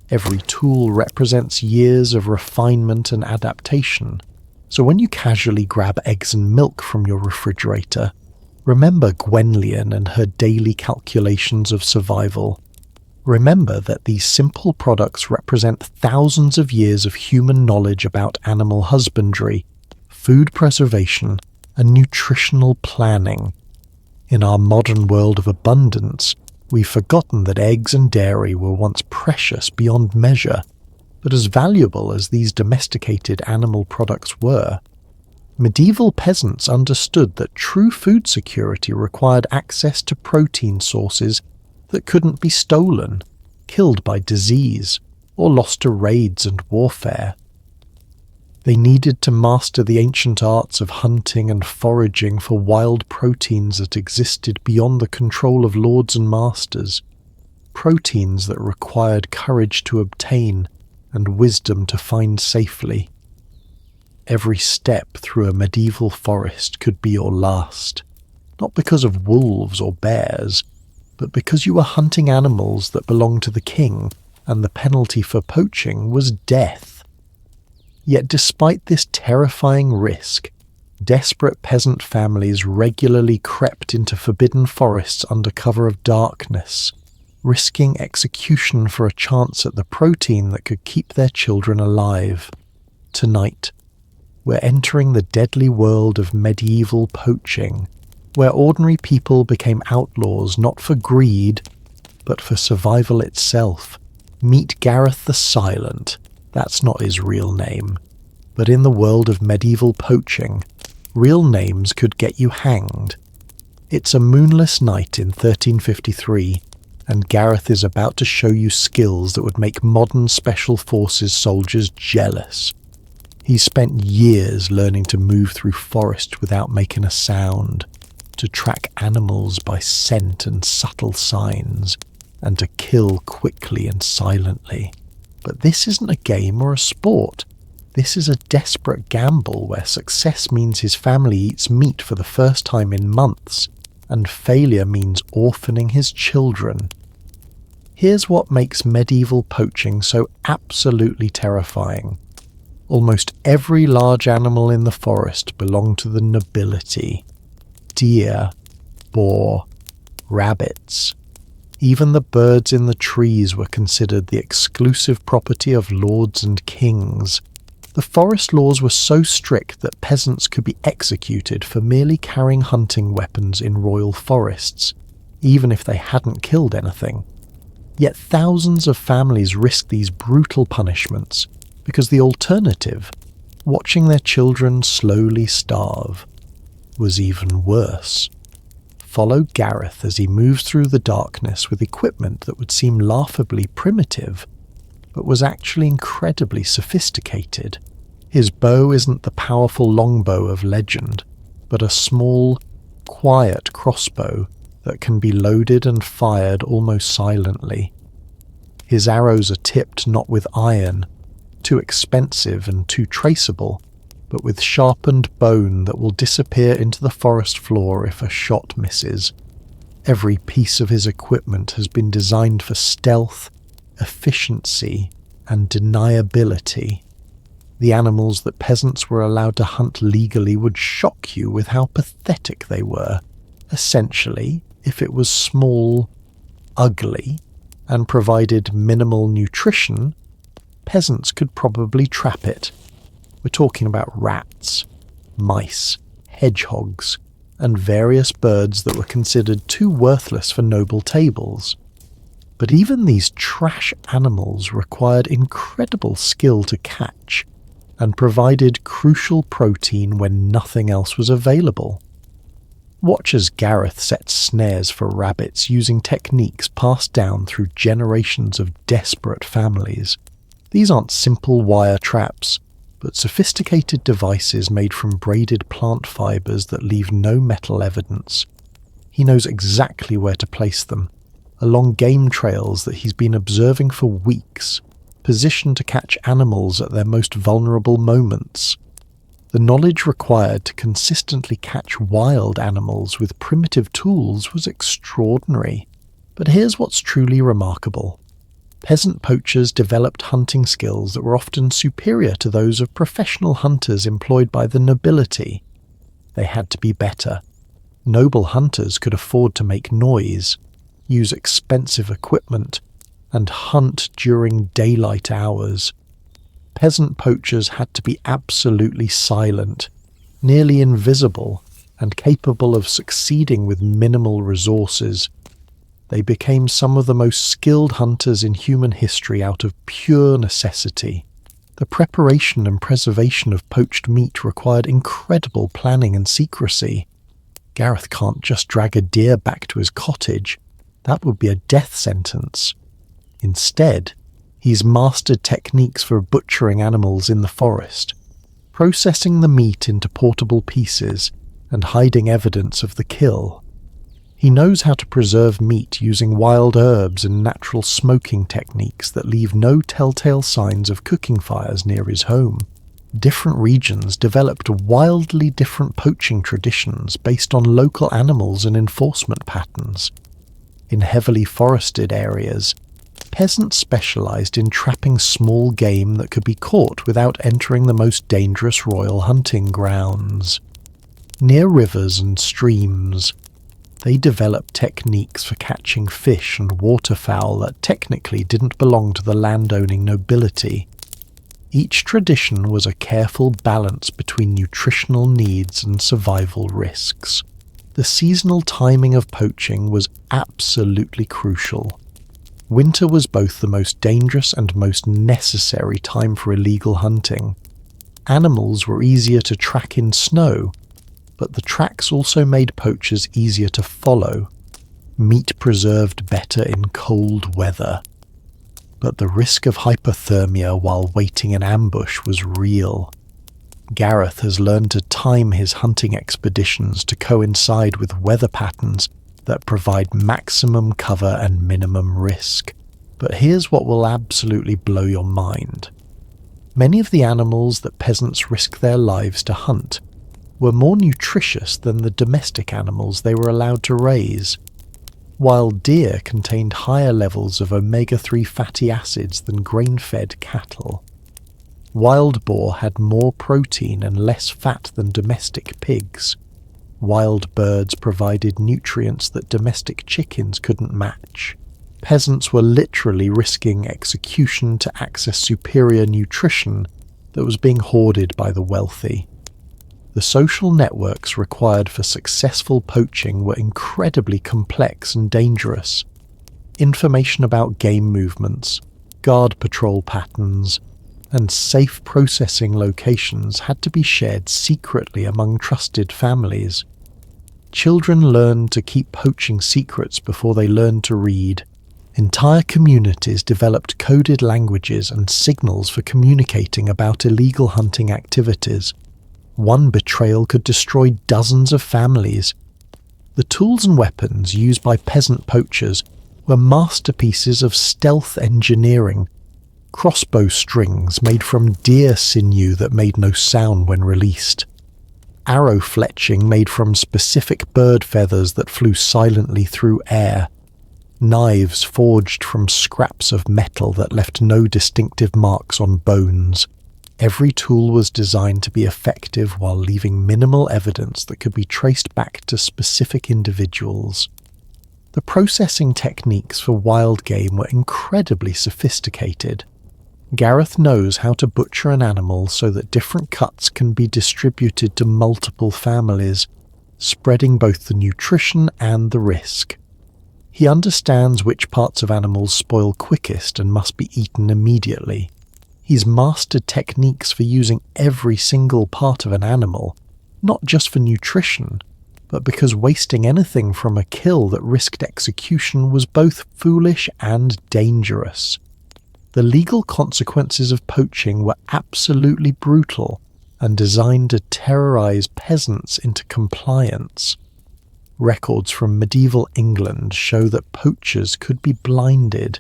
Every tool represents years of refinement and adaptation, so when you casually grab eggs and milk from your refrigerator, remember Gwenllian and her daily calculations of survival. Remember that these simple products represent thousands of years of human knowledge about animal husbandry, food preservation, and nutritional planning. In our modern world of abundance, we've forgotten that eggs and dairy were once precious beyond measure, but as valuable as these domesticated animal products were, medieval peasants understood that true food security required access to protein sources that couldn't be stolen, killed by disease, or lost to raids and warfare. They needed to master the ancient arts of hunting and foraging for wild proteins that existed beyond the control of lords and masters, proteins that required courage to obtain and wisdom to find safely. Every step through a medieval forest could be your last, not because of wolves or bears, but because you were hunting animals that belonged to the king, and the penalty for poaching was death. Yet despite this terrifying risk, desperate peasant families regularly crept into forbidden forests under cover of darkness, risking execution for a chance at the protein that could keep their children alive. Tonight, we're entering the deadly world of medieval poaching, where ordinary people became outlaws not for greed, but for survival itself. Meet Gareth the Silent. That's not his real name. But in the world of medieval poaching, real names could get you hanged. It's a moonless night in 1353, and Gareth is about to show you skills that would make modern special forces soldiers jealous. He's spent years learning to move through forest without making a sound, to track animals by scent and subtle signs, and to kill quickly and silently. But this isn't a game or a sport. This is a desperate gamble where success means his family eats meat for the first time in months, and failure means orphaning his children. Here's what makes medieval poaching so absolutely terrifying. Almost every large animal in the forest belonged to the nobility. Deer, boar, rabbits. Even the birds in the trees were considered the exclusive property of lords and kings. The forest laws were so strict that peasants could be executed for merely carrying hunting weapons in royal forests, even if they hadn't killed anything. Yet thousands of families risked these brutal punishments because the alternative, watching their children slowly starve, was even worse. Follow Gareth as he moves through the darkness with equipment that would seem laughably primitive, but was actually incredibly sophisticated. His bow isn't the powerful longbow of legend, but a small, quiet crossbow that can be loaded and fired almost silently. His arrows are tipped not with iron, too expensive and too traceable, but with sharpened bone that will disappear into the forest floor if a shot misses. Every piece of his equipment has been designed for stealth, efficiency, and deniability. The animals that peasants were allowed to hunt legally would shock you with how pathetic they were. Essentially, if it was small, ugly, and provided minimal nutrition, peasants could probably trap it. We're talking about rats, mice, hedgehogs, and various birds that were considered too worthless for noble tables. But even these trash animals required incredible skill to catch and provided crucial protein when nothing else was available. Watch as Gareth sets snares for rabbits using techniques passed down through generations of desperate families. These aren't simple wire traps, but sophisticated devices made from braided plant fibers that leave no metal evidence. He knows exactly where to place them, along game trails that he's been observing for weeks, positioned to catch animals at their most vulnerable moments. The knowledge required to consistently catch wild animals with primitive tools was extraordinary. But here's what's truly remarkable. Peasant poachers developed hunting skills that were often superior to those of professional hunters employed by the nobility. They had to be better. Noble hunters could afford to make noise, use expensive equipment, and hunt during daylight hours. Peasant poachers had to be absolutely silent, nearly invisible, and capable of succeeding with minimal resources. They became some of the most skilled hunters in human history out of pure necessity. The preparation and preservation of poached meat required incredible planning and secrecy. Gareth can't just drag a deer back to his cottage. That would be a death sentence. Instead, he's mastered techniques for butchering animals in the forest, processing the meat into portable pieces, and hiding evidence of the kill. He knows how to preserve meat using wild herbs and natural smoking techniques that leave no telltale signs of cooking fires near his home. Different regions developed wildly different poaching traditions based on local animals and enforcement patterns. In heavily forested areas, peasants specialized in trapping small game that could be caught without entering the most dangerous royal hunting grounds. Near rivers and streams, they developed techniques for catching fish and waterfowl that technically didn't belong to the landowning nobility. Each tradition was a careful balance between nutritional needs and survival risks. The seasonal timing of poaching was absolutely crucial. Winter was both the most dangerous and most necessary time for illegal hunting. Animals were easier to track in snow, but the tracks also made poachers easier to follow. Meat preserved better in cold weather. But the risk of hypothermia while waiting in ambush was real. Gareth has learned to time his hunting expeditions to coincide with weather patterns that provide maximum cover and minimum risk. But here's what will absolutely blow your mind. Many of the animals that peasants risk their lives to hunt were more nutritious than the domestic animals they were allowed to raise. Wild deer contained higher levels of omega-3 fatty acids than grain-fed cattle. Wild boar had more protein and less fat than domestic pigs. Wild birds provided nutrients that domestic chickens couldn't match. Peasants were literally risking execution to access superior nutrition that was being hoarded by the wealthy. The social networks required for successful poaching were incredibly complex and dangerous. Information about game movements, guard patrol patterns, and safe processing locations had to be shared secretly among trusted families. Children learned to keep poaching secrets before they learned to read. Entire communities developed coded languages and signals for communicating about illegal hunting activities. One betrayal could destroy dozens of families. The tools and weapons used by peasant poachers were masterpieces of stealth engineering. Crossbow strings made from deer sinew that made no sound when released. Arrow fletching made from specific bird feathers that flew silently through air. Knives forged from scraps of metal that left no distinctive marks on bones. Every tool was designed to be effective while leaving minimal evidence that could be traced back to specific individuals. The processing techniques for wild game were incredibly sophisticated. Gareth knows how to butcher an animal so that different cuts can be distributed to multiple families, spreading both the nutrition and the risk. He understands which parts of animals spoil quickest and must be eaten immediately. He's mastered techniques for using every single part of an animal, not just for nutrition, but because wasting anything from a kill that risked execution was both foolish and dangerous. The legal consequences of poaching were absolutely brutal and designed to terrorize peasants into compliance. Records from medieval England show that poachers could be blinded,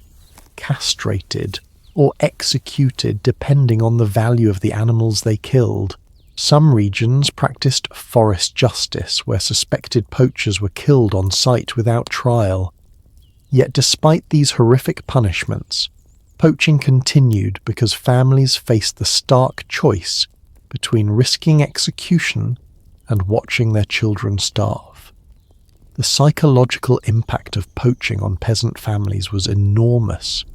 castrated, or executed depending on the value of the animals they killed. Some regions practiced forest justice, where suspected poachers were killed on sight without trial. Yet despite these horrific punishments, poaching continued because families faced the stark choice between risking execution and watching their children starve. The psychological impact of poaching on peasant families was enormous.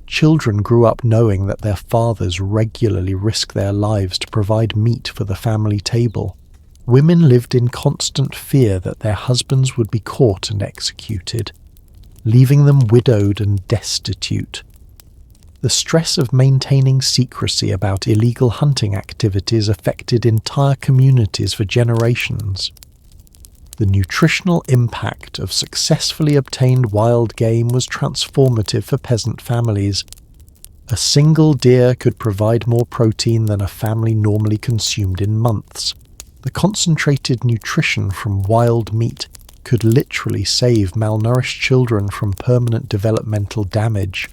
Children grew up knowing that their fathers regularly risked their lives to provide meat for the family table. Women lived in constant fear that their husbands would be caught and executed, leaving them widowed and destitute. The stress of maintaining secrecy about illegal hunting activities affected entire communities for generations. The nutritional impact of successfully obtained wild game was transformative for peasant families. A single deer could provide more protein than a family normally consumed in months. The concentrated nutrition from wild meat could literally save malnourished children from permanent developmental damage.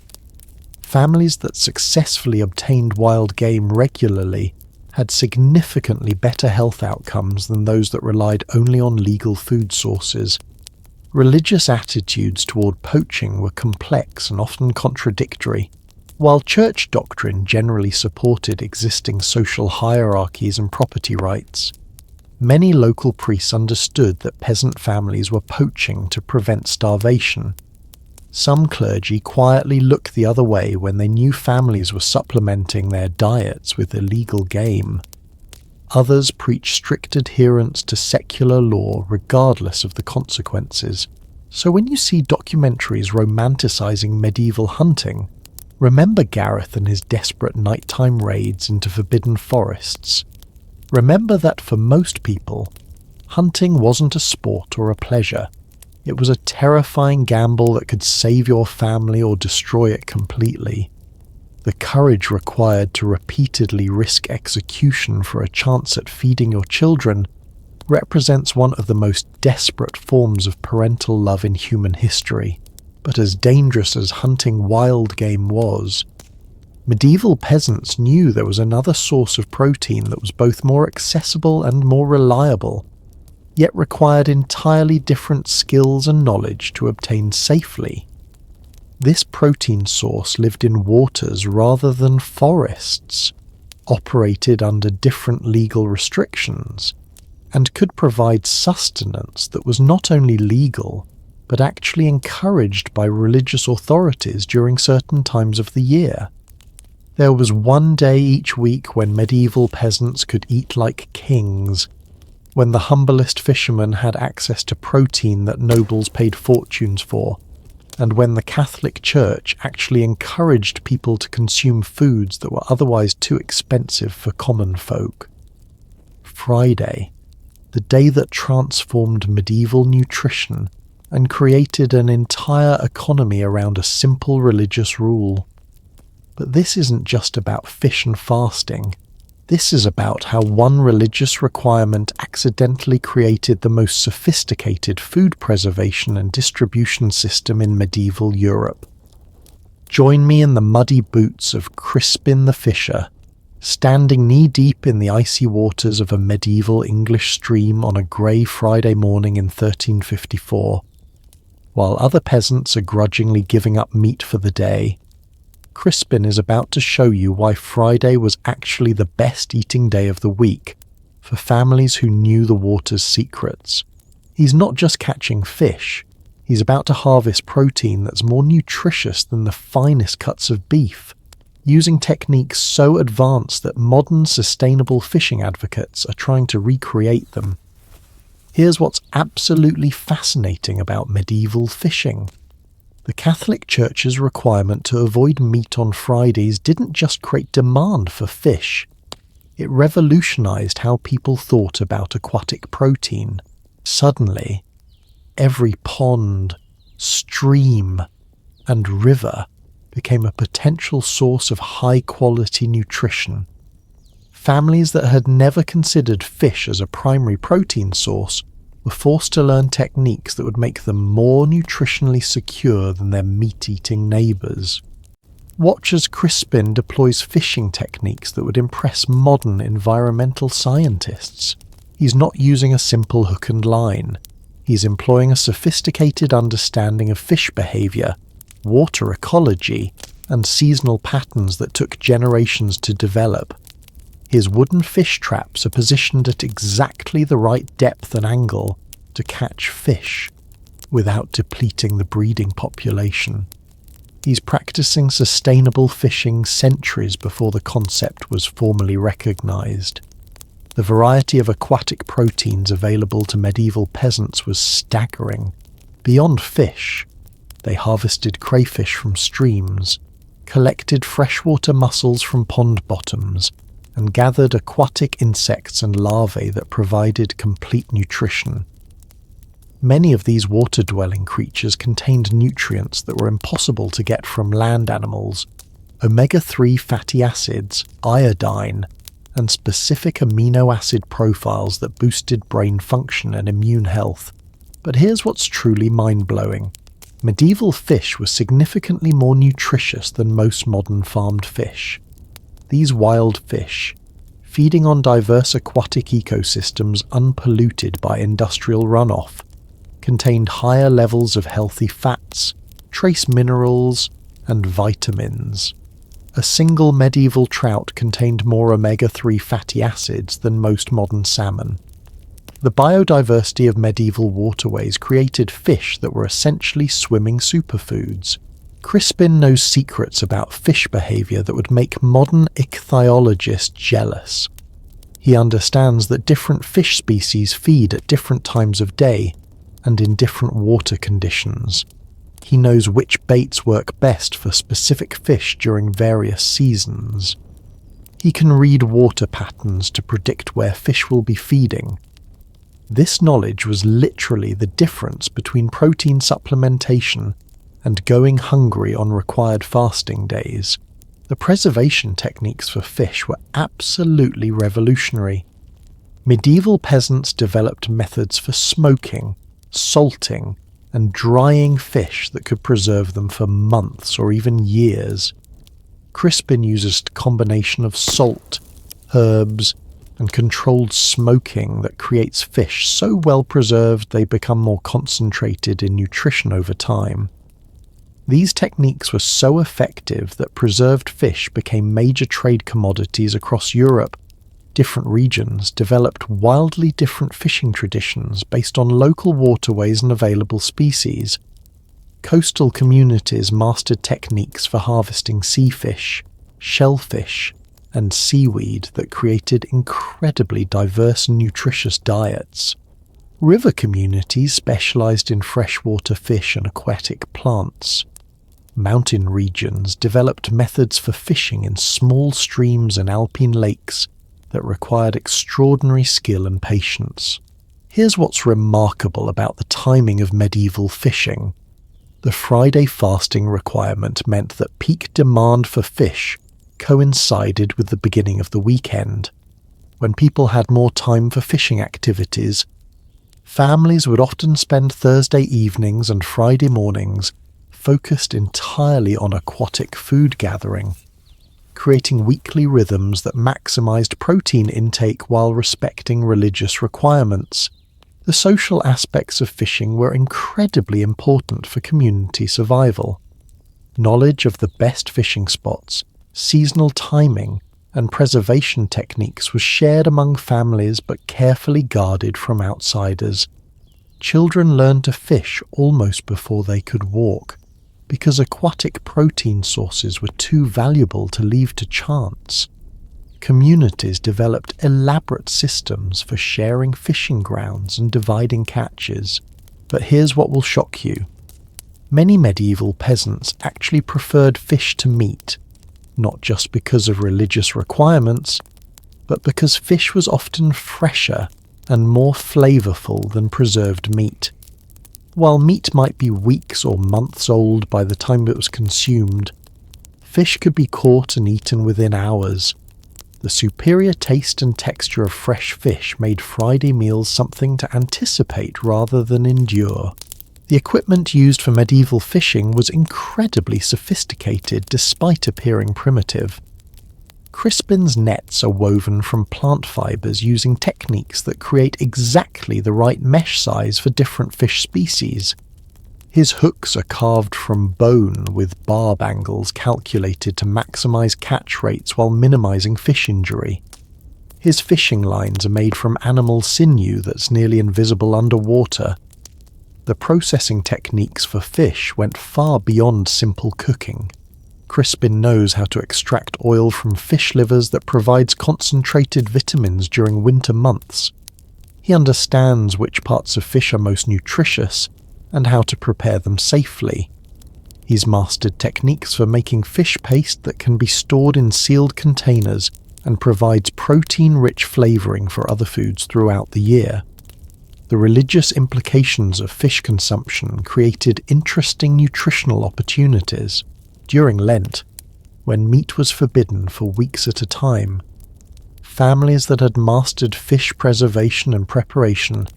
Families that successfully obtained wild game regularly had significantly better health outcomes than those that relied only on legal food sources. Religious attitudes toward poaching were complex and often contradictory. While church doctrine generally supported existing social hierarchies and property rights, many local priests understood that peasant families were poaching to prevent starvation. Some clergy quietly looked the other way when they knew families were supplementing their diets with illegal game. Others preached strict adherence to secular law regardless of the consequences. So when you see documentaries romanticizing medieval hunting, remember Gareth and his desperate nighttime raids into forbidden forests. Remember that for most people, hunting wasn't a sport or a pleasure. It was a terrifying gamble that could save your family or destroy it completely. The courage required to repeatedly risk execution for a chance at feeding your children represents one of the most desperate forms of parental love in human history. But as dangerous as hunting wild game was, medieval peasants knew there was another source of protein that was both more accessible and more reliable, yet required entirely different skills and knowledge to obtain safely. This protein source lived in waters rather than forests, operated under different legal restrictions, and could provide sustenance that was not only legal, but actually encouraged by religious authorities during certain times of the year. There was one day each week when medieval peasants could eat like kings, when the humblest fishermen had access to protein that nobles paid fortunes for, and when the Catholic Church actually encouraged people to consume foods that were otherwise too expensive for common folk. Friday, the day that transformed medieval nutrition and created an entire economy around a simple religious rule. But this isn't just about fish and fasting. This is about how one religious requirement accidentally created the most sophisticated food preservation and distribution system in medieval Europe. Join me in the muddy boots of Crispin the Fisher, standing knee-deep in the icy waters of a medieval English stream on a grey Friday morning in 1354. While other peasants are grudgingly giving up meat for the day, Crispin is about to show you why Friday was actually the best eating day of the week for families who knew the water's secrets. He's not just catching fish, he's about to harvest protein that's more nutritious than the finest cuts of beef, using techniques so advanced that modern sustainable fishing advocates are trying to recreate them. Here's what's absolutely fascinating about medieval fishing. The Catholic Church's requirement to avoid meat on Fridays didn't just create demand for fish. It revolutionized how people thought about aquatic protein. Suddenly, every pond, stream, and river became a potential source of high-quality nutrition. Families that had never considered fish as a primary protein source were forced to learn techniques that would make them more nutritionally secure than their meat-eating neighbours. Watch as Crispin deploys fishing techniques that would impress modern environmental scientists. He's not using a simple hook and line. He's employing a sophisticated understanding of fish behaviour, water ecology, and seasonal patterns that took generations to develop. His wooden fish traps are positioned at exactly the right depth and angle to catch fish without depleting the breeding population. He's practicing sustainable fishing centuries before the concept was formally recognised. The variety of aquatic proteins available to medieval peasants was staggering. Beyond fish, they harvested crayfish from streams, collected freshwater mussels from pond bottoms, and gathered aquatic insects and larvae that provided complete nutrition. Many of these water-dwelling creatures contained nutrients that were impossible to get from land animals: omega-3 fatty acids, iodine, and specific amino acid profiles that boosted brain function and immune health. But here's what's truly mind-blowing. Medieval fish were significantly more nutritious than most modern farmed fish. These wild fish, feeding on diverse aquatic ecosystems unpolluted by industrial runoff, contained higher levels of healthy fats, trace minerals, and vitamins. A single medieval trout contained more omega-3 fatty acids than most modern salmon. The biodiversity of medieval waterways created fish that were essentially swimming superfoods. Crispin knows secrets about fish behaviour that would make modern ichthyologists jealous. He understands that different fish species feed at different times of day and in different water conditions. He knows which baits work best for specific fish during various seasons. He can read water patterns to predict where fish will be feeding. This knowledge was literally the difference between protein supplementation and going hungry on required fasting days. The preservation techniques for fish were absolutely revolutionary. Medieval peasants developed methods for smoking, salting, and drying fish that could preserve them for months or even years. Crispin uses a combination of salt, herbs, and controlled smoking that creates fish so well preserved they become more concentrated in nutrition over time. These techniques were so effective that preserved fish became major trade commodities across Europe. Different regions developed wildly different fishing traditions based on local waterways and available species. Coastal communities mastered techniques for harvesting sea fish, shellfish, and seaweed that created incredibly diverse and nutritious diets. River communities specialized in freshwater fish and aquatic plants. Mountain regions developed methods for fishing in small streams and alpine lakes that required extraordinary skill and patience. Here's what's remarkable about the timing of medieval fishing. The Friday fasting requirement meant that peak demand for fish coincided with the beginning of the weekend. When people had more time for fishing activities, families would often spend Thursday evenings and Friday mornings focused entirely on aquatic food gathering, creating weekly rhythms that maximized protein intake while respecting religious requirements. The social aspects of fishing were incredibly important for community survival. Knowledge of the best fishing spots, seasonal timing, and preservation techniques was shared among families but carefully guarded from outsiders. Children learned to fish almost before they could walk, because aquatic protein sources were too valuable to leave to chance. communities developed elaborate systems for sharing fishing grounds and dividing catches. But here's what will shock you. Many medieval peasants actually preferred fish to meat, not just because of religious requirements, but because fish was often fresher and more flavourful than preserved meat. While meat might be weeks or months old by the time it was consumed, fish could be caught and eaten within hours. The superior taste and texture of fresh fish made Friday meals something to anticipate rather than endure. The equipment used for medieval fishing was incredibly sophisticated despite appearing primitive. Crispin's nets are woven from plant fibres using techniques that create exactly the right mesh size for different fish species. His hooks are carved from bone with barb angles calculated to maximise catch rates while minimising fish injury. His fishing lines are made from animal sinew that's nearly invisible underwater. The processing techniques for fish went far beyond simple cooking. Crispin knows how to extract oil from fish livers that provides concentrated vitamins during winter months. He understands which parts of fish are most nutritious and how to prepare them safely. He's mastered techniques for making fish paste that can be stored in sealed containers and provides protein-rich flavouring for other foods throughout the year. The religious implications of fish consumption created interesting nutritional opportunities. During Lent, when meat was forbidden for weeks at a time, families that had mastered fish preservation and preparation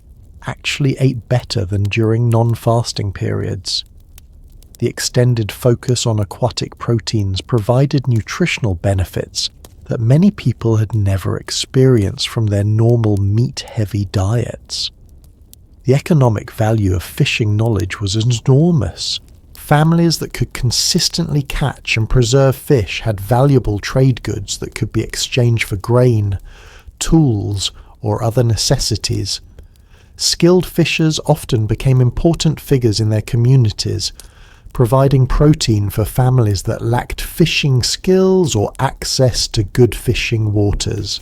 actually ate better than during non-fasting periods. The extended focus on aquatic proteins provided nutritional benefits that many people had never experienced from their normal meat-heavy diets. The economic value of fishing knowledge was enormous. Families that could consistently catch and preserve fish had valuable trade goods that could be exchanged for grain, tools, or other necessities. Skilled fishers often became important figures in their communities, providing protein for families that lacked fishing skills or access to good fishing waters.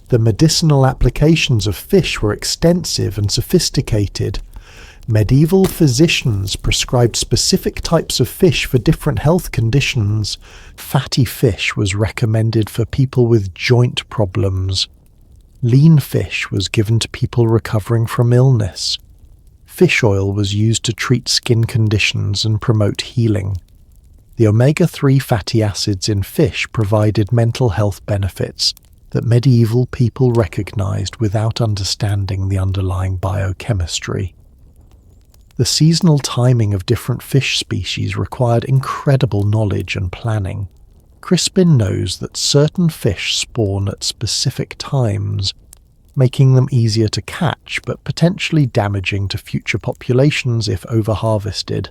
The medicinal applications of fish were extensive and sophisticated. Medieval physicians prescribed specific types of fish for different health conditions. Fatty fish was recommended for people with joint problems. Lean fish was given to people recovering from illness. Fish oil was used to treat skin conditions and promote healing. The omega-3 fatty acids in fish provided mental health benefits that medieval people recognized without understanding the underlying biochemistry. The seasonal timing of different fish species required incredible knowledge and planning. Crispin knows that certain fish spawn at specific times, making them easier to catch but potentially damaging to future populations if overharvested.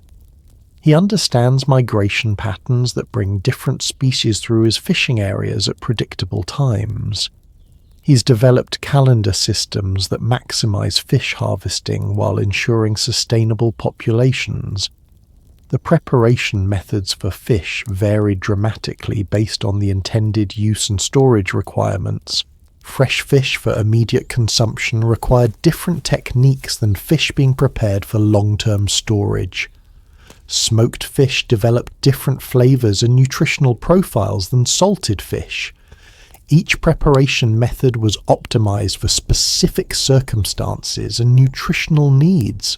He understands migration patterns that bring different species through his fishing areas at predictable times. He's developed calendar systems that maximize fish harvesting while ensuring sustainable populations. The preparation methods for fish varied dramatically based on the intended use and storage requirements. Fresh fish for immediate consumption required different techniques than fish being prepared for long-term storage. Smoked fish developed different flavors and nutritional profiles than salted fish. Each preparation method was optimized for specific circumstances and nutritional needs.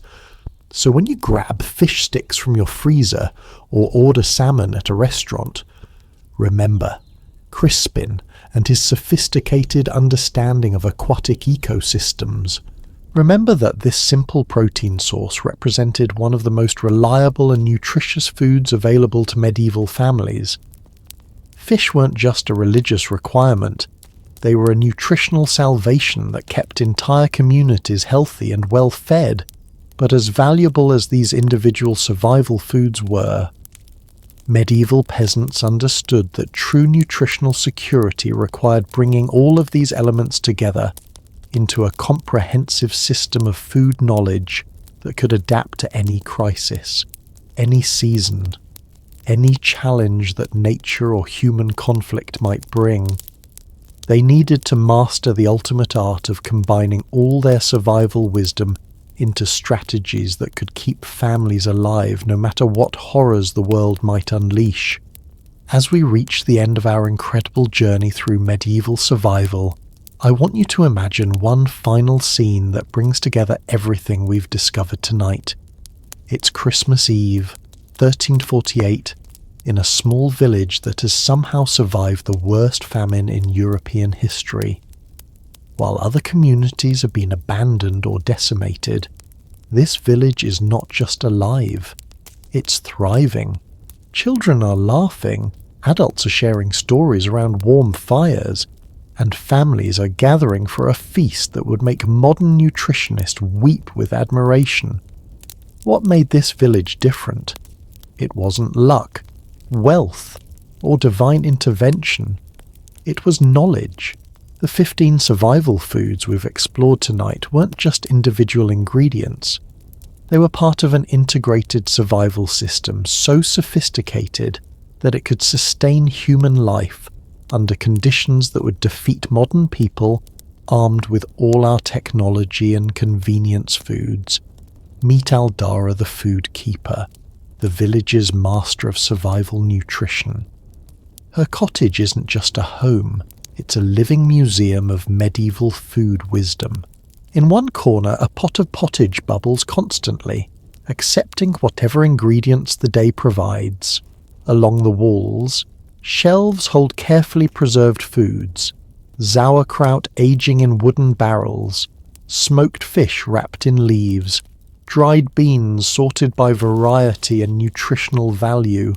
So when you grab fish sticks from your freezer or order salmon at a restaurant, remember Crispin and his sophisticated understanding of aquatic ecosystems. Remember that this simple protein source represented one of the most reliable and nutritious foods available to medieval families. Fish weren't just a religious requirement, they were a nutritional salvation that kept entire communities healthy and well-fed. But as valuable as these individual survival foods were, medieval peasants understood that true nutritional security required bringing all of these elements together into a comprehensive system of food knowledge that could adapt to any crisis, any season, any challenge that nature or human conflict might bring. They needed to master the ultimate art of combining all their survival wisdom into strategies that could keep families alive no matter what horrors the world might unleash. As we reach the end of our incredible journey through medieval survival, I want you to imagine one final scene that brings together everything we've discovered tonight. It's Christmas Eve, 1348, in a small village that has somehow survived the worst famine in European history. While other communities have been abandoned or decimated, this village is not just alive, it's thriving. Children are laughing, adults are sharing stories around warm fires, and families are gathering for a feast that would make modern nutritionists weep with admiration. What made this village different? It wasn't luck, wealth, or divine intervention. It was knowledge. The 15 survival foods we've explored tonight weren't just individual ingredients. They were part of an integrated survival system so sophisticated that it could sustain human life under conditions that would defeat modern people armed with all our technology and convenience foods. Meet Aldara the food keeper, the village's master of survival nutrition. Her cottage isn't just a home, it's a living museum of medieval food wisdom. In one corner, a pot of pottage bubbles constantly, accepting whatever ingredients the day provides. Along the walls, shelves hold carefully preserved foods, sauerkraut aging in wooden barrels, smoked fish wrapped in leaves, dried beans sorted by variety and nutritional value.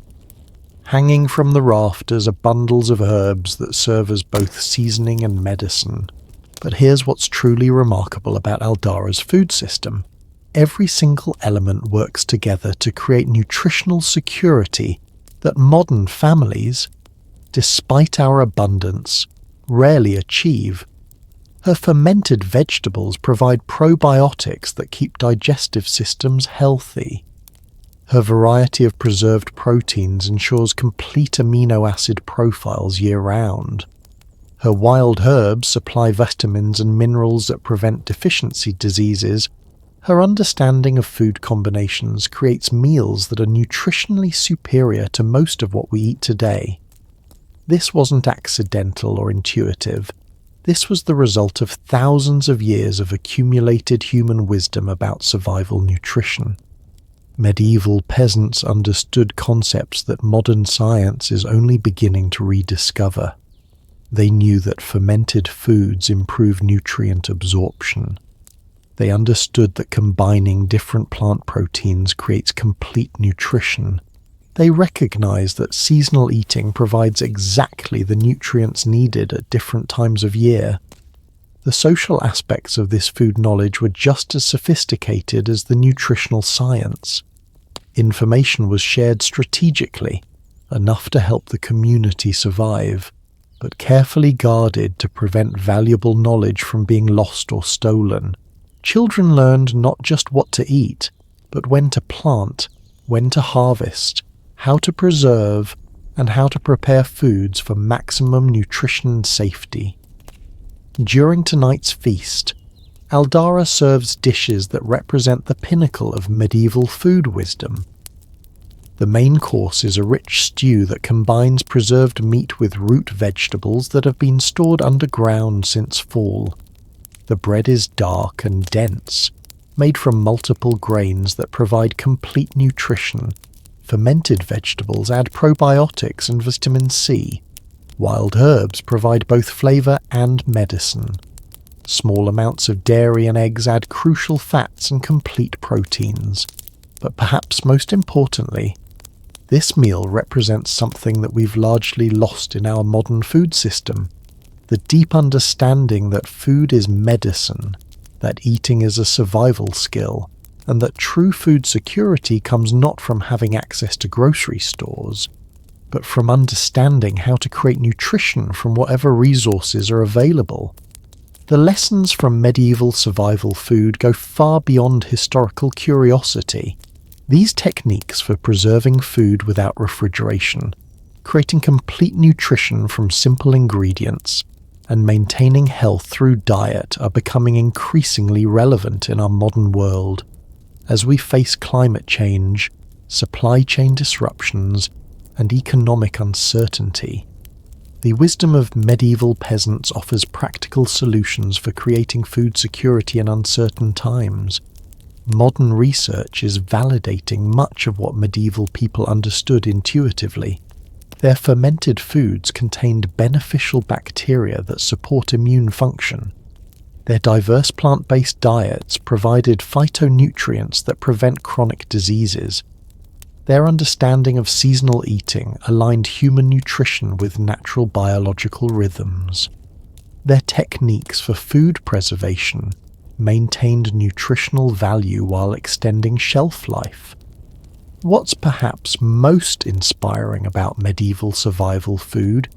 Hanging from the rafters are bundles of herbs that serve as both seasoning and medicine. But here's what's truly remarkable about Aldara's food system. Every single element works together to create nutritional security that modern families, despite our abundance, rarely achieve. Her fermented vegetables provide probiotics that keep digestive systems healthy. Her variety of preserved proteins ensures complete amino acid profiles year-round. Her wild herbs supply vitamins and minerals that prevent deficiency diseases. Her understanding of food combinations creates meals that are nutritionally superior to most of what we eat today. This wasn't accidental or intuitive. This was the result of thousands of years of accumulated human wisdom about survival nutrition. Medieval peasants understood concepts that modern science is only beginning to rediscover. They knew that fermented foods improve nutrient absorption. They understood that combining different plant proteins creates complete nutrition. They recognized that seasonal eating provides exactly the nutrients needed at different times of year. The social aspects of this food knowledge were just as sophisticated as the nutritional science. Information was shared strategically, enough to help the community survive, but carefully guarded to prevent valuable knowledge from being lost or stolen. Children learned not just what to eat, but when to plant, when to harvest, how to preserve, and how to prepare foods for maximum nutrition and safety. During tonight's feast, Aldara serves dishes that represent the pinnacle of medieval food wisdom. The main course is a rich stew that combines preserved meat with root vegetables that have been stored underground since fall. The bread is dark and dense, made from multiple grains that provide complete nutrition. Fermented vegetables add probiotics and vitamin C. Wild herbs provide both flavor and medicine. Small amounts of dairy and eggs add crucial fats and complete proteins. But perhaps most importantly, this meal represents something that we've largely lost in our modern food system. The deep understanding that food is medicine, that eating is a survival skill, and that true food security comes not from having access to grocery stores, but from understanding how to create nutrition from whatever resources are available. The lessons from medieval survival food go far beyond historical curiosity. These techniques for preserving food without refrigeration, creating complete nutrition from simple ingredients, and maintaining health through diet are becoming increasingly relevant in our modern world as we face climate change, supply chain disruptions, and economic uncertainty. The wisdom of medieval peasants offers practical solutions for creating food security in uncertain times. Modern research is validating much of what medieval people understood intuitively. Their fermented foods contained beneficial bacteria that support immune function. Their diverse plant-based diets provided phytonutrients that prevent chronic diseases. Their understanding of seasonal eating aligned human nutrition with natural biological rhythms. Their techniques for food preservation maintained nutritional value while extending shelf life. What's perhaps most inspiring about medieval survival food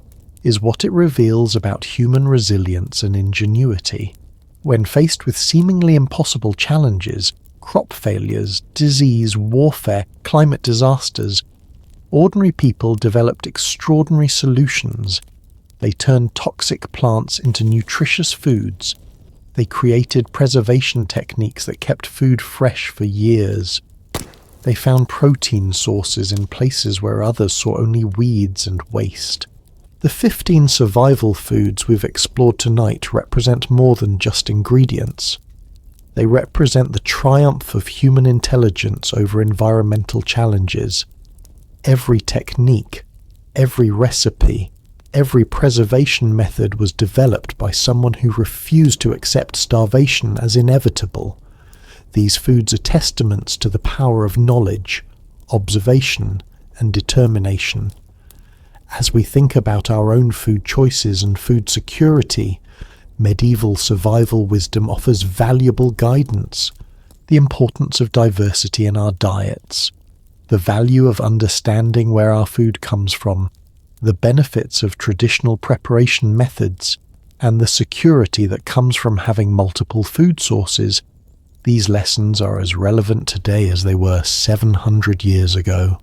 is what it reveals about human resilience and ingenuity. When faced with seemingly impossible challenges, crop failures, disease, warfare, climate disasters, ordinary people developed extraordinary solutions. They turned toxic plants into nutritious foods. They created preservation techniques that kept food fresh for years. They found protein sources in places where others saw only weeds and waste. The 15 survival foods we've explored tonight represent more than just ingredients. They represent the triumph of human intelligence over environmental challenges. Every technique, every recipe, every preservation method was developed by someone who refused to accept starvation as inevitable. These foods are testaments to the power of knowledge, observation, and determination. As we think about our own food choices and food security, medieval survival wisdom offers valuable guidance. The importance of diversity in our diets, the value of understanding where our food comes from, the benefits of traditional preparation methods, and the security that comes from having multiple food sources. These lessons are as relevant today as they were 700 years ago.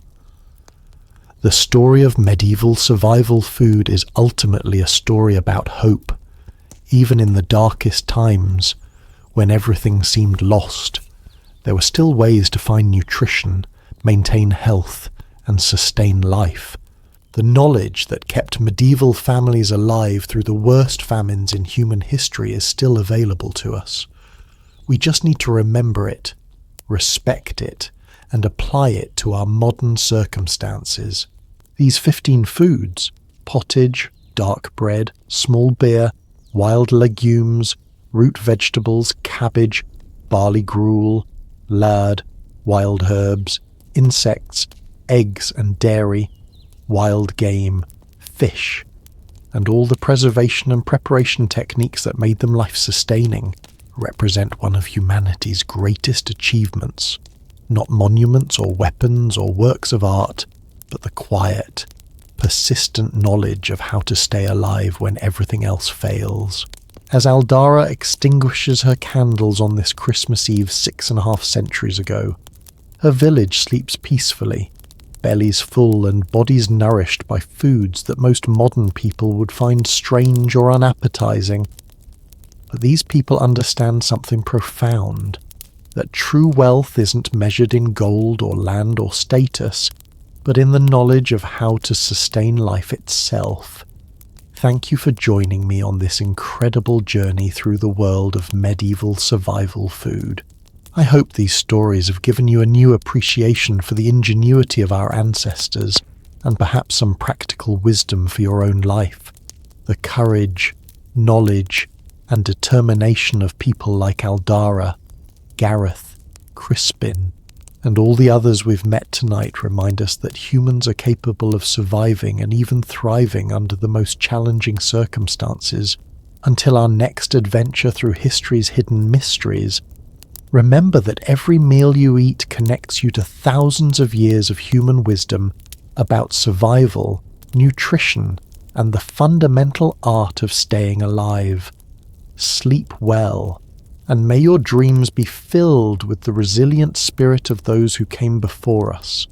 The story of medieval survival food is ultimately a story about hope. Even in the darkest times, when everything seemed lost, there were still ways to find nutrition, maintain health, and sustain life. The knowledge that kept medieval families alive through the worst famines in human history is still available to us. We just need to remember it, respect it, and apply it to our modern circumstances. These 15 foods, pottage, dark bread, small beer, wild legumes, root vegetables, cabbage, barley gruel, lard, wild herbs, insects, eggs and dairy, wild game, fish, and all the preservation and preparation techniques that made them life-sustaining represent one of humanity's greatest achievements. Not monuments or weapons or works of art, but the quiet, persistent knowledge of how to stay alive when everything else fails. As Aldara extinguishes her candles on this Christmas Eve 6.5 centuries ago, her village sleeps peacefully, bellies full and bodies nourished by foods that most modern people would find strange or unappetizing. But these people understand something profound, that true wealth isn't measured in gold or land or status, but in the knowledge of how to sustain life itself. Thank you for joining me on this incredible journey through the world of medieval survival food. I hope these stories have given you a new appreciation for the ingenuity of our ancestors and perhaps some practical wisdom for your own life. The courage, knowledge, and determination of people like Aldara, Gareth, Crispin, and all the others we've met tonight remind us that humans are capable of surviving and even thriving under the most challenging circumstances. Until our next adventure through history's hidden mysteries, remember that every meal you eat connects you to thousands of years of human wisdom about survival, nutrition, and the fundamental art of staying alive. Sleep well, and may your dreams be filled with the resilient spirit of those who came before us.